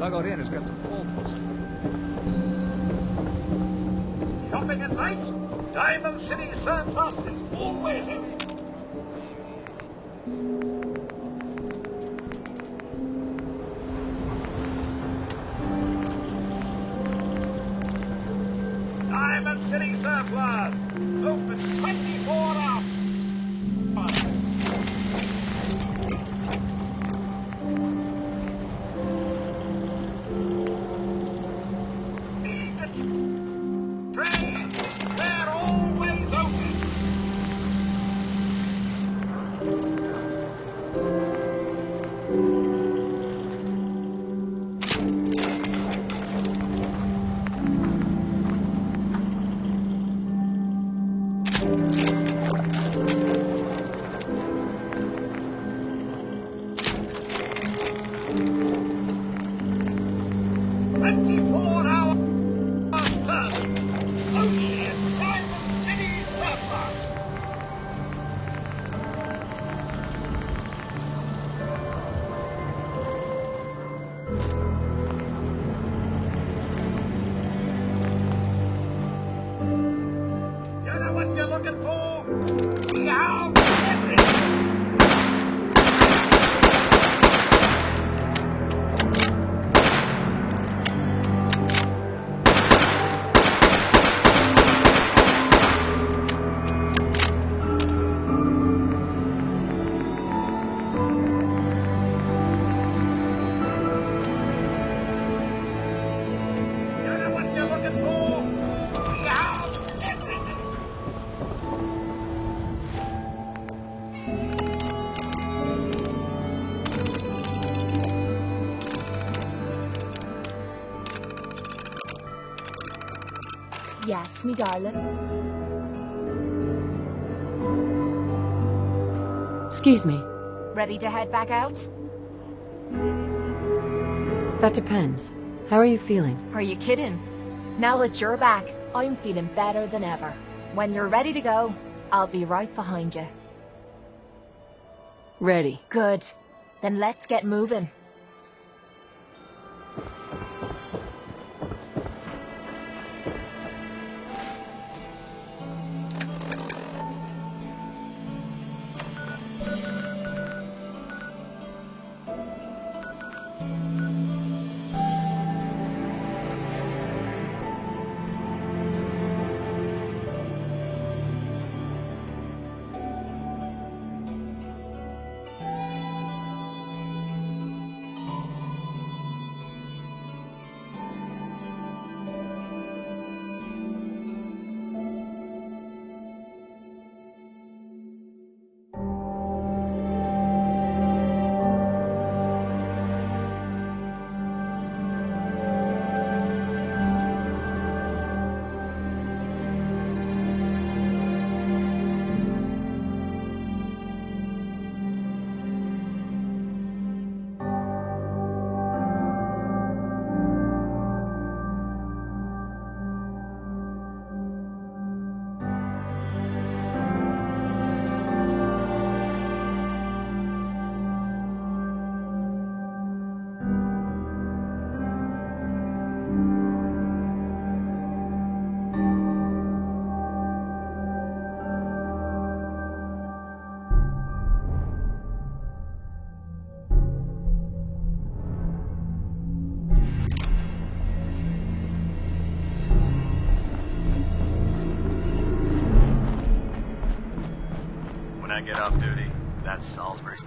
C: Dugout Inn has got some pulpos.
J: Shopping at night? Diamond City Surplus is always open. Diamond City Surplus, open 24 hours. Trains, they're always open.
E: Yes, me darling.
B: Excuse me.
E: Ready to head back out?
B: That depends. How are you feeling?
E: Are you kidding? Now that you're back, I'm feeling better than ever. When you're ready to go, I'll be right behind you.
B: Ready.
E: Good. Then let's get moving.
H: When I get off duty, that's Salisbury.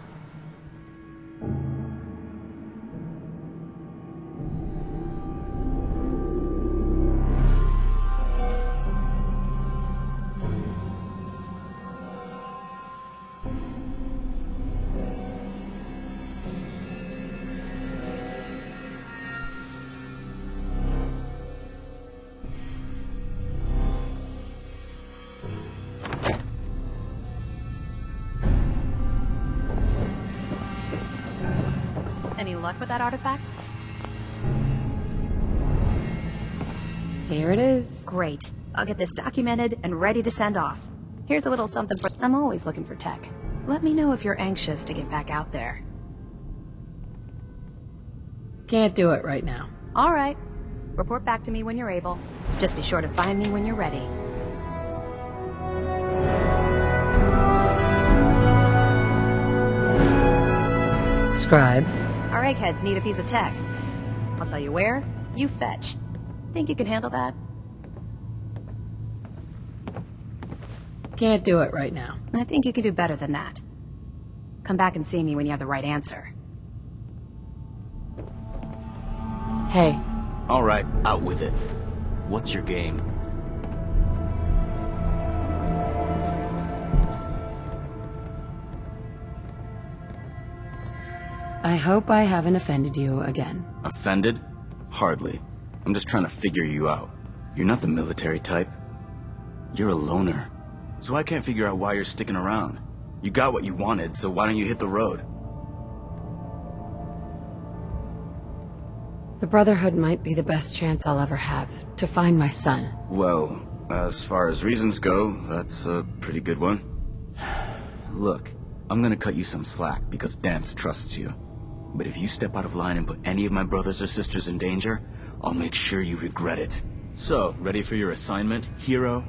N: Any luck with that artifact?
B: Here it is.
N: Great. I'll get this documented and ready to send off. Here's a little something for... I'm always looking for tech. Let me know if you're anxious to get back out there.
B: Can't do it right now.
N: All right. Report back to me when you're able. Just be sure to find me when you're ready.
B: Scribe.
N: Our eggheads need a piece of tech. I'll tell you where. You fetch. Think you can handle that?
B: Can't do it right now.
N: I think you can do better than that. Come back and see me when you have the right answer.
B: Hey.
G: All right, out with it. What's your game?
B: I hope I haven't offended you again.
G: Offended? Hardly. I'm just trying to figure you out. You're not the military type. You're a loner. So I can't figure out why you're sticking around. You got what you wanted, so why don't you hit the road?
B: The Brotherhood might be the best chance I'll ever have to find my son.
G: Well, as far as reasons go, that's a pretty good one. Look, I'm gonna cut you some slack because Dance trusts you. But if you step out of line and put any of my brothers or sisters in danger, I'll make sure you regret it. So, ready for your assignment, hero?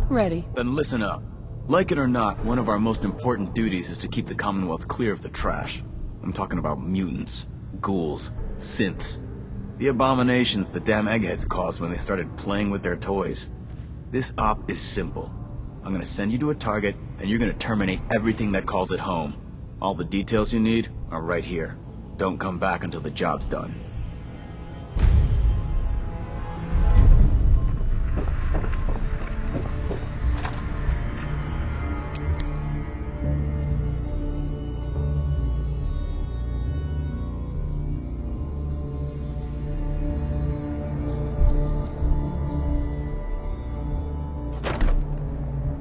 B: Ready.
G: Then listen up. Like it or not, one of our most important duties is to keep the Commonwealth clear of the trash. I'm talking about mutants, ghouls, synths. The abominations the damn eggheads caused when they started playing with their toys. This op is simple. I'm gonna send you to a target, and you're gonna terminate everything that calls it home. All the details you need are right here. Don't come back until the job's done.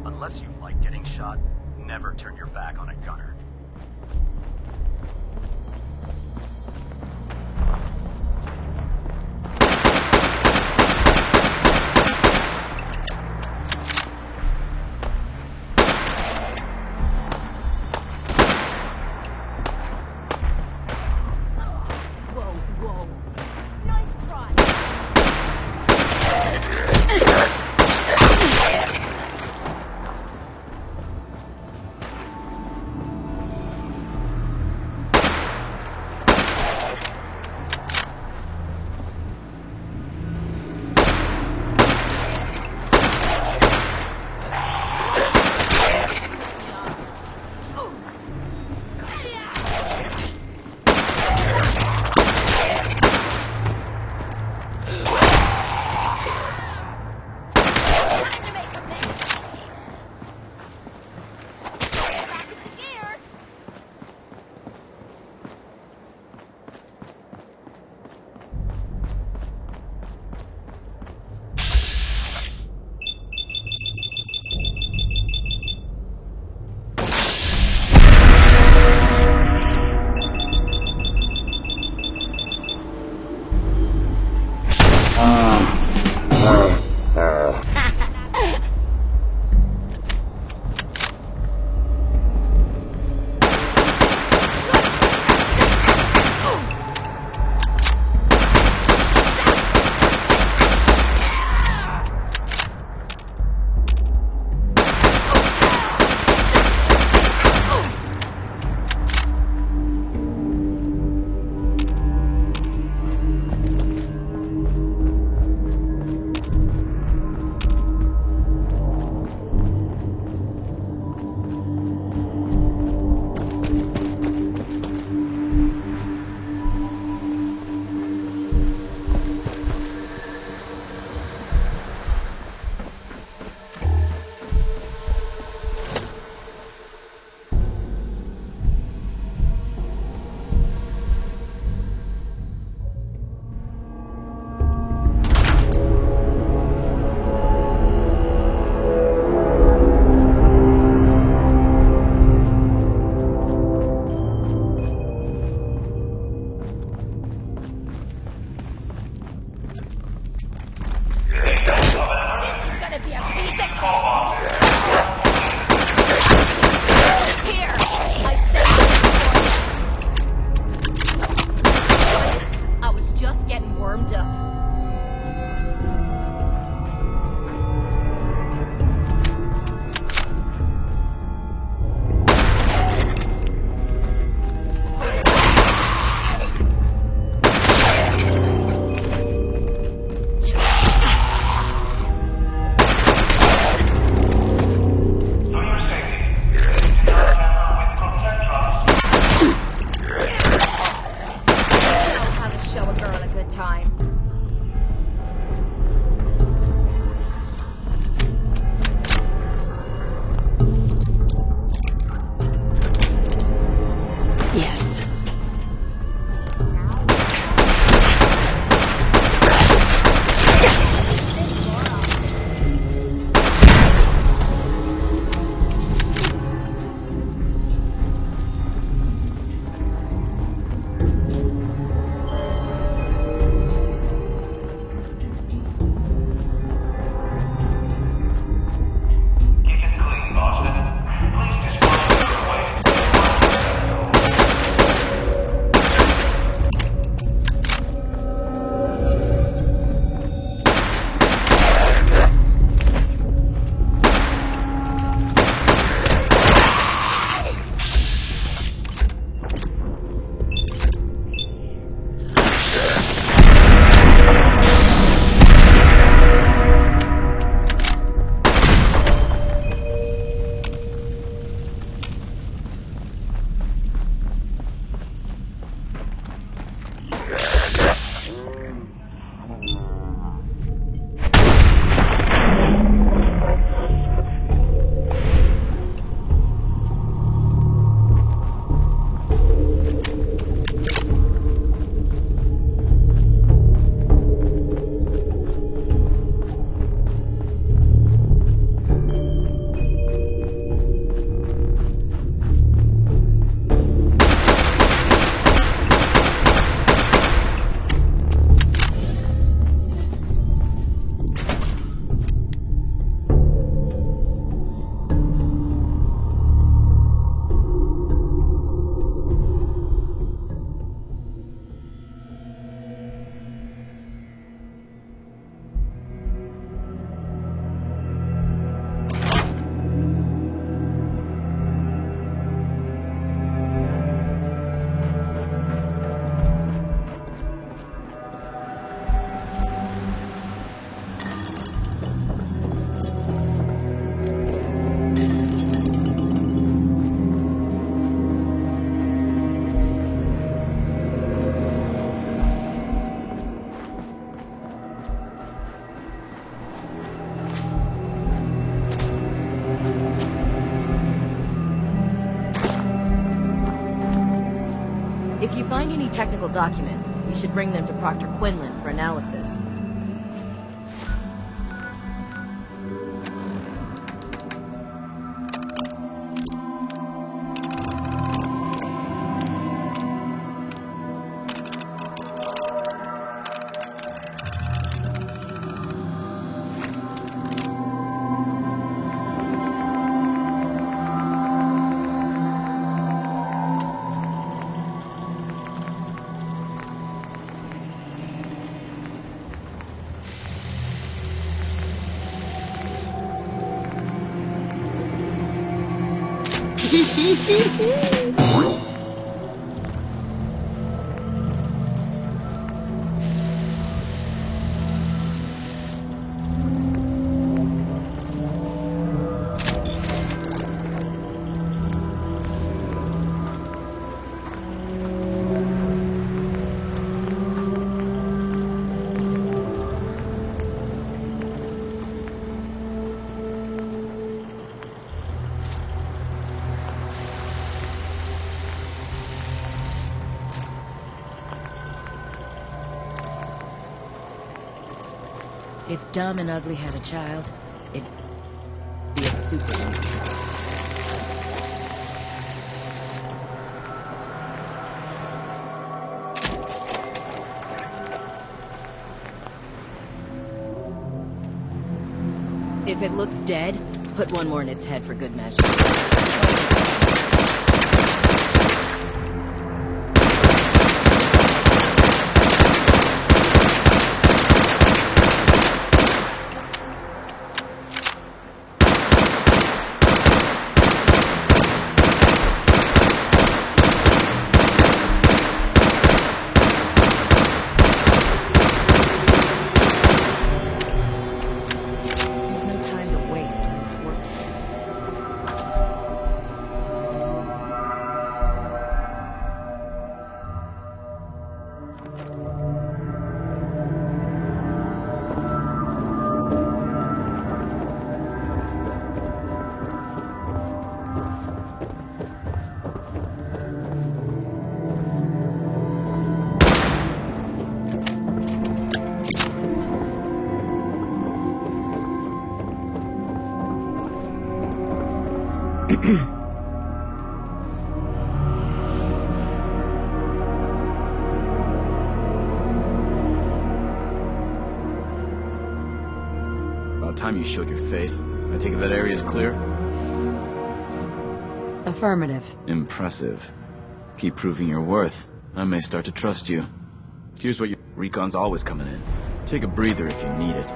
H: Unless you like getting shot, never turn your back on a gunner.
E: Whoa, whoa. Nice try.
V: time.
B: Yes.
I: If you find any technical documents, you should bring them to Proctor Quinlan for analysis. If Dumb and Ugly had a child, it'd be a super mutant. If it looks dead, put one more in its head for good measure.
G: About time you showed your face. I take it that area's clear?
B: Affirmative.
G: Impressive. Keep proving your worth. I may start to trust you. Here's what your recon's always coming in. Take a breather if you need it.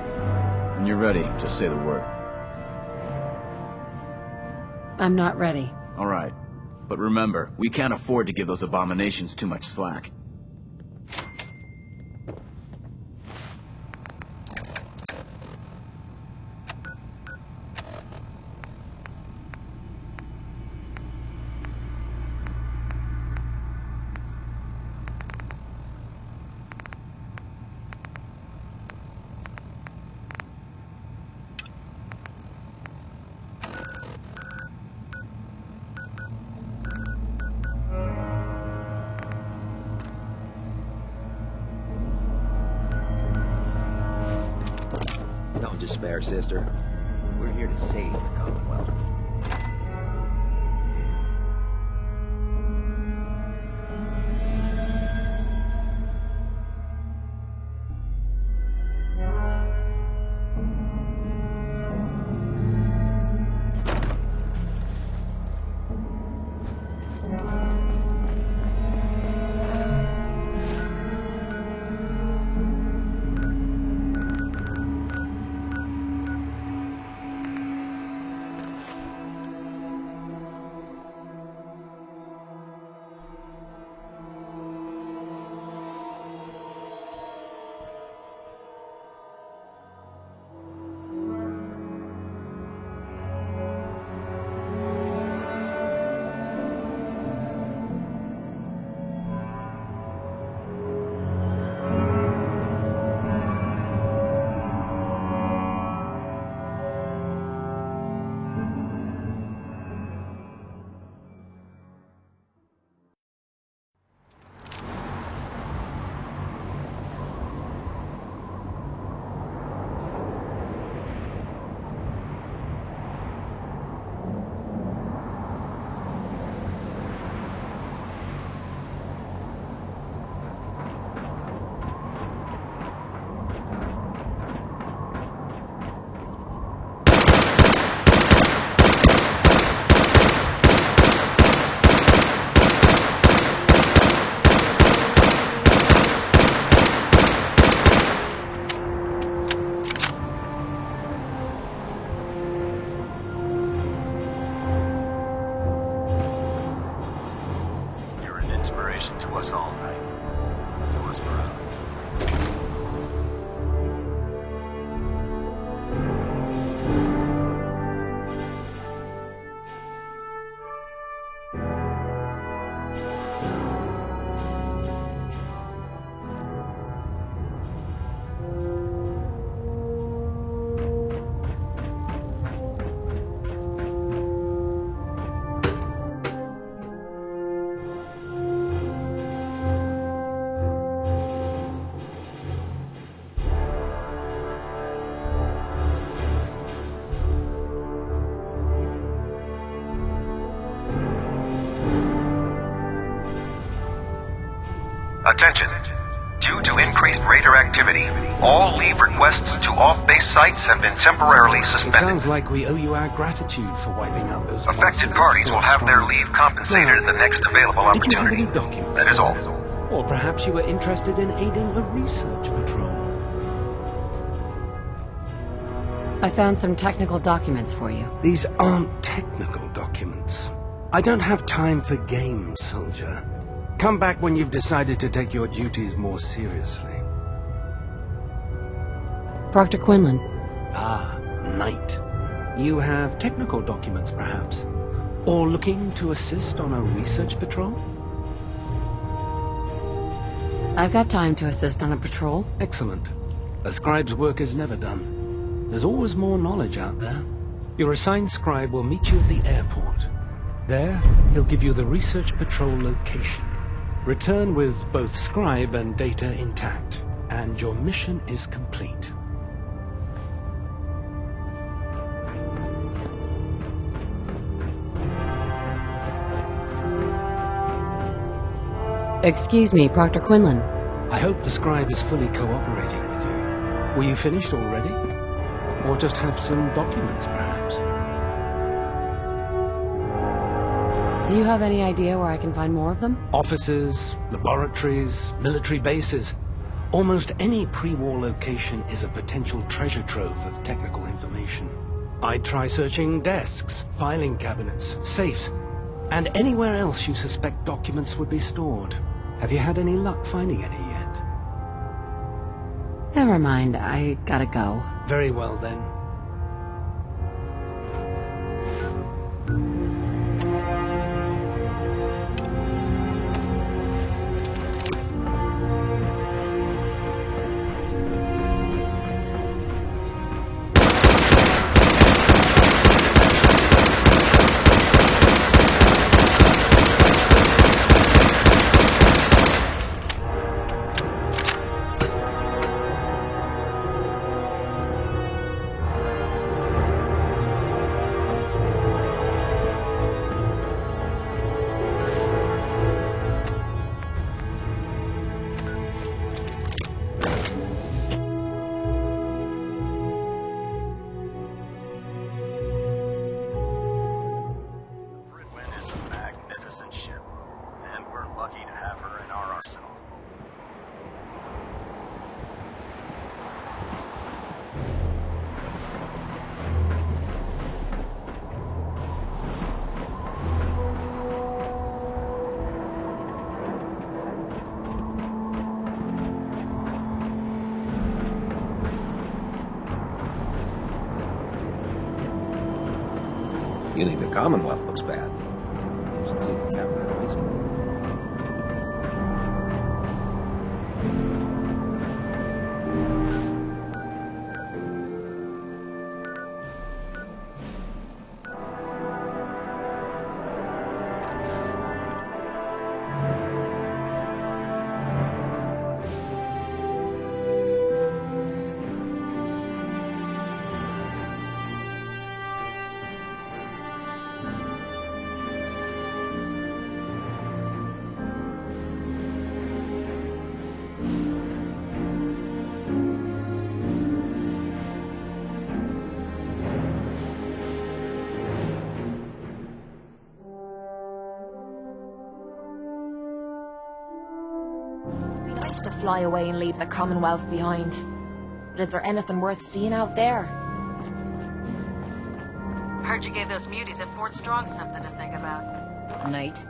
G: When you're ready, just say the word.
B: I'm not ready.
G: All right. But remember, we can't afford to give those abominations too much slack.
C: Don't despair, sister. We're here to save the Commonwealth.
H: Inspiration to us all, right? To us, Morale.
K: Attention. Due to increased raider activity, all leave requests to off-base sites have been temporarily
X: It
K: suspended.
X: sounds like we owe you our gratitude for wiping out those
K: Affected parties will have their leave compensated at the next available
X: Did you have
K: opportunity.
X: any documents?
K: That is all.
X: Or perhaps you were interested in aiding a research patrol.
B: I found some technical documents for you.
X: These aren't technical documents. I don't have time for games, soldier. Come back when you've decided to take your duties more seriously.
B: Proctor Quinlan.
X: Ah, Knight. You have technical documents, perhaps? Or looking to assist on a research patrol?
B: I've got time to assist on a patrol.
X: Excellent. A scribe's work is never done. There's always more knowledge out there. Your assigned scribe will meet you at the airport. There, he'll give you the research patrol location. Return with both scribe and data intact, and your mission is complete.
B: Excuse me, Proctor Quinlan.
X: I hope the scribe is fully cooperating with you. Were you finished already? Or just have some documents, perhaps?
B: Do you have any idea where I can find more of them?
X: Offices, laboratories, military bases. Almost any pre-war location is a potential treasure trove of technical information. I'd try searching desks, filing cabinets, safes, and anywhere else you suspect documents would be stored. Have you had any luck finding any yet?
B: Never mind, I gotta go.
X: Very well then.
O: Ship, and we're lucky to have her in our arsenal.
C: You think the Commonwealth looks bad? Should see the captain at least.
E: To fly away and leave the Commonwealth behind. But is there anything worth seeing out there?
I: Heard you gave those muties at Fort Strong something to think about. Knight.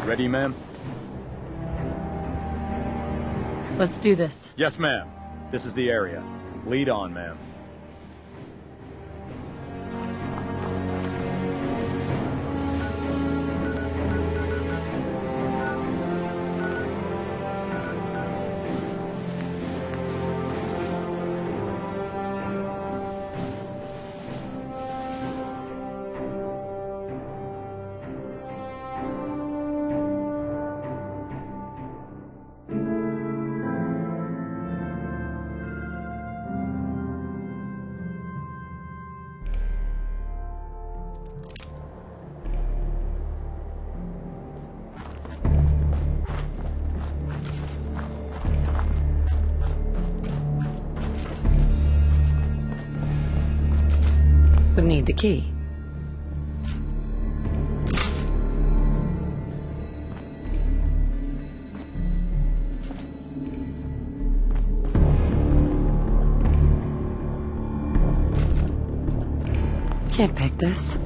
H: Ready, ma'am?
B: Let's do this.
H: Yes, ma'am. This is the area. Lead on, ma'am.
B: We need the key. Can't pick this.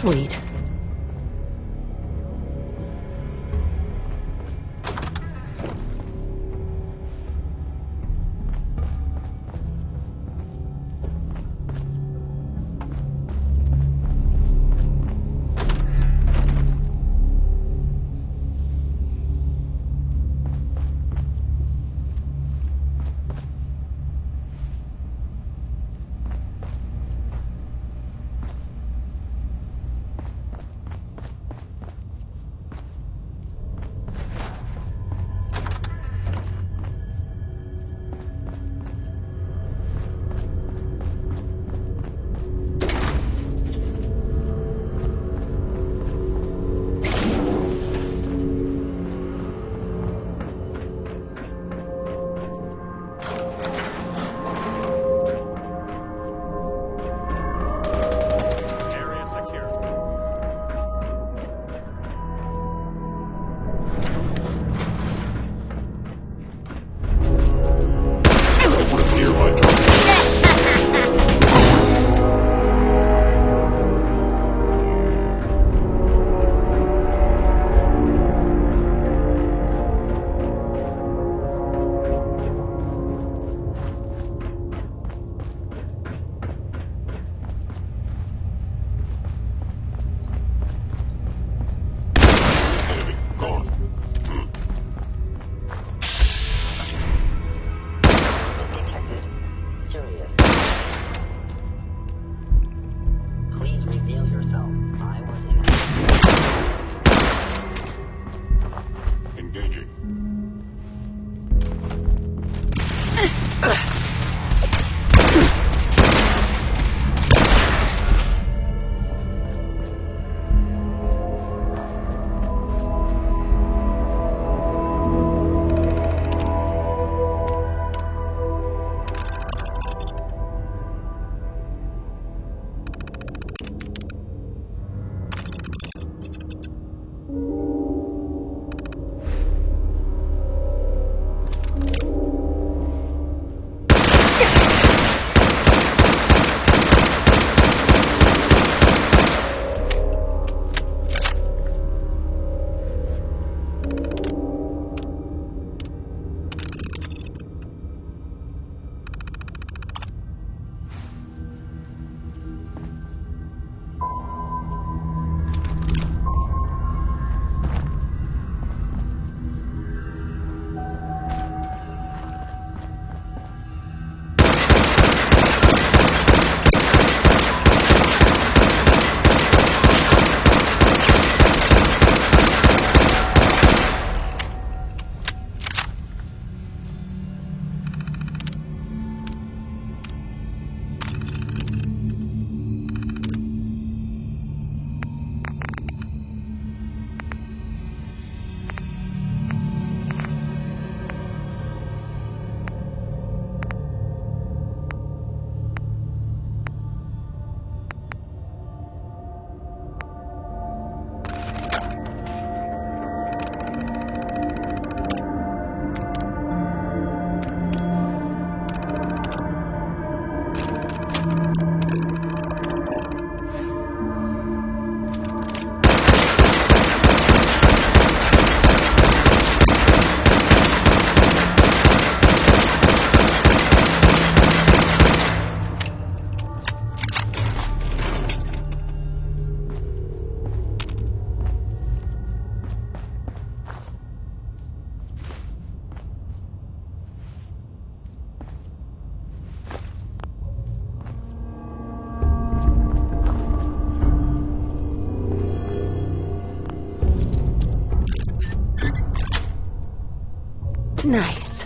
B: Sweet. Nice.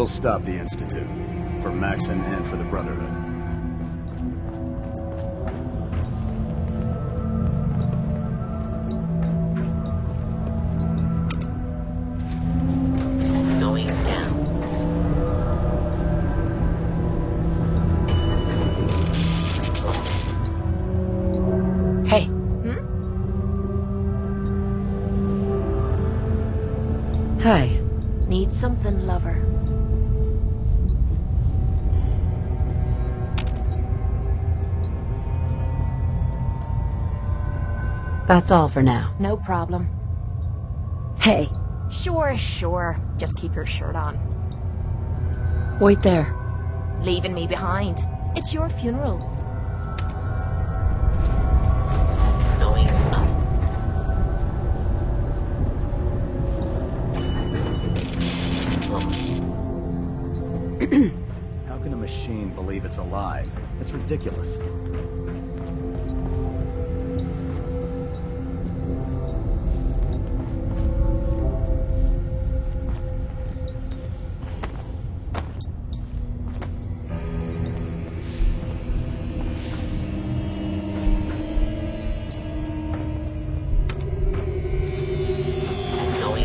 H: We'll stop the Institute. For Maxon and for the Brotherhood.
I: Going down.
B: Hey. Hi.
E: Need something, lover.
B: That's all for now.
E: No problem.
B: Hey.
E: Sure. Just keep your shirt on.
B: Wait there.
E: Leaving me behind. It's your funeral.
I: Going up.
H: How can a machine believe it's alive? It's ridiculous.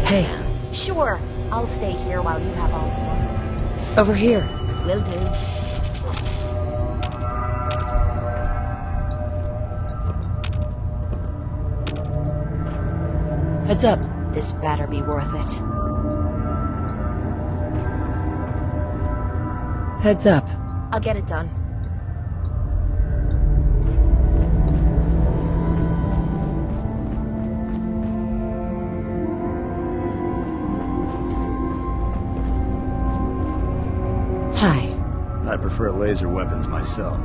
B: Hey.
E: Sure. I'll stay here while you have all the fun.
B: Over here.
E: Will do.
B: Heads up.
E: This better be worth it.
B: Heads up.
E: I'll get it done.
B: Hi.
H: I prefer laser weapons myself.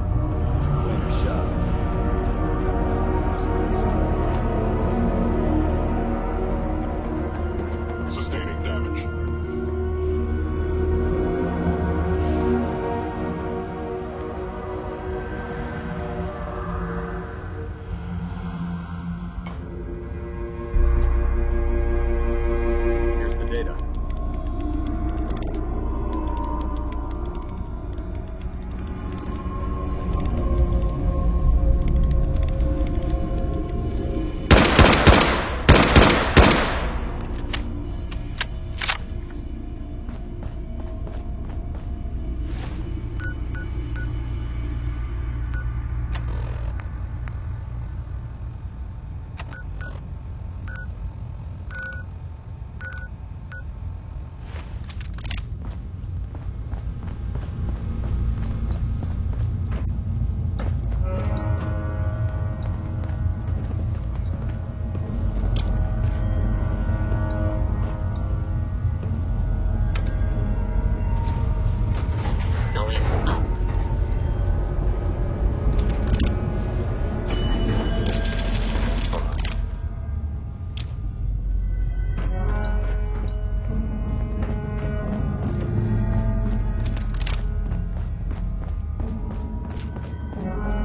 H: It's a cleaner shot.
M: Sustaining damage.
H: Here's the data.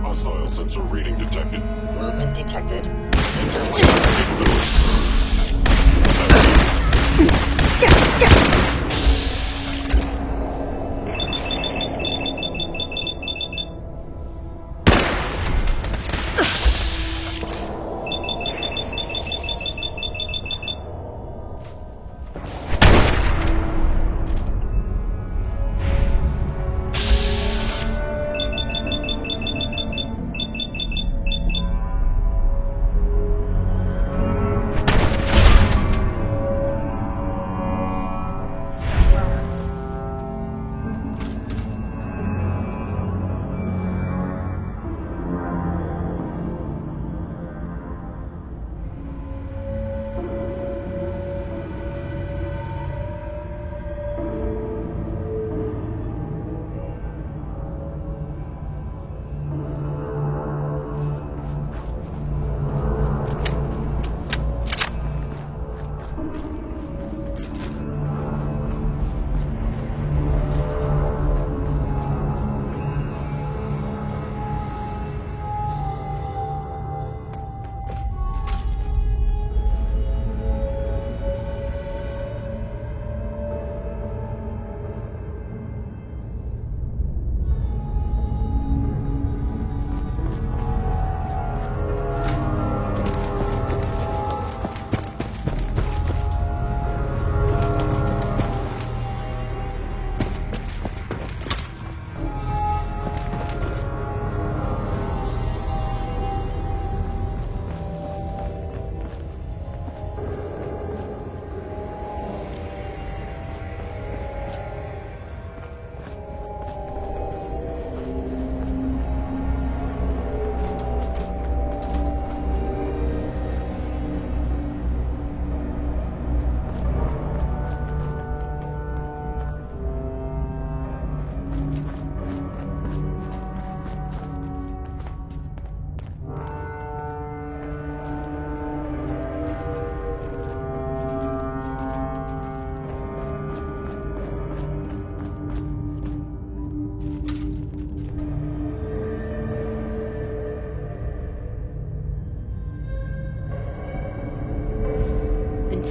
M: Hostile sensor reading detected.
I: Movement detected.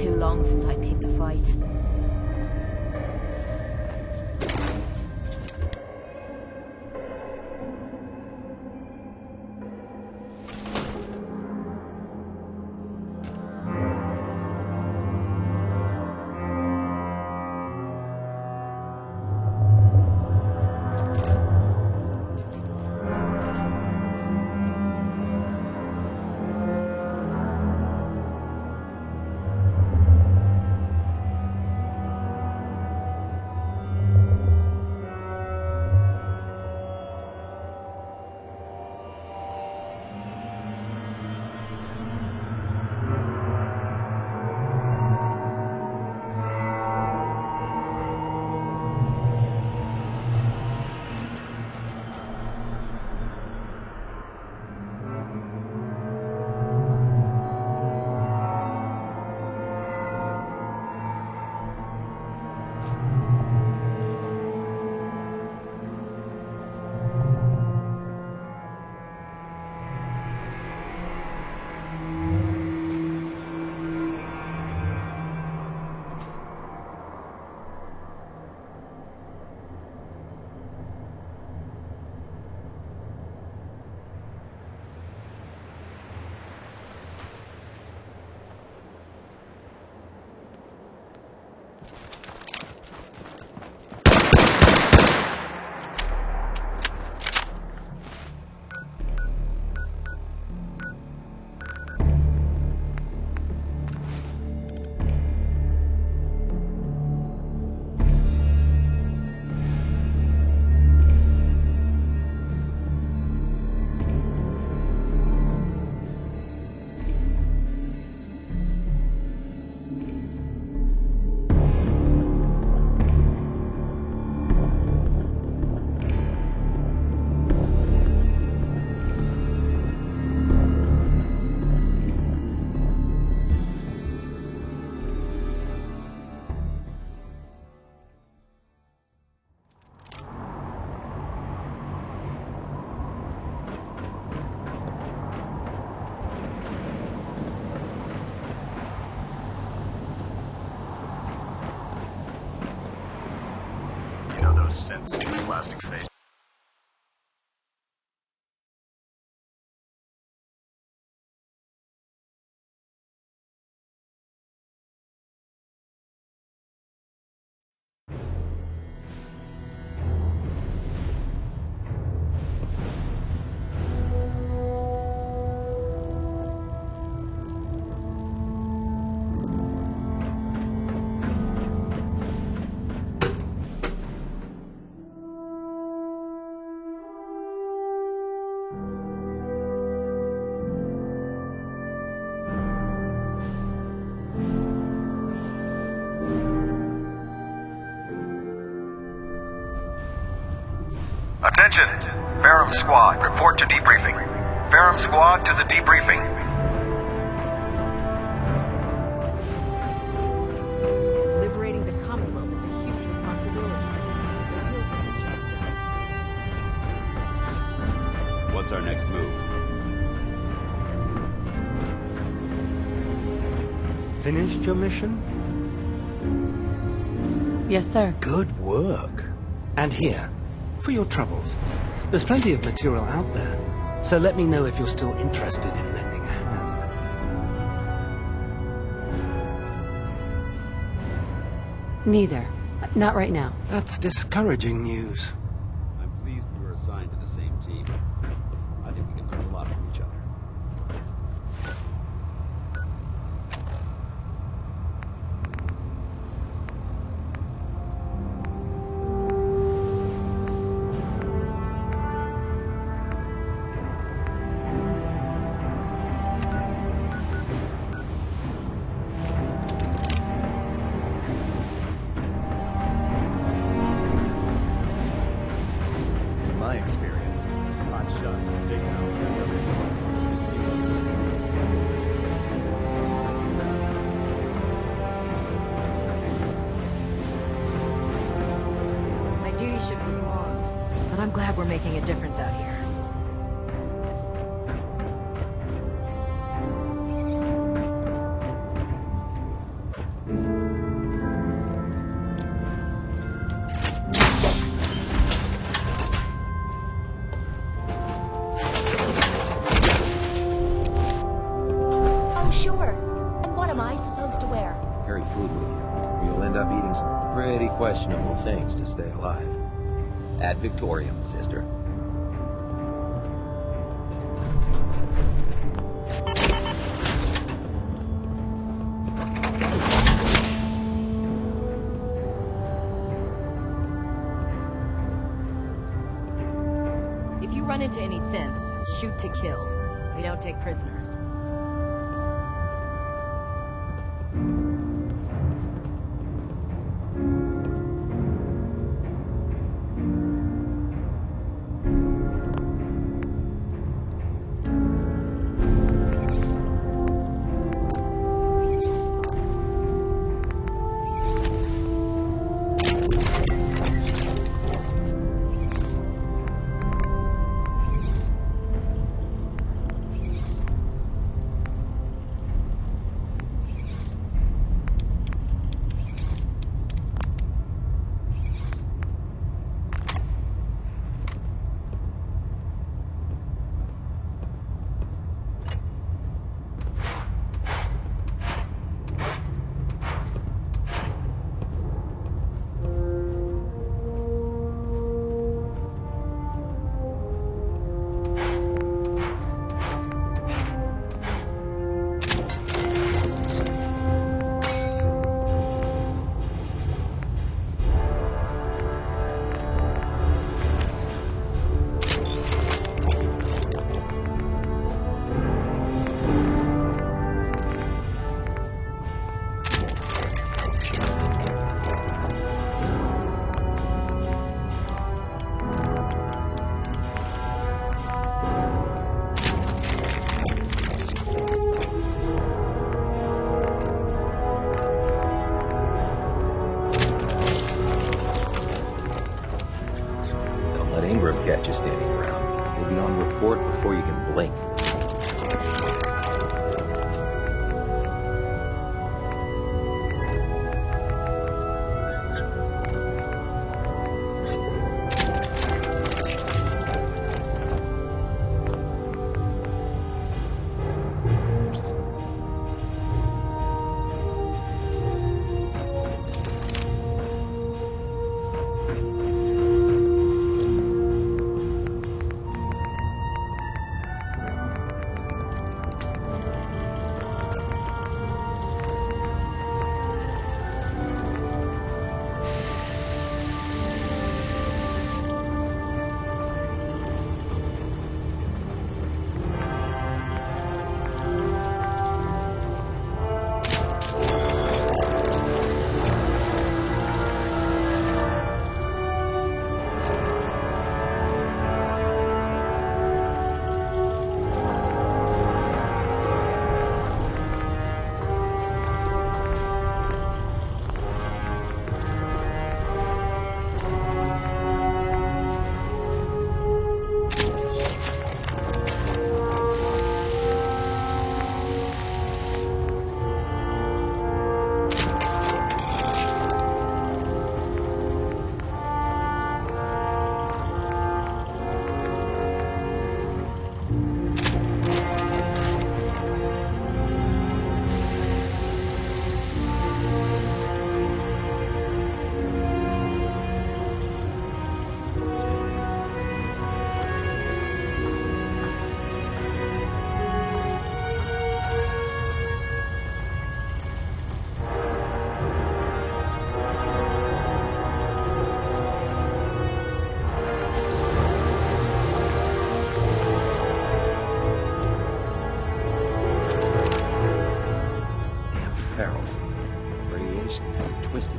E: too long since I picked a fight.
H: Sensitive plastic face.
K: Attention! Ferrum Squad, report to debriefing. Ferrum Squad to the debriefing.
V: Liberating the Commonwealth is a huge responsibility.
L: What's our next move?
X: Finished your mission?
B: Yes, sir.
X: Good work. And here, for your troubles. There's plenty of material out there, so let me know if you're still interested in lending a hand.
B: Neither. Not right now.
X: That's discouraging news.
L: I'm pleased we were assigned to the same team. I think we can learn a lot from each other.
V: shift was long, but I'm glad we're making a difference out here.
C: questionable things to stay alive. Ad Victoriam, sister.
V: If you run into any synths, shoot to kill. We don't take prisoners.
C: Catch you standing around. We'll be on report before you can blink.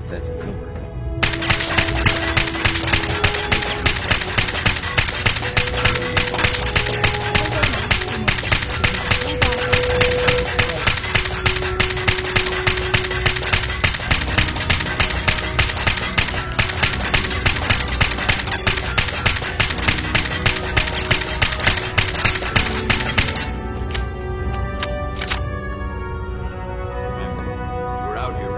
C: Sense of humor.
K: We're out here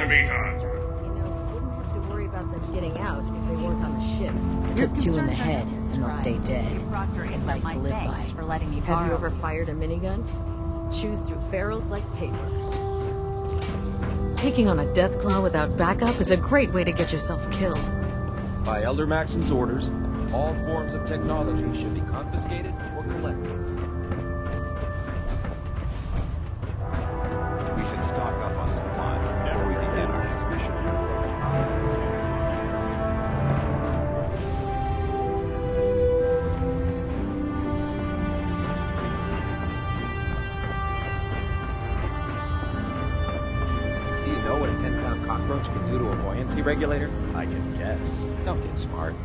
M: behind.
V: Wouldn't have to worry about them getting out if they weren't on the ship.
I: Took 2 in the head, and they'll stay dead. Advice to live by.
W: For letting me
V: Have you ever fired a minigun? Chews through barrels like paper. Taking on a Deathclaw without backup is a great way to get yourself killed.
C: By Elder Maxon's orders, all forms of technology should be confiscated or collected.
A: We should stock up on supplies before we begin our next mission.
C: Do you know what a 10-pound cockroach can do to a buoyancy regulator?
H: I can guess.
C: Don't get smart.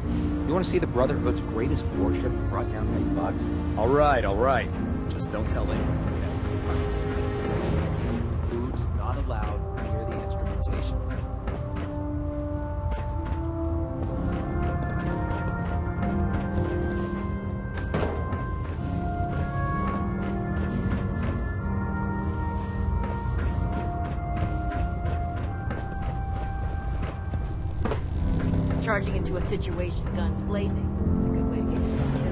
C: You want to see the Brotherhood's greatest warship brought down by bugs?
H: All right. Just don't tell anyone.
C: Food's not allowed near the instrumentation.
V: Charging into a situation, guns blazing. It's a good way to get yourself killed.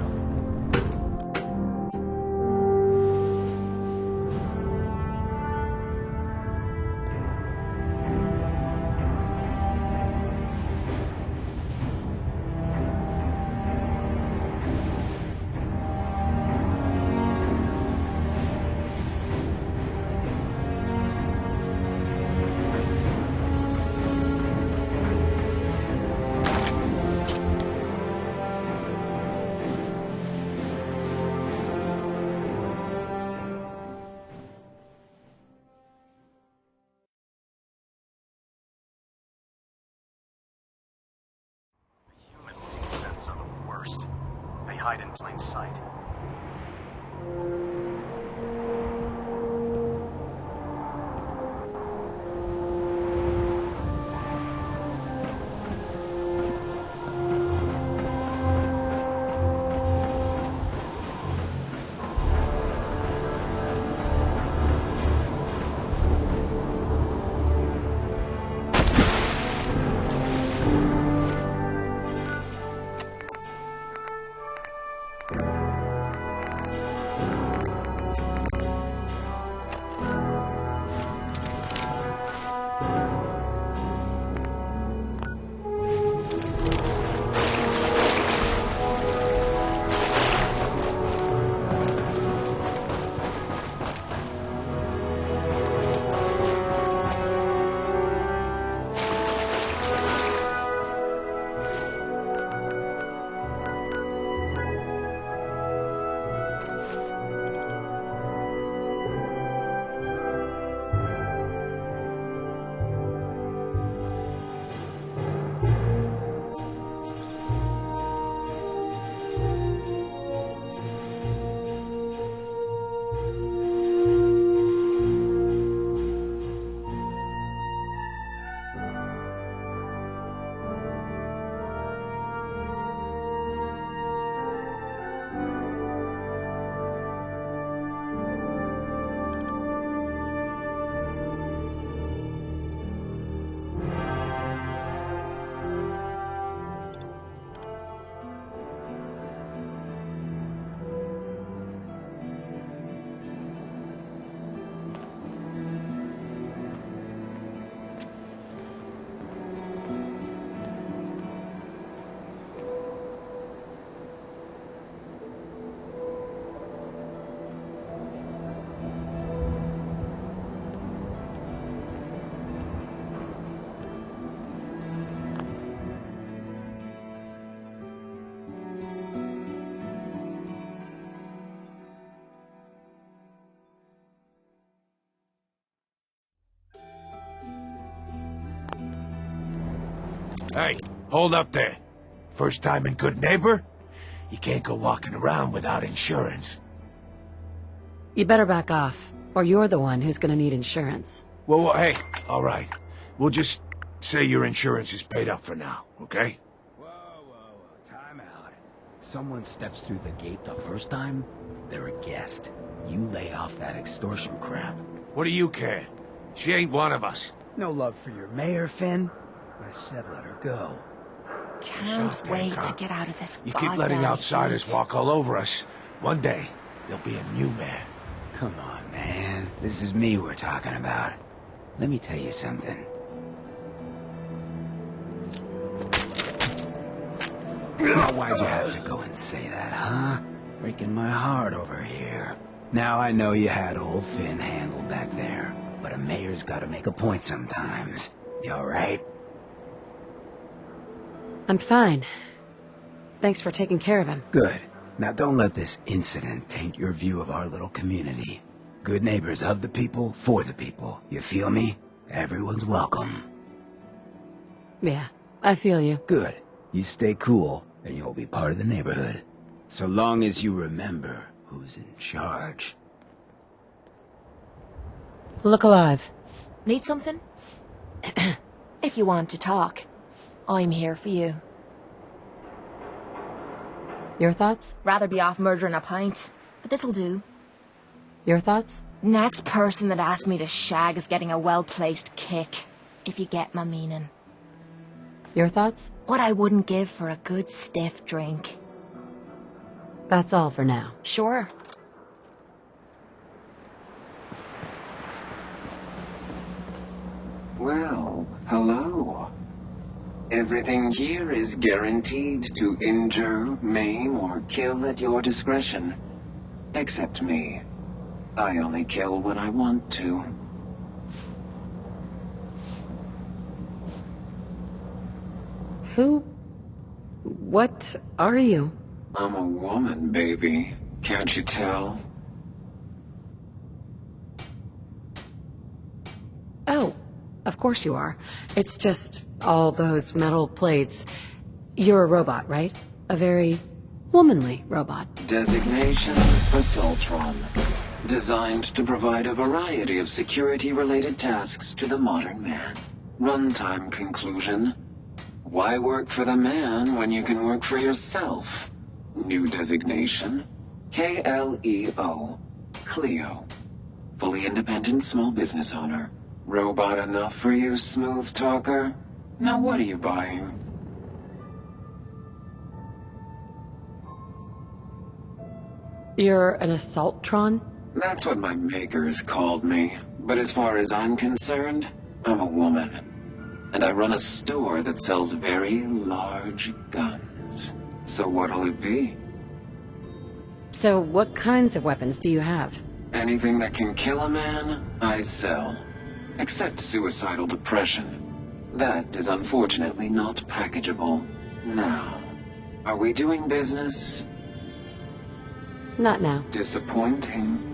H: Human-looking synths are the worst. They hide in plain sight.
J: Hey, hold up there. First time in Good Neighbor? You can't go walking around without insurance.
B: You better back off, or you're the one who's gonna need insurance.
J: Well, hey, all right. We'll just say your insurance is paid up for now, okay?
X: Time out. Someone steps through the gate the first time, they're a guest. You lay off that extortion crap.
J: What do you care? She ain't one of us.
P: No love for your mayor, Finn? I said let her go.
E: Can't wait to get out of this
J: You
E: goddamn
J: keep letting outsiders
E: heat.
J: walk all over us. One day, there'll be a new man.
Q: Come on, man. This is me we're talking about. Let me tell you something. Now, why'd you have to go and say that, huh? Breaking my heart over here. Now I know you had old Finn handled back there, but a mayor's gotta make a point sometimes. You alright?
B: I'm fine. Thanks for taking care of him.
Q: Good. Now don't let this incident taint your view of our little community. Good neighbors of the people, for the people. You feel me? Everyone's welcome.
B: Yeah, I feel you.
Q: Good. You stay cool, and you'll be part of the neighborhood. So long as you remember who's in charge.
B: Look alive.
E: Need something? If you want to talk, I'm here for you.
B: Your thoughts?
E: Rather be off murdering a pint, but this'll do.
B: Your thoughts?
E: Next person that asks me to shag is getting a well-placed kick, if you get my meaning.
B: Your thoughts?
E: What I wouldn't give for a good stiff drink.
B: That's all for now.
E: Sure.
R: Well, hello. Everything here is guaranteed to injure, maim, or kill at your discretion. Except me. I only kill when I want to.
B: Who? What are you?
R: I'm a woman, baby. Can't you tell?
B: Oh, of course you are. It's just all those metal plates. You're a robot, right? A very womanly robot.
R: Designation, Assaultron. Designed to provide a variety of security-related tasks to the modern man. Runtime conclusion. Why work for the man when you can work for yourself? New designation. KLEO. Cleo. Fully independent small business owner. Robot enough for you, smooth talker? Now what are you buying?
B: You're an Assaultron?
R: That's what my makers called me. But as far as I'm concerned, I'm a woman. And I run a store that sells very large guns. So what'll it be?
B: So what kinds of weapons do you have?
R: Anything that can kill a man, I sell. Except suicidal depression. That is unfortunately not packageable. Now, are we doing business?
B: Not now.
R: Disappointing.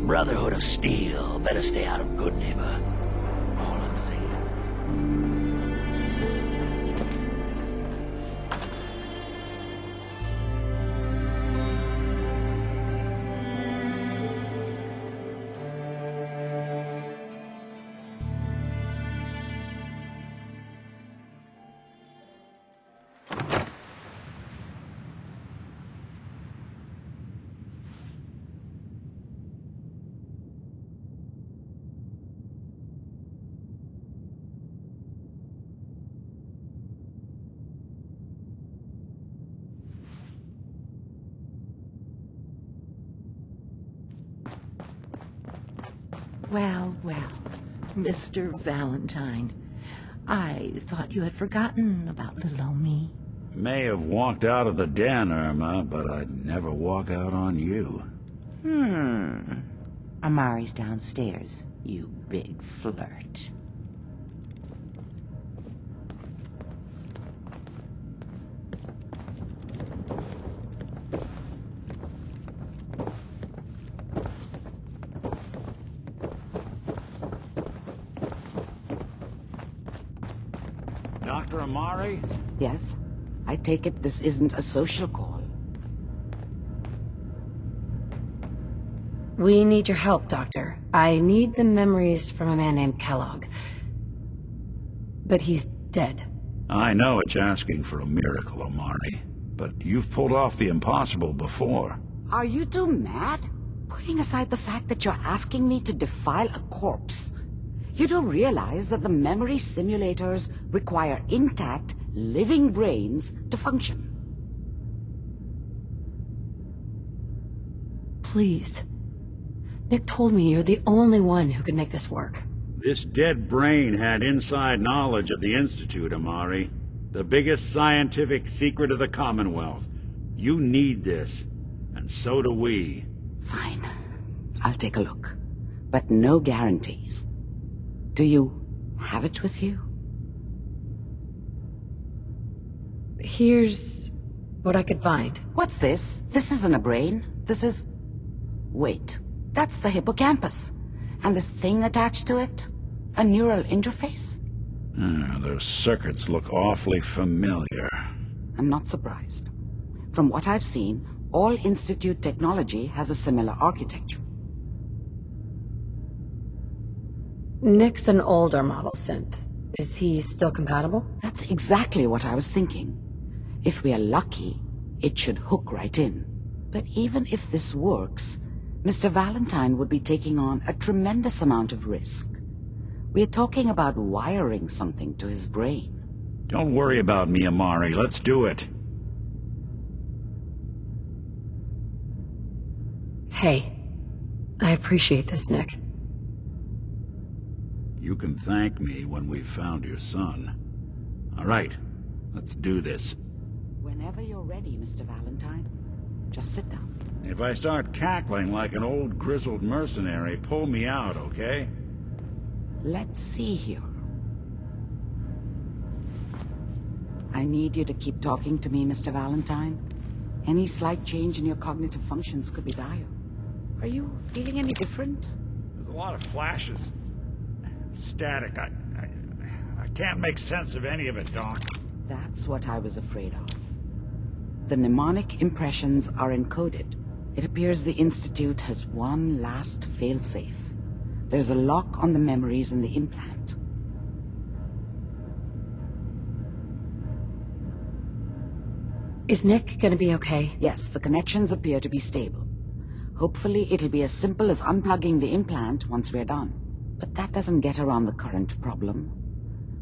J: Brotherhood of Steel. Better stay out of Good Neighbor. All I'm saying.
I: Well, well, Mr. Valentine. I thought you had forgotten about little old me.
S: May have walked out of the den, Irma, but I'd never walk out on you.
I: Amari's downstairs, you big flirt.
S: Dr. Amari?
I: Yes? I take it this isn't a social call.
B: We need your help, Doctor. I need the memories from a man named Kellogg. But he's dead.
S: I know it's asking for a miracle, Omari, but you've pulled off the impossible before.
D: Are you two mad? Putting aside the fact that you're asking me to defile a corpse, you do realize that the memory simulators require intact, living brains to function.
B: Please. Nick told me you're the only one who can make this work.
S: This dead brain had inside knowledge of the Institute, Omari. The biggest scientific secret of the Commonwealth. You need this, and so do we.
D: Fine. I'll take a look. But no guarantees. Do you have it with you?
B: Here's what I could find.
D: What's this? This isn't a brain. This is... Wait. That's the hippocampus. And this thing attached to it? A neural interface?
S: Those circuits look awfully familiar.
D: I'm not surprised. From what I've seen, all Institute technology has a similar architecture.
B: Nick's an older model synth. Is he still compatible?
D: That's exactly what I was thinking. If we are lucky, it should hook right in. But even if this works, Mr. Valentine would be taking on a tremendous amount of risk. We're talking about wiring something to his brain.
S: Don't worry about me, Omari. Let's do it.
B: Hey, I appreciate this, Nick.
S: You can thank me when we've found your son. All right, let's do this.
D: Whenever you're ready, Mr. Valentine, just sit down.
S: If I start cackling like an old grizzled mercenary, pull me out, okay?
D: Let's see here. I need you to keep talking to me, Mr. Valentine. Any slight change in your cognitive functions could be dire. Are you feeling any different?
S: There's a lot of flashes. Static. I can't make sense of any of it, Doc.
D: That's what I was afraid of. The mnemonic impressions are encoded. It appears the Institute has one last failsafe. There's a lock on the memories in the implant.
B: Is Nick gonna be okay?
D: Yes, the connections appear to be stable. Hopefully it'll be as simple as unplugging the implant once we're done. But that doesn't get around the current problem.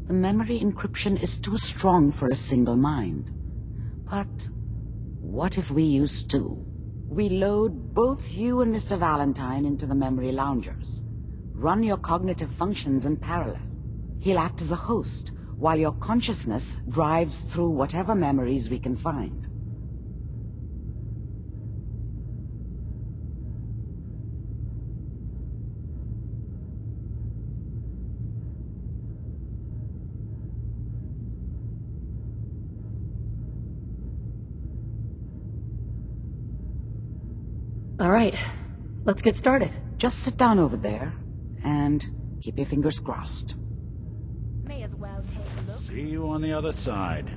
D: The memory encryption is too strong for a single mind. But what if we use two? We load both you and Mr. Valentine into the memory loungers. Run your cognitive functions in parallel. He'll act as a host, while your consciousness drives through whatever memories we can find.
B: All right, let's get started.
D: Just sit down over there, and keep your fingers crossed.
E: May as well take a look.
S: See you on the other side.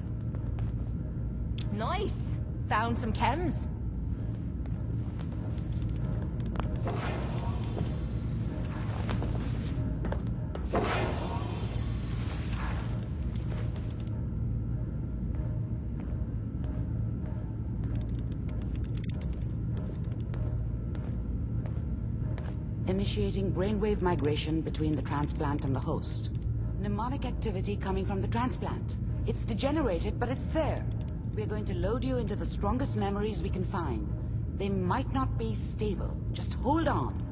E: Nice! Found some chems.
D: Initiating brainwave migration between the transplant and the host. Mnemonic activity coming from the transplant. It's degenerated, but it's there. We're going to load you into the strongest memories we can find. They might not be stable. Just hold on.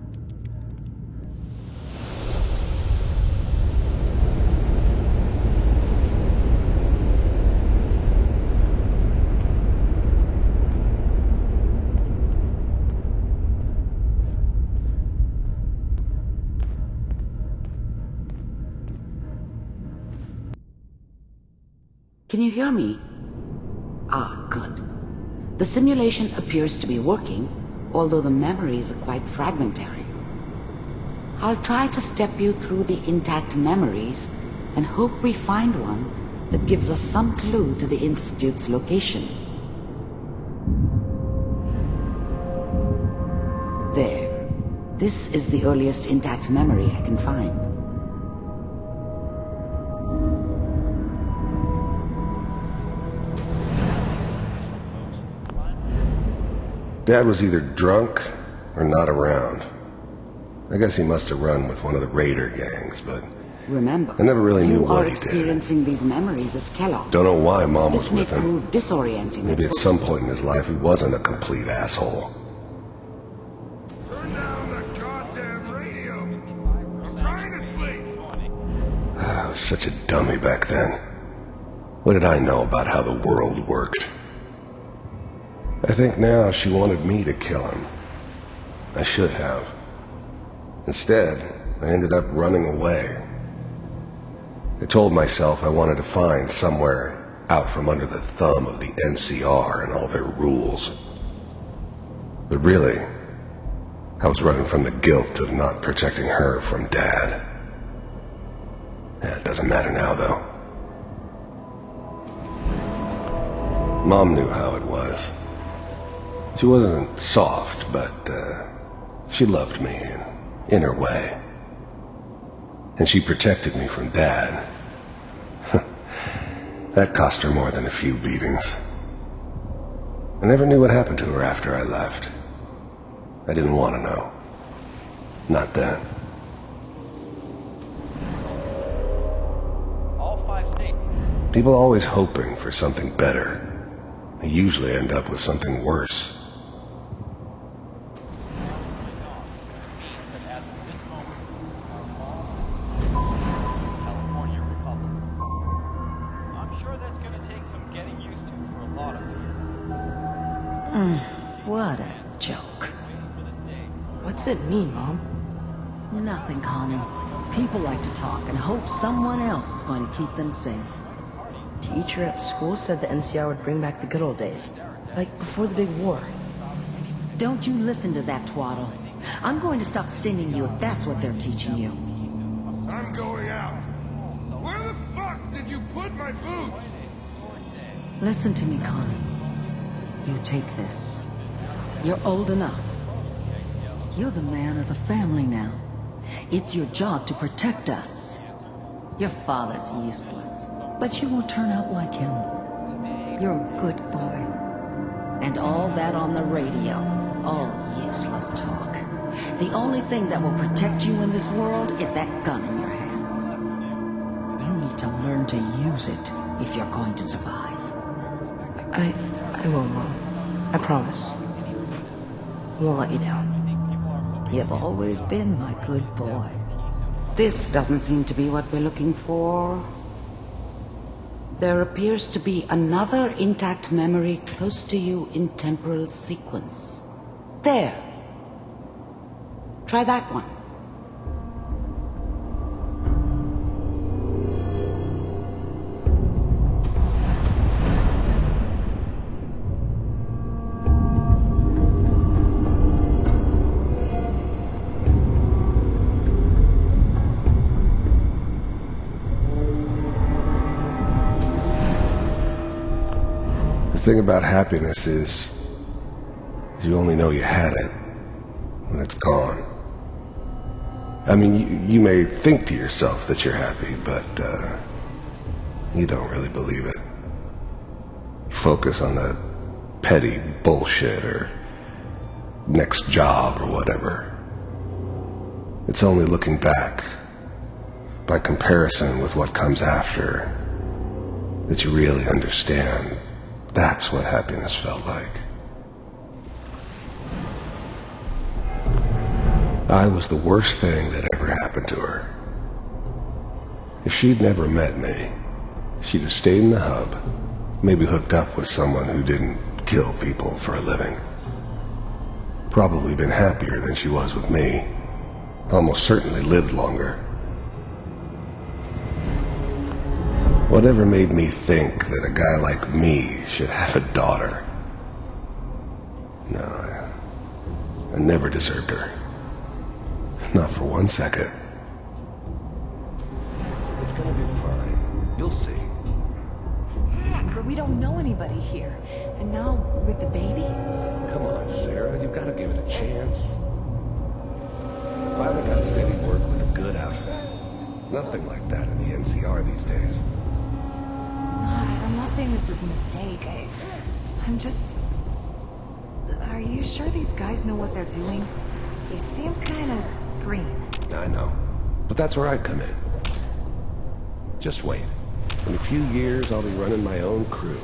D: Can you hear me? Ah, good. The simulation appears to be working, although the memories are quite fragmentary. I'll try to step you through the intact memories and hope we find one that gives us some clue to the Institute's location. There. This is the earliest intact memory I can find.
F: Dad was either drunk or not around. I guess he must have run with one of the raider gangs, but
D: Remember,
F: I never really knew
D: you
F: what
D: are
F: he did.
D: experiencing these memories as Kellogg.
F: Don't know why Mom was
D: This may
F: with him.
D: prove disorienting.
F: Maybe at some point in his life he wasn't a complete asshole. I was such a dummy back then. What did I know about how the world worked? I think now she wanted me to kill him. I should have. Instead, I ended up running away. I told myself I wanted to find somewhere out from under the thumb of the NCR and all their rules. But really, I was running from the guilt of not protecting her from Dad. Yeah, it doesn't matter now, though. Mom knew how it was. She wasn't soft, but she loved me in her way. And she protected me from Dad. That cost her more than a few beatings. I never knew what happened to her after I left. I didn't want to know. Not then. People are always hoping for something better. They usually end up with something worse.
I: What a joke.
W: What's it mean, Mom?
N: Nothing, Connie. People like to talk and hope someone else is going to keep them safe.
W: Teacher at school said the NCR would bring back the good old days. Like before the big war.
N: Don't you listen to that twaddle. I'm going to stop sending you if that's what they're teaching you.
T: I'm going out. Where the fuck did you put my boots?
N: Listen to me, Connie. You take this. You're old enough. You're the man of the family now. It's your job to protect us. Your father's useless, but you won't turn out like him. You're a good boy. And all that on the radio, all useless talk. The only thing that will protect you in this world is that gun in your hands. You need to learn to use it if you're going to survive.
W: I will, Mom. I promise. I won't let you down.
N: You've always been my good boy.
D: This doesn't seem to be what we're looking for. There appears to be another intact memory close to you in temporal sequence. There. Try that one.
F: The thing about happiness is you only know you had it when it's gone. I mean, you may think to yourself that you're happy, but you don't really believe it. You focus on the petty bullshit or next job or whatever. It's only looking back, by comparison with what comes after, that you really understand. That's what happiness felt like. I was the worst thing that ever happened to her. If she'd never met me, she'd have stayed in the hub, maybe hooked up with someone who didn't kill people for a living. Probably been happier than she was with me. Almost certainly lived longer. Whatever made me think that a guy like me should have a daughter? No, I never deserved her. Not for 1 second.
Q: It's gonna be fine. You'll see.
W: But we don't know anybody here. And now, with the baby?
F: Come on, Sarah, you've got to give it a chance. Finally got steady work with a good outfit. Nothing like that in the NCR these days.
W: I'm not saying this was a mistake. I'm just...
V: Are you sure these guys know what they're doing? They seem kind of green.
F: I know. But that's where I come in. Just wait. In a few years, I'll be running my own crew.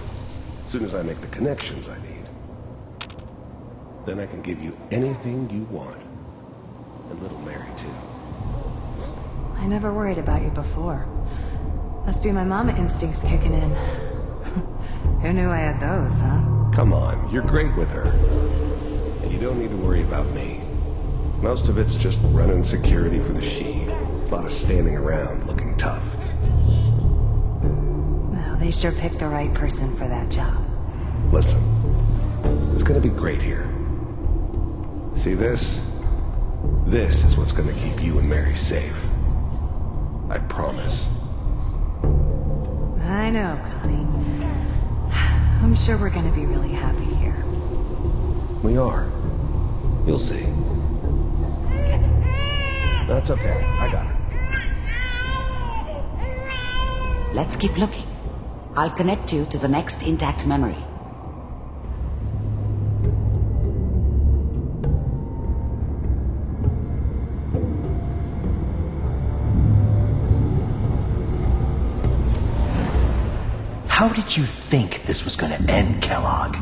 F: As soon as I make the connections I need. Then I can give you anything you want. And little Mary, too.
V: I never worried about you before. Must be my mama instincts kicking in. Who knew I had those, huh?
F: Come on, you're great with her. And you don't need to worry about me. Most of it's just running security for the She. A lot of standing around looking tough.
V: Well, they sure picked the right person for that job.
F: Listen, it's gonna be great here. See this? This is what's gonna keep you and Mary safe. I promise.
V: I know, Connie. I'm sure we're gonna be really happy here.
F: We are. You'll see. That's okay. I got it.
D: Let's keep looking. I'll connect you to the next intact memory.
G: How did you think this was gonna end, Kellogg?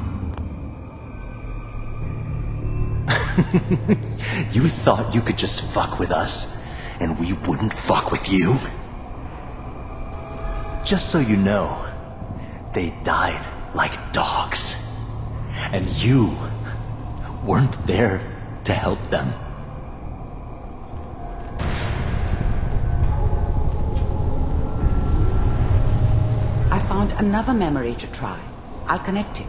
G: You thought you could just fuck with us, and we wouldn't fuck with you? Just so you know, they died like dogs. And you weren't there to help them.
D: I found another memory to try. I'll connect you.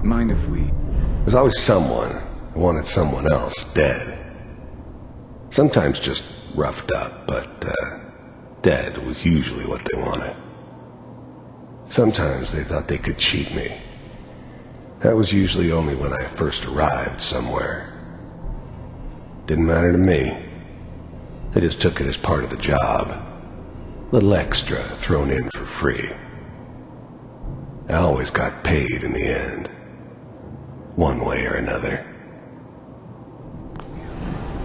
C: Mind if we...
F: There's always someone who wanted someone else dead. Sometimes just roughed up, but dead was usually what they wanted. Sometimes they thought they could cheat me. That was usually only when I first arrived somewhere. Didn't matter to me. I just took it as part of the job. Little extra thrown in for free. I always got paid in the end. One way or another.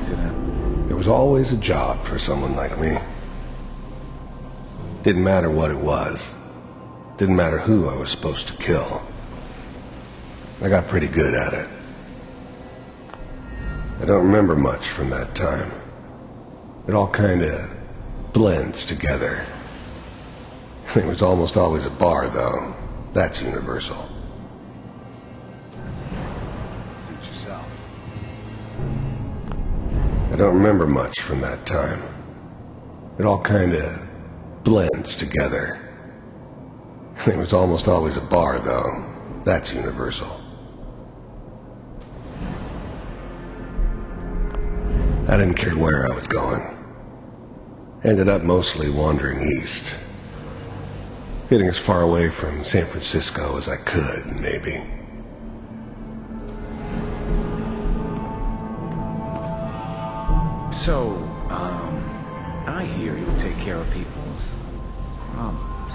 C: Sit down.
F: There was always a job for someone like me. Didn't matter what it was. Didn't matter who I was supposed to kill. I got pretty good at it. I don't remember much from that time. It all kinda blends together. It was almost always a bar, though. That's universal. Suit yourself. I don't remember much from that time. It all kinda blends together. It was almost always a bar, though. That's universal. I didn't care where I was going. Ended up mostly wandering east. Getting as far away from San Francisco as I could, maybe.
C: So, I hear you take care of people's problems.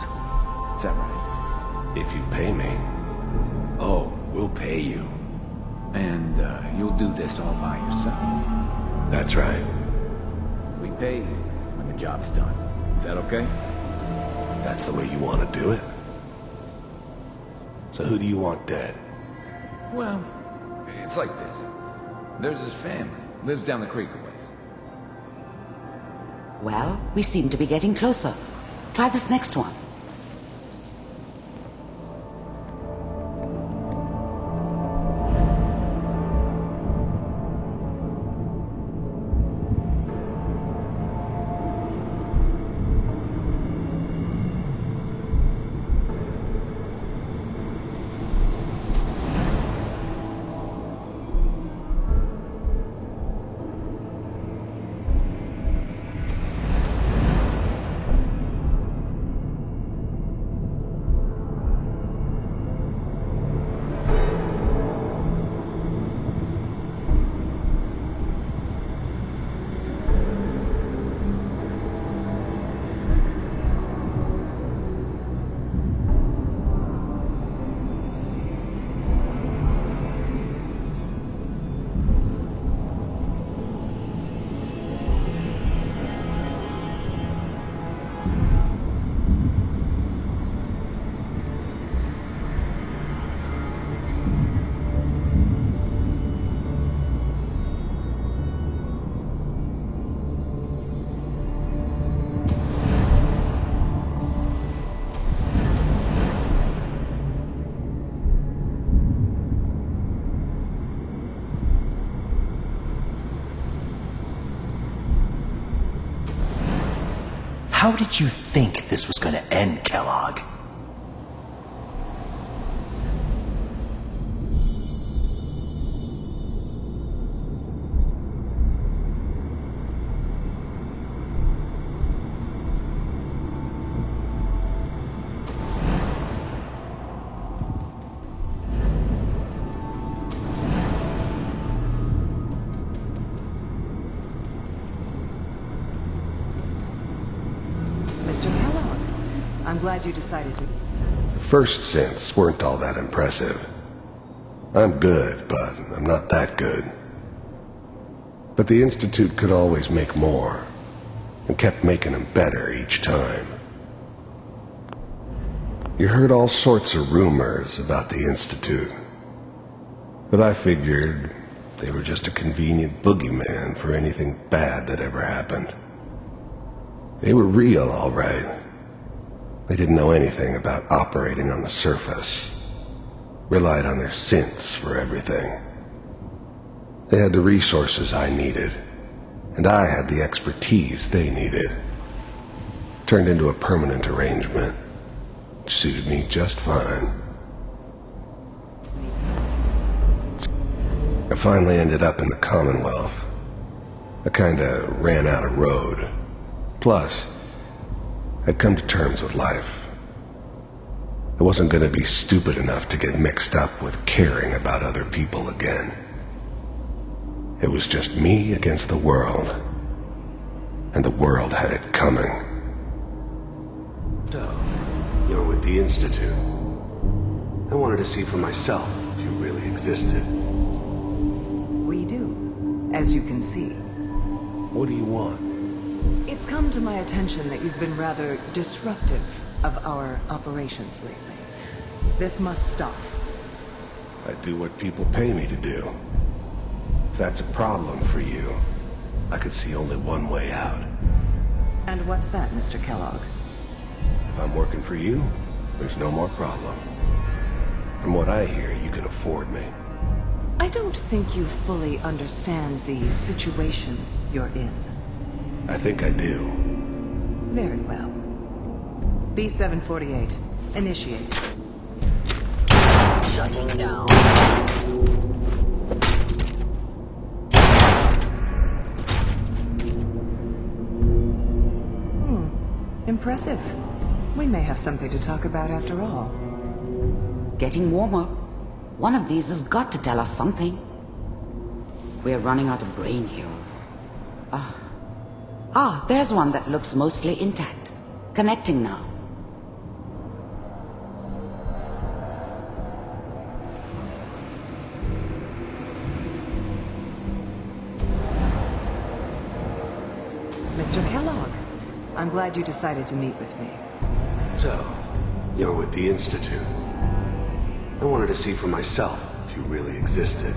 C: Is that right?
F: If you pay me.
C: Oh, we'll pay you. And, you'll do this all by yourself?
F: That's right.
C: We pay you when the job's done. Is that okay?
F: That's the way you want to do it? So who do you want dead?
C: Well, it's like this. There's his family. Lives down the creek a ways.
D: Well, we seem to be getting closer. Try this next one.
G: How did you think this was gonna end, Kellogg?
K: Mr. Kellogg, I'm glad you decided to...
F: The first synths weren't all that impressive. I'm good, but I'm not that good. But the Institute could always make more, and kept making them better each time. You heard all sorts of rumors about the Institute, but I figured they were just a convenient boogeyman for anything bad that ever happened. They were real, all right. They didn't know anything about operating on the surface. Relied on their synths for everything. They had the resources I needed, and I had the expertise they needed. Turned into a permanent arrangement. Suited me just fine. I finally ended up in the Commonwealth. I kinda ran out of road. Plus, I'd come to terms with life. I wasn't gonna be stupid enough to get mixed up with caring about other people again. It was just me against the world. And the world had it coming.
L: So, you're with the Institute. I wanted to see for myself if you really existed.
K: We do, as you can see.
L: What do you want?
K: It's come to my attention that you've been rather disruptive of our operations lately. This must stop.
F: I do what people pay me to do. If that's a problem for you, I could see only one way out.
K: And what's that, Mr. Kellogg?
F: If I'm working for you, there's no more problem. From what I hear, you can afford me.
K: I don't think you fully understand the situation you're in.
F: I think I do.
K: Very well. B-748, initiate.
O: Shutting down.
K: Impressive. We may have something to talk about after all.
D: Getting warmer. One of these has got to tell us something. We're running out of brain here. There's one that looks mostly intact. Connecting now.
K: Mr. Kellogg, I'm glad you decided to meet with me.
L: So, you're with the Institute. I wanted to see for myself if you really existed.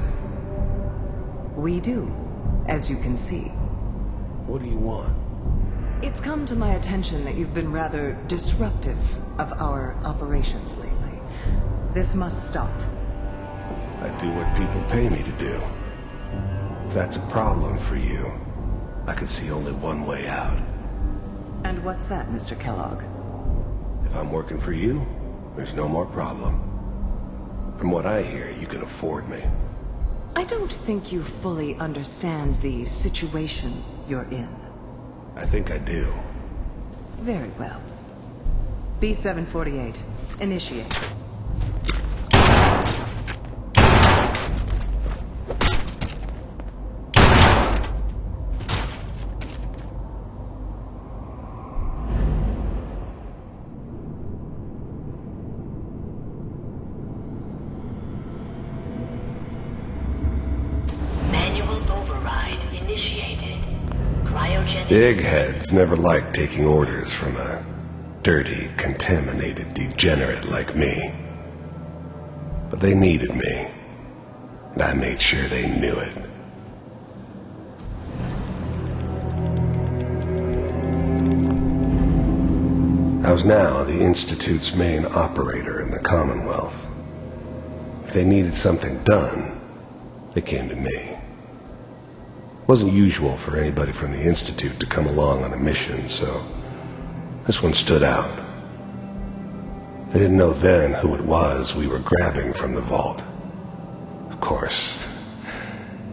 K: We do, as you can see.
L: What do you want?
K: It's come to my attention that you've been rather disruptive of our operations lately. This must stop.
F: I do what people pay me to do. If that's a problem for you, I could see only one way out.
K: And what's that, Mr. Kellogg?
F: If I'm working for you, there's no more problem. From what I hear, you can afford me.
K: I don't think you fully understand the situation you're in.
F: I think I do.
K: Very well. B-748, initiate.
F: Big heads never liked taking orders from a dirty, contaminated degenerate like me. But they needed me, and I made sure they knew it. I was now the Institute's main operator in the Commonwealth. If they needed something done, they came to me. It wasn't usual for anybody from the Institute to come along on a mission, so This one stood out. I didn't know then who it was we were grabbing from the vault. Of course,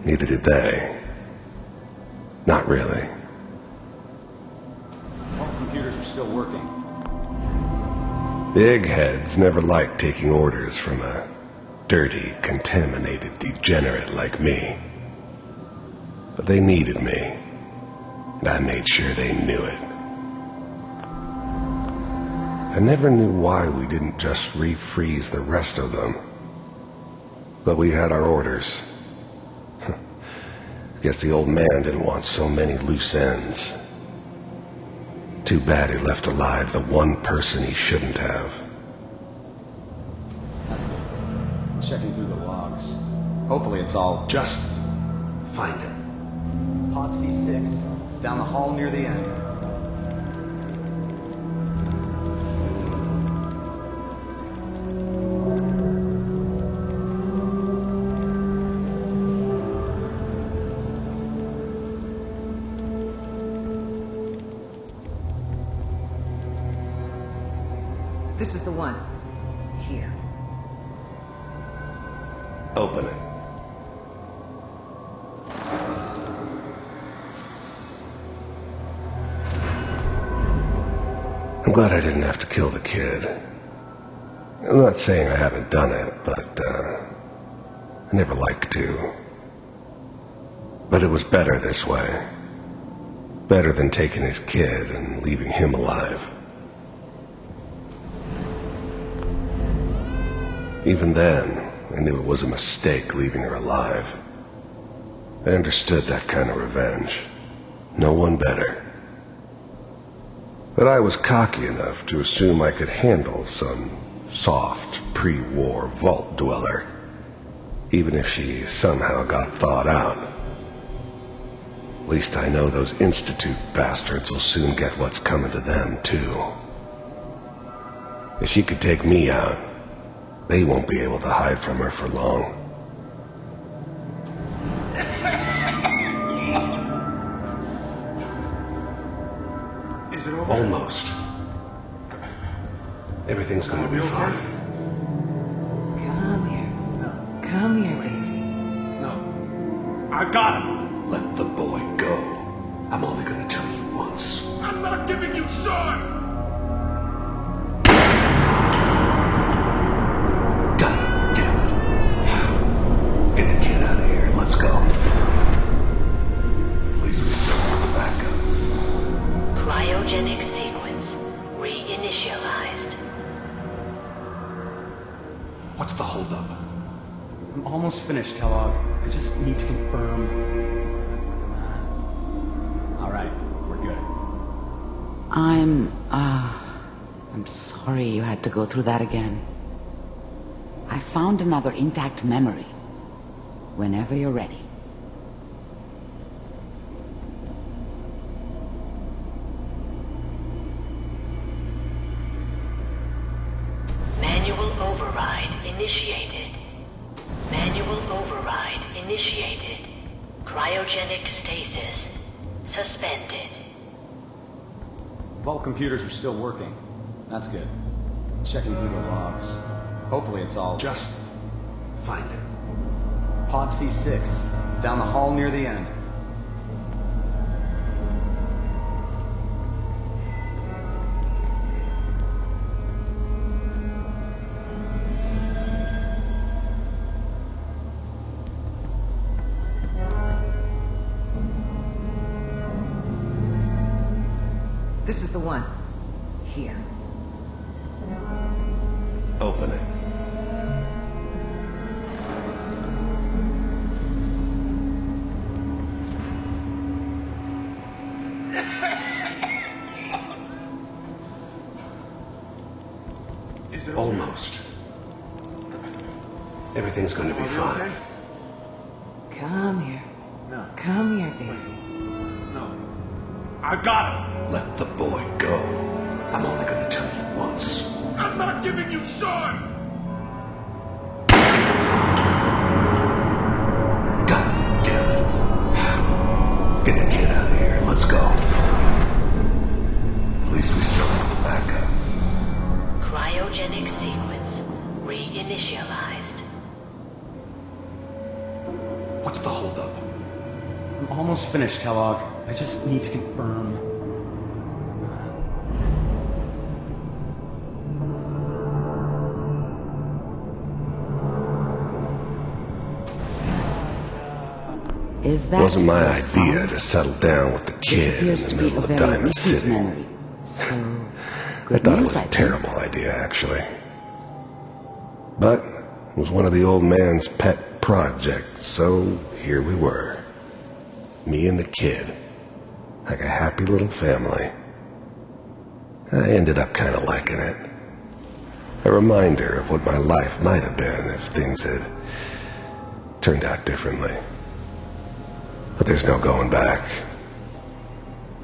F: neither did they. Not really.
C: All computers are still working.
F: The eggheads never liked taking orders from a dirty, contaminated degenerate like me. But they needed me, and I made sure they knew it. I never knew why we didn't just refreeze the rest of them. But we had our orders. I guess the old man didn't want so many loose ends. Too bad he left alive the one person he shouldn't have.
C: That's good. Checking through the logs. Hopefully it's all...
L: Just find it.
C: Pod C6, down the hall near the end.
K: This is the one. Here.
F: Open it. I'm glad I didn't have to kill the kid. I'm not saying I haven't done it, but I never liked to. But it was better this way. Better than taking his kid and leaving him alive. Even then, I knew it was a mistake leaving her alive. I understood that kind of revenge. No one better. But I was cocky enough to assume I could handle some soft, pre-war vault dweller, even if she somehow got thawed out. At least I know those Institute bastards will soon get what's coming to them, too. If she could take me out, they won't be able to hide from her for long.
L: Is it over?
F: Almost. Everything's gonna be fine.
K: Come here. Come here, baby.
L: No. I got him.
F: Let the boy go. I'm only gonna tell you once.
T: I'm not giving you Sean!
F: God damn it. Get the kid out of here. Let's go. At least we still have a backup.
A: Cryogenic sequence reinitialized.
L: What's the holdup?
C: I'm almost finished, Kellogg. I just need to confirm. Come on. All right, we're good.
D: I'm sorry you had to go through that again. I found another intact memory. Whenever you're ready.
A: Manual override initiated. Manual override initiated. Cryogenic stasis suspended.
C: Vault computers are still working. That's good. Checking through the logs. Hopefully it's all...
L: Just find it.
C: Pod C6, down the hall near the end.
K: This is the one. Here.
F: Open it.
L: Is it
F: Almost. Everything's gonna be fine.
K: Come here.
L: No.
K: Come here, baby.
L: No. I got him.
F: Let the boy go. I'm only gonna tell you once.
T: I'm not giving you Sean!
F: God damn it. Get the kid out of here. Let's go. At least we still have
A: Cryogenic sequence reinitialized.
L: What's the holdup?
G: I'm almost finished, Kellogg. I just need to confirm.
D: Is that
F: Wasn't my
D: your
F: idea
D: son?
F: to settle down with the
D: This
F: kid in
D: appears
F: the
D: to be
F: middle
D: a
F: of
D: very
F: Diamond
D: recent
F: City.
D: memory. So,
F: I
D: good
F: thought it
D: news,
F: was a
D: I think.
F: terrible idea, actually. But it was one of the old man's pet projects, so here we were. Me and the kid. Like a happy little family. I ended up kind of liking it. A reminder of what my life might have been if things had turned out differently. But there's no going back.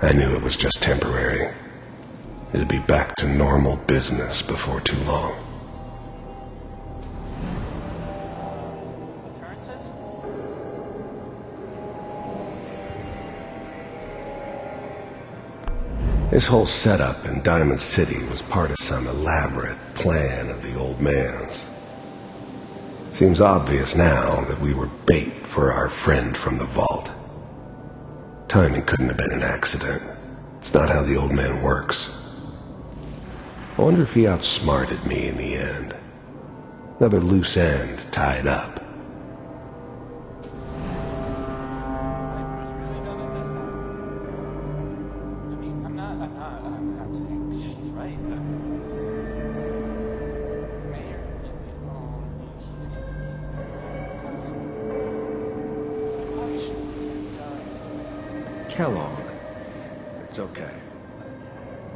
F: I knew it was just temporary. It'd be back to normal business before too long. This whole setup in Diamond City was part of some elaborate plan of the old man's. Seems obvious now that we were bait for our friend from the vault. Timing couldn't have been an accident. It's not how the old man works. I wonder if he outsmarted me in the end. Another loose end tied up.
L: Kellogg.
F: It's okay.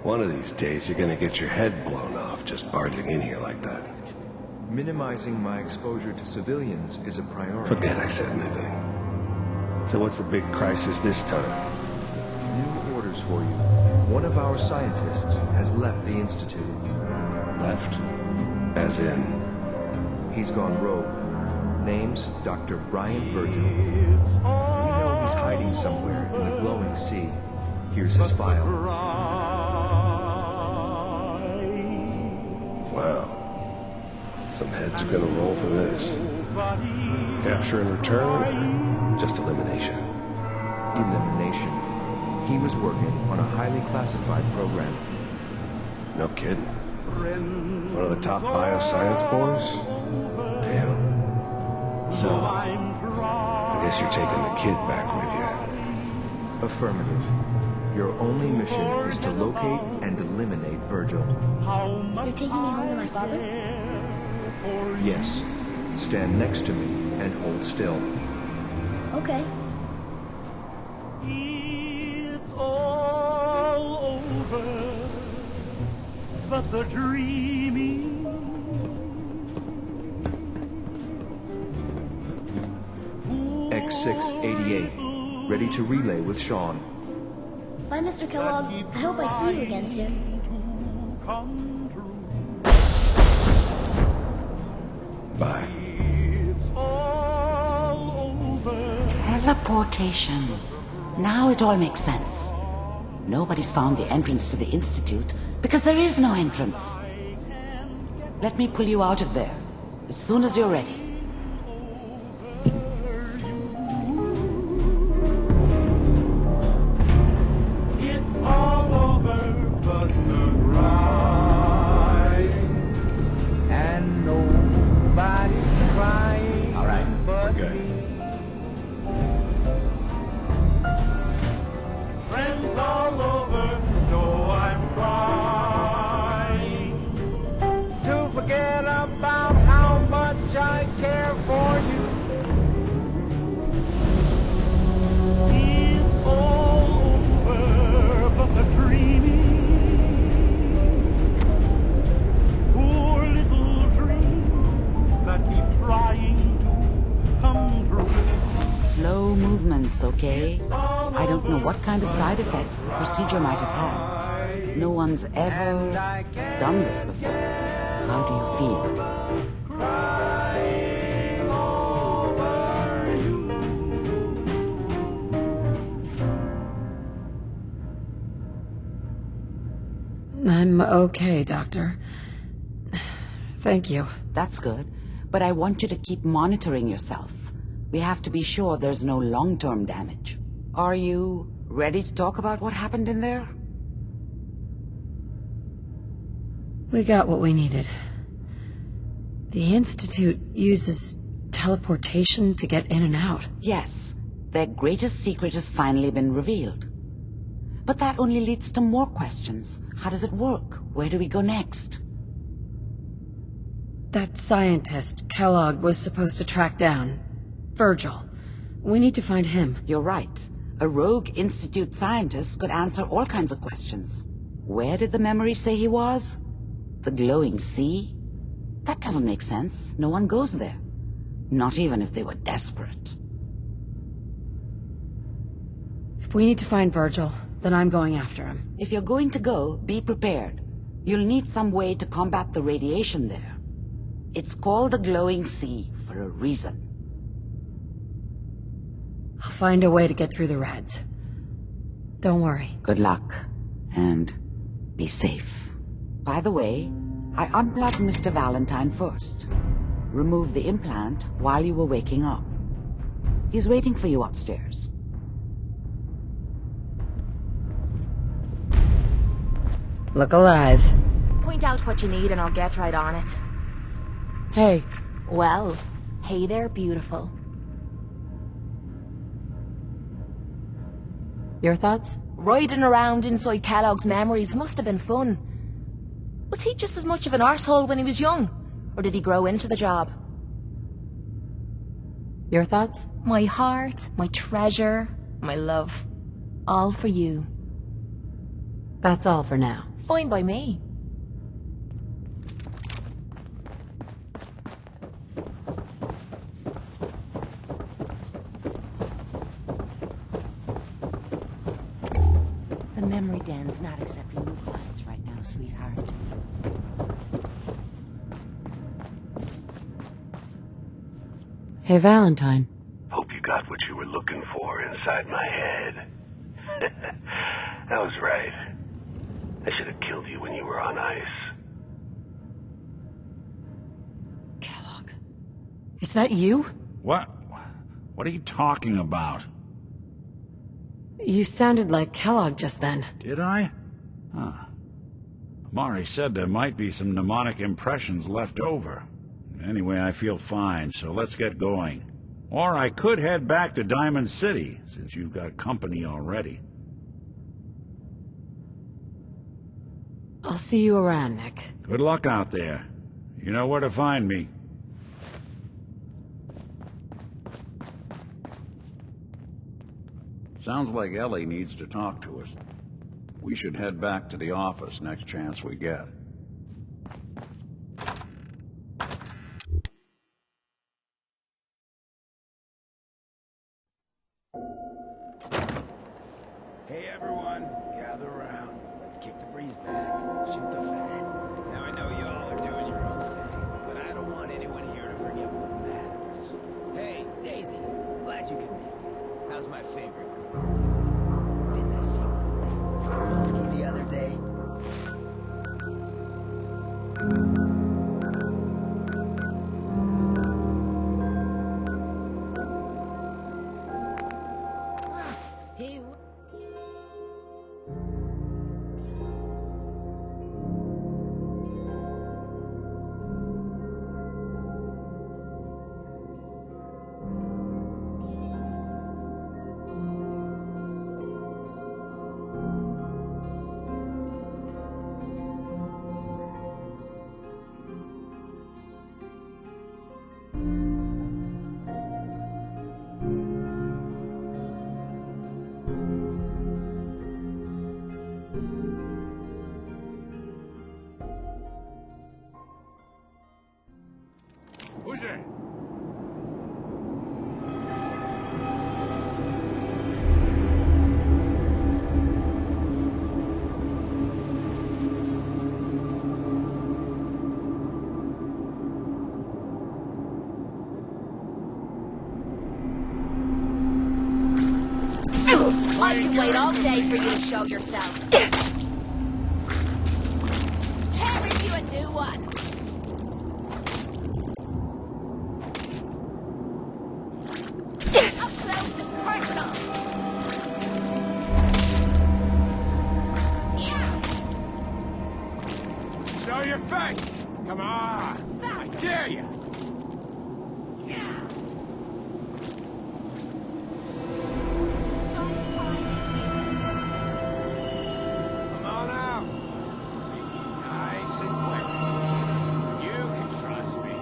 F: One of these days you're gonna get your head blown off just barging in here like that.
H: Minimizing my exposure to civilians is a priority.
F: Forget I said anything. So what's the big crisis this time?
H: New orders for you. One of our scientists has left the Institute.
F: Left? As in?
H: He's gone rogue. Name's Dr. Brian Virgil. We know he's hiding somewhere in the glowing sea. Here's his file.
F: Wow. Some heads are gonna roll for this. Capture and return? Just elimination.
H: Elimination. He was working on a highly classified program.
F: No kidding. One of the top bioscience boys? Damn. So, I guess you're taking the kid back with you.
H: Affirmative. Your only mission is to locate and eliminate Virgil.
M: You're taking me home to my father?
H: Yes. Stand next to me and hold still.
M: Okay.
O: It's all over, but the dreaming.
H: X688. Ready to relay with Sean.
M: Bye, Mr. Kellogg. I hope I see you again soon.
F: Bye.
D: Teleportation. Now it all makes sense. Nobody's found the entrance to the Institute because there is no entrance. Let me pull you out of there as soon as you're ready.
O: It's all over, but the crying, and nobody's crying.
C: All right,
O: but
C: we're good.
O: me. Friends all over know I'm crying. To forget about how much I care for you. It's all over, but the dreaming. Poor little dreams that keep trying to come true.
D: Slow movements, okay? I don't know what kind of side effects the procedure might have had. No one's ever done this before. How do you feel?
B: I'm okay, Doctor. Thank you.
D: That's good. But I want you to keep monitoring yourself. We have to be sure there's no long-term damage. Are you ready to talk about what happened in there?
B: We got what we needed. The Institute uses teleportation to get in and out.
D: Yes. Their greatest secret has finally been revealed. But that only leads to more questions. How does it work? Where do we go next?
B: That scientist Kellogg was supposed to track down. Virgil. We need to find him.
D: You're right. A rogue Institute scientist could answer all kinds of questions. Where did the memory say he was? The glowing sea? That doesn't make sense. No one goes there. Not even if they were desperate.
B: If we need to find Virgil, then I'm going after him.
D: If you're going to go, be prepared. You'll need some way to combat the radiation there. It's called the glowing sea for a reason.
B: I'll find a way to get through the rads. Don't worry.
D: Good luck. And be safe. By the way, I unplugged Mr. Valentine first. Removed the implant while you were waking up. He's waiting for you upstairs.
B: Look alive.
E: Point out what you need and I'll get right on it.
B: Hey.
E: Well, hey there, beautiful.
B: Your thoughts?
E: Riding around inside Kellogg's memories must have been fun. Was he just as much of an arsehole when he was young? Or did he grow into the job?
B: Your thoughts?
E: My heart, my treasure, my love. All for you.
B: That's all for now.
E: Fine by me.
I: The memory den's not accepting new clients right now, sweetheart.
B: Hey, Valentine.
L: Hope you got what you were looking for inside my head. I was right. I should have killed you when you were on ice.
B: Kellogg. Is that you?
S: What? What are you talking about?
B: You sounded like Kellogg just then.
S: Did I? Huh. Mari said there might be some mnemonic impressions left over. Anyway, I feel fine, so let's get going. Or I could head back to Diamond City, since you've got company already.
B: I'll see you around, Nick.
S: Good luck out there. You know where to find me.
P: Sounds like Ellie needs to talk to us. We should head back to the office next chance we get.
Q: Hey everyone, gather around. Let's kick the breeze back, shoot the fat. Now I know y'all are doing your own thing, but I don't want anyone here to forget what matters. Hey, Daisy, glad you could make it. How's my favorite girl? Didn't I see you ski the other day?
J: Who's there?
E: I can wait all day for you to show yourself. Tearing you a new one.
J: Show your face! Come on! I dare you! Come on out! Nice and quick. You can trust me.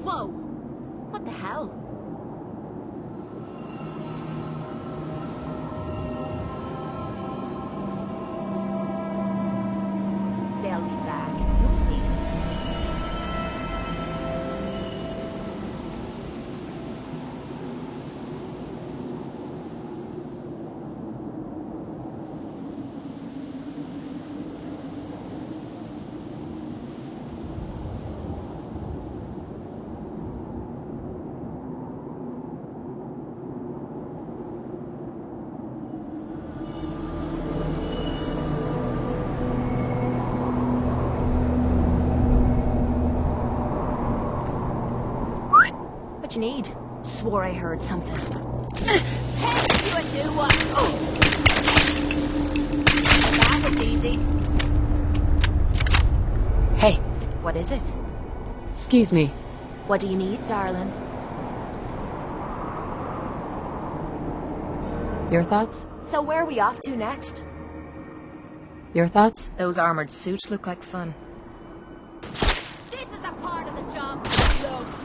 E: Whoa! What the hell? They'll be back. Oopsie. What you need? Swore I heard something. Hey, you a new one. That was easy.
B: Hey.
E: What is it?
B: Excuse me.
E: What do you need, darling?
B: Your thoughts?
E: So where are we off to next?
B: Your thoughts?
E: Those armored suits look like fun. This is the part of the job I love.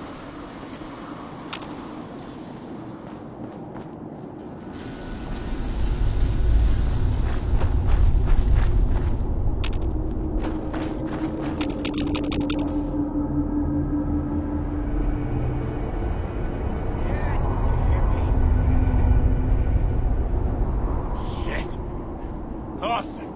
J: Austin!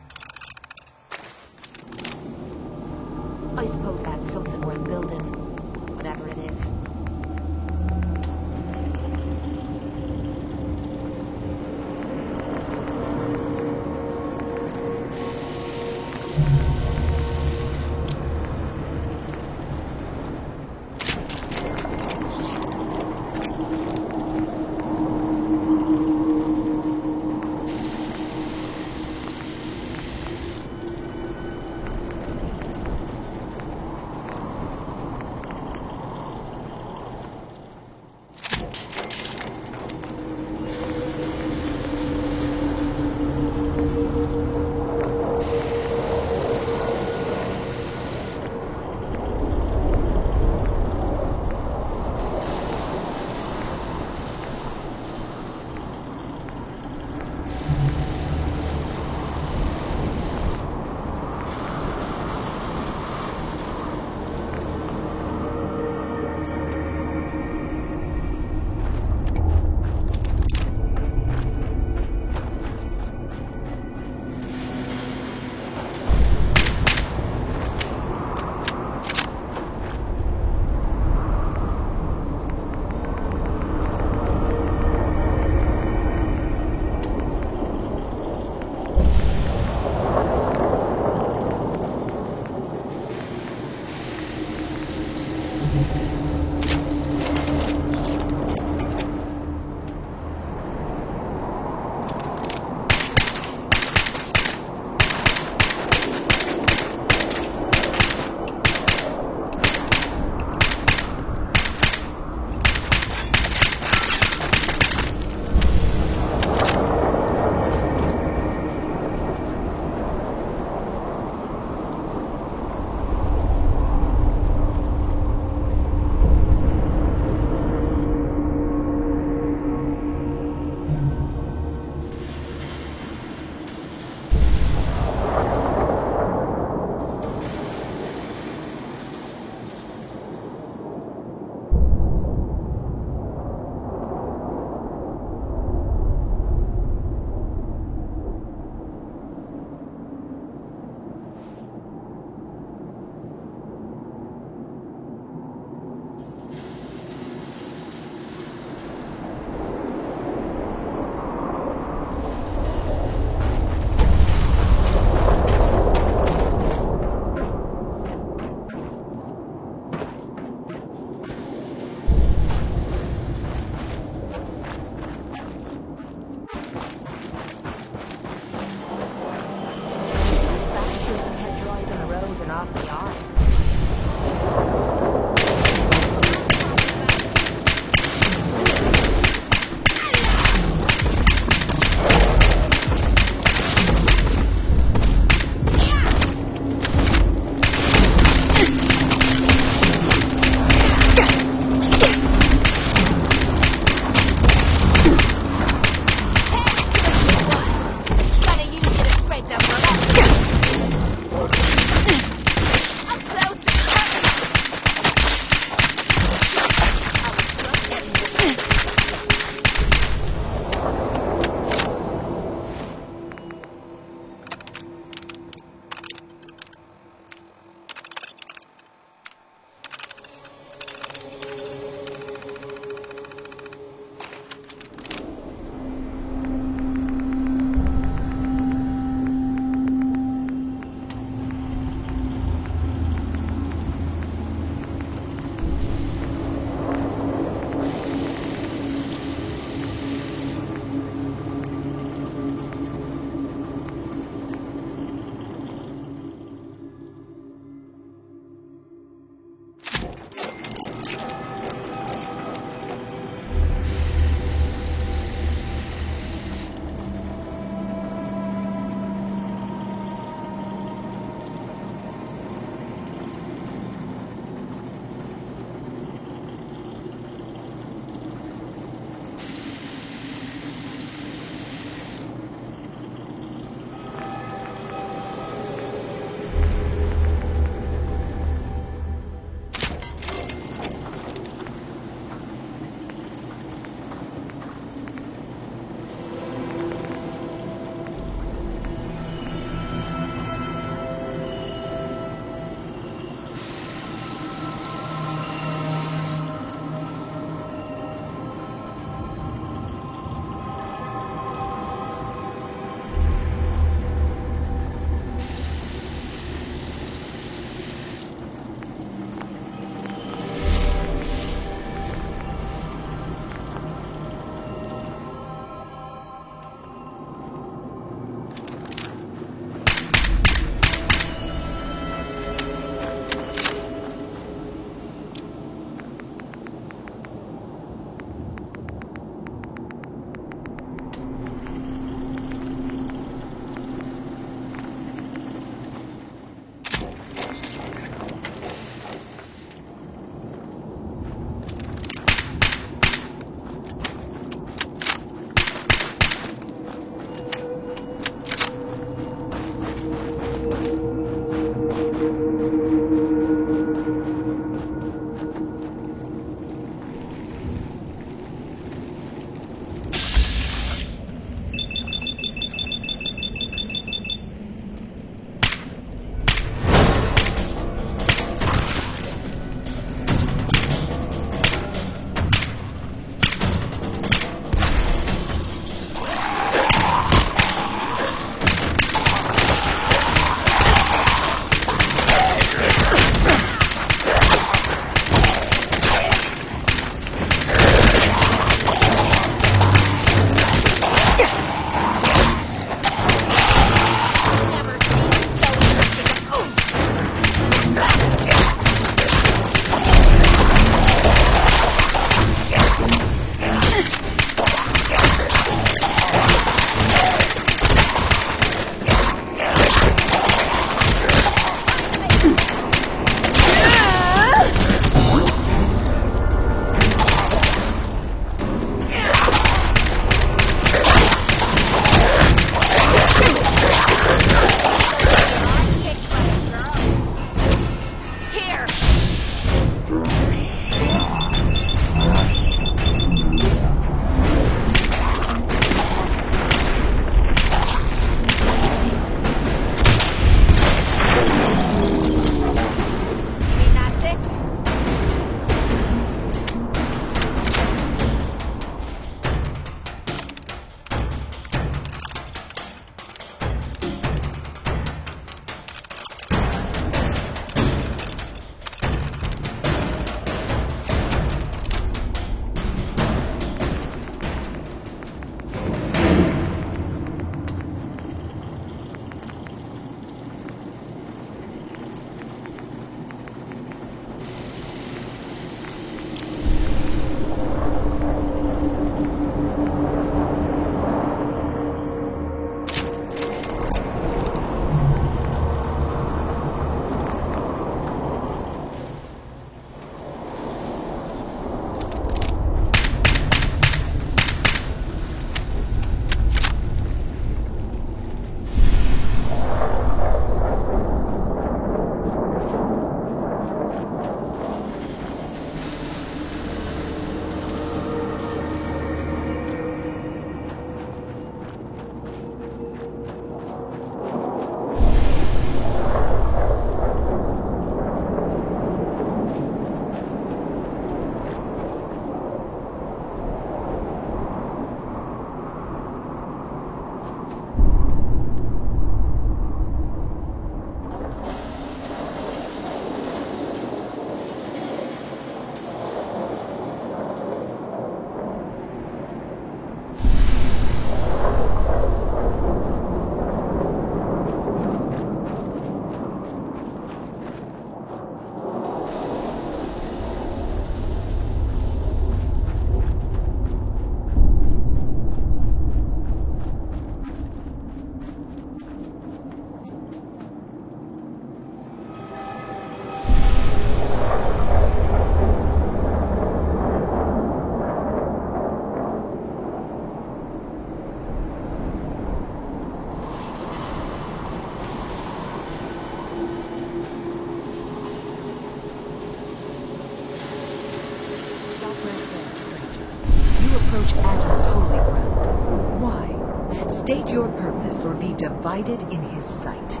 K: State your purpose or be divided in his sight.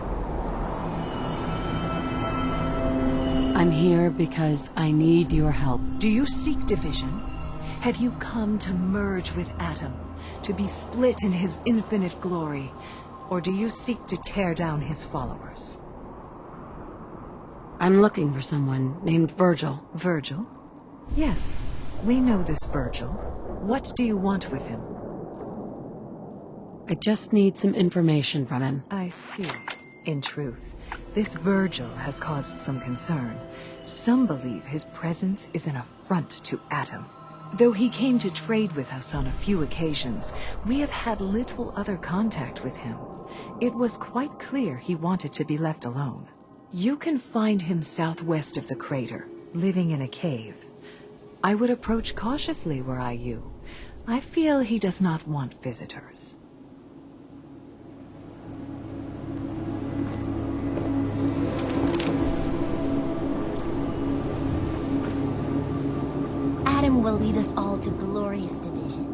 B: I'm here because I need your help.
K: Do you seek division? Have you come to merge with Atom, to be split in his infinite glory? Or do you seek to tear down his followers?
B: I'm looking for someone named Virgil.
K: Virgil? Yes, we know this Virgil. What do you want with him?
B: I just need some information from him.
K: I see. In truth, this Virgil has caused some concern. Some believe his presence is an affront to Atom. Though he came to trade with us on a few occasions, we have had little other contact with him. It was quite clear he wanted to be left alone. You can find him southwest of the crater, living in a cave. I would approach cautiously were I you. I feel he does not want visitors.
M: Adam will lead us all to glorious division.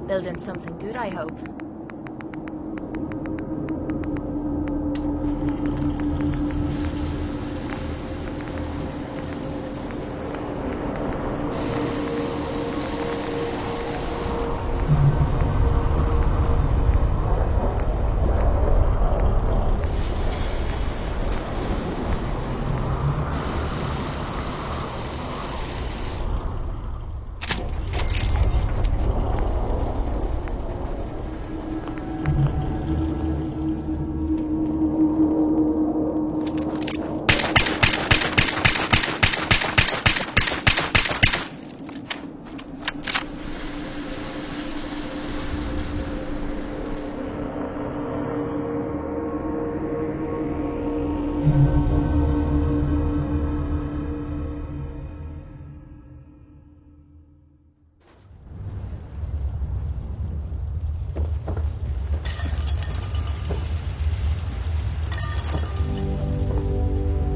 E: Building something good, I hope.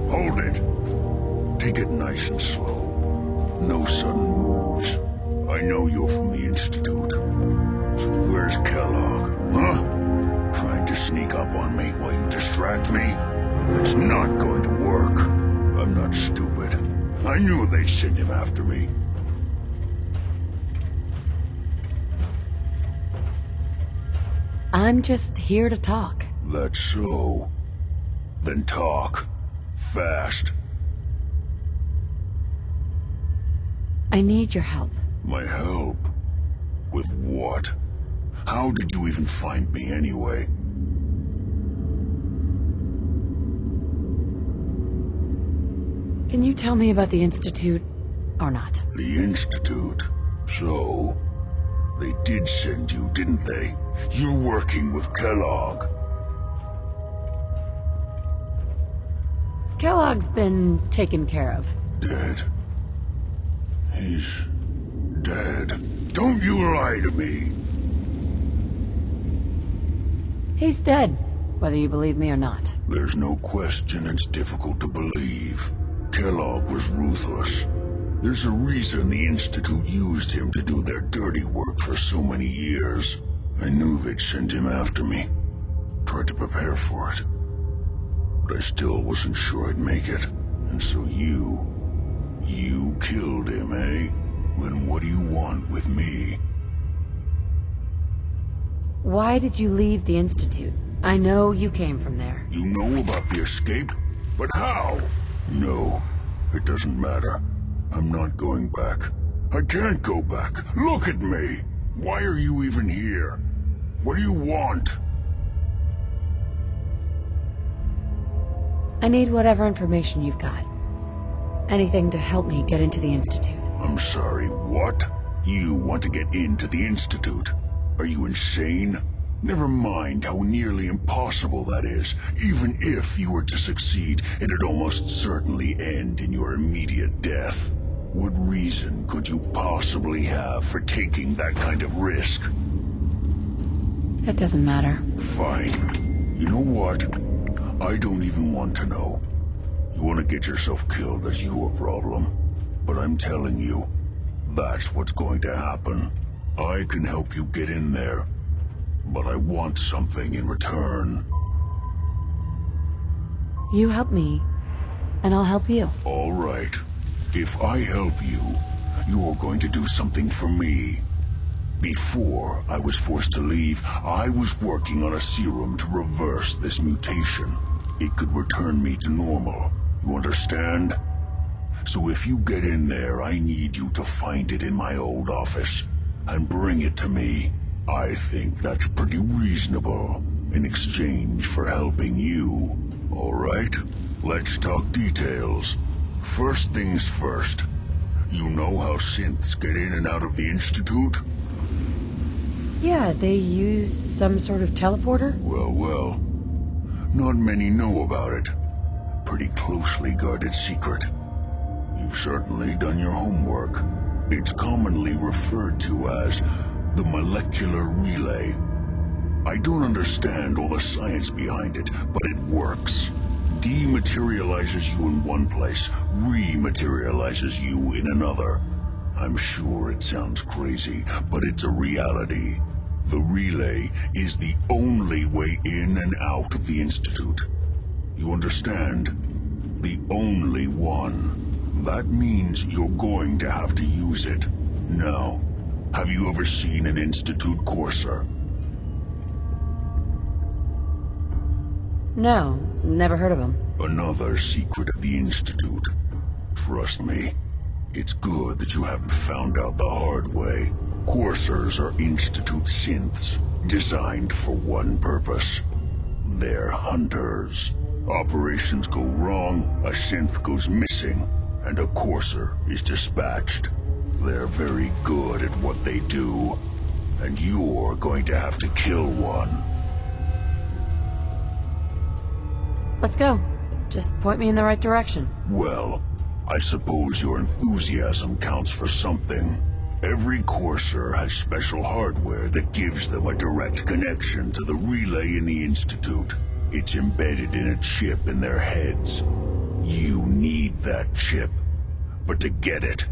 P: Hold it. Take it nice and slow. No sudden moves. I know you're from the Institute. So where's Kellogg, huh? Trying to sneak up on me while you distract me? It's not going to work. I'm not stupid. I knew they'd send him after me.
B: I'm just here to talk.
P: That's so. Then talk. Fast.
B: I need your help.
P: My help? With what? How did you even find me anyway?
B: Can you tell me about the Institute, or not?
P: The Institute? So, they did send you, didn't they? You're working with Kellogg.
B: Kellogg's been taken care of.
P: Dead. He's dead. Don't you lie to me!
B: He's dead, whether you believe me or not.
P: There's no question it's difficult to believe. Kellogg was ruthless. There's a reason the Institute used him to do their dirty work for so many years. I knew they'd send him after me. Tried to prepare for it. But I still wasn't sure I'd make it. And so you killed him, eh? Then what do you want with me?
B: Why did you leave the Institute? I know you came from there.
P: You know about the escape? But how? No, it doesn't matter. I'm not going back. I can't go back. Look at me! Why are you even here? What do you want?
B: I need whatever information you've got. Anything to help me get into the Institute.
P: I'm sorry, what? You want to get into the Institute? Are you insane? Never mind how nearly impossible that is. Even if you were to succeed, it'd almost certainly end in your immediate death. What reason could you possibly have for taking that kind of risk?
B: It doesn't matter.
P: Fine. You know what? I don't even want to know. You want to get yourself killed, that's your problem. But I'm telling you, that's what's going to happen. I can help you get in there, but I want something in return.
B: You help me, and I'll help you.
P: All right. If I help you, you're going to do something for me. Before I was forced to leave, I was working on a serum to reverse this mutation. It could return me to normal. You understand? So if you get in there, I need you to find it in my old office and bring it to me. I think that's pretty reasonable in exchange for helping you. All right, let's talk details. First things first. You know how synths get in and out of the Institute?
B: Yeah, they use some sort of teleporter?
P: Well. Not many know about it. Pretty closely guarded secret. You've certainly done your homework. It's commonly referred to as the molecular relay. I don't understand all the science behind it, but it works. Dematerializes you in one place, rematerializes you in another. I'm sure it sounds crazy, but it's a reality. The relay is the only way in and out of the Institute. You understand? The only one. That means you're going to have to use it. Now, have you ever seen an Institute courser?
B: No, never heard of them.
P: Another secret of the Institute. Trust me, it's good that you haven't found out the hard way. Coursers are Institute synths, designed for one purpose. They're hunters. Operations go wrong, a synth goes missing, and a courser is dispatched. They're very good at what they do, and you're going to have to kill one.
B: Let's go. Just point me in the right direction.
P: Well, I suppose your enthusiasm counts for something. Every courser has special hardware that gives them a direct connection to the relay in the Institute. It's embedded in a chip in their heads. You need that chip. But to get it,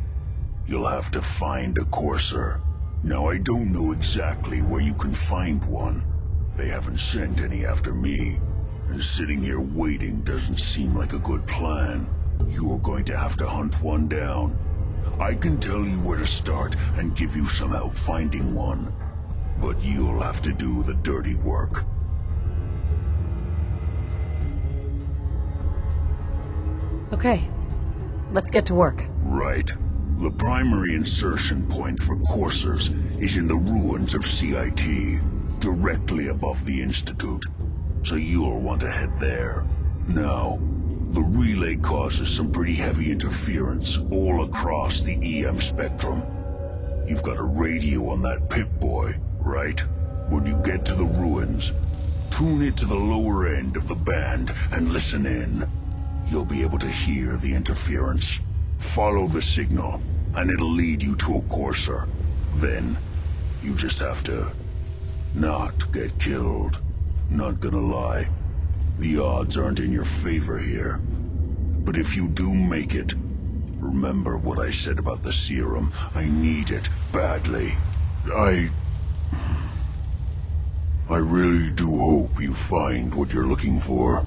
P: you'll have to find a courser. Now, I don't know exactly where you can find one. They haven't sent any after me. And sitting here waiting doesn't seem like a good plan. You're going to have to hunt one down. I can tell you where to start and give you some help finding one. But you'll have to do the dirty work.
B: Okay, let's get to work.
P: Right. The primary insertion point for coursers is in the ruins of CIT, directly above the Institute. So you'll want to head there. Now, the relay causes some pretty heavy interference all across the EM spectrum. You've got a radio on that Pip-Boy, right? When you get to the ruins, tune it to the lower end of the band and listen in. You'll be able to hear the interference. Follow the signal, and it'll lead you to a courser. Then, you just have to not get killed. Not gonna lie, the odds aren't in your favor here. But if you do make it, remember what I said about the serum. I need it badly. I really do hope you find what you're looking for.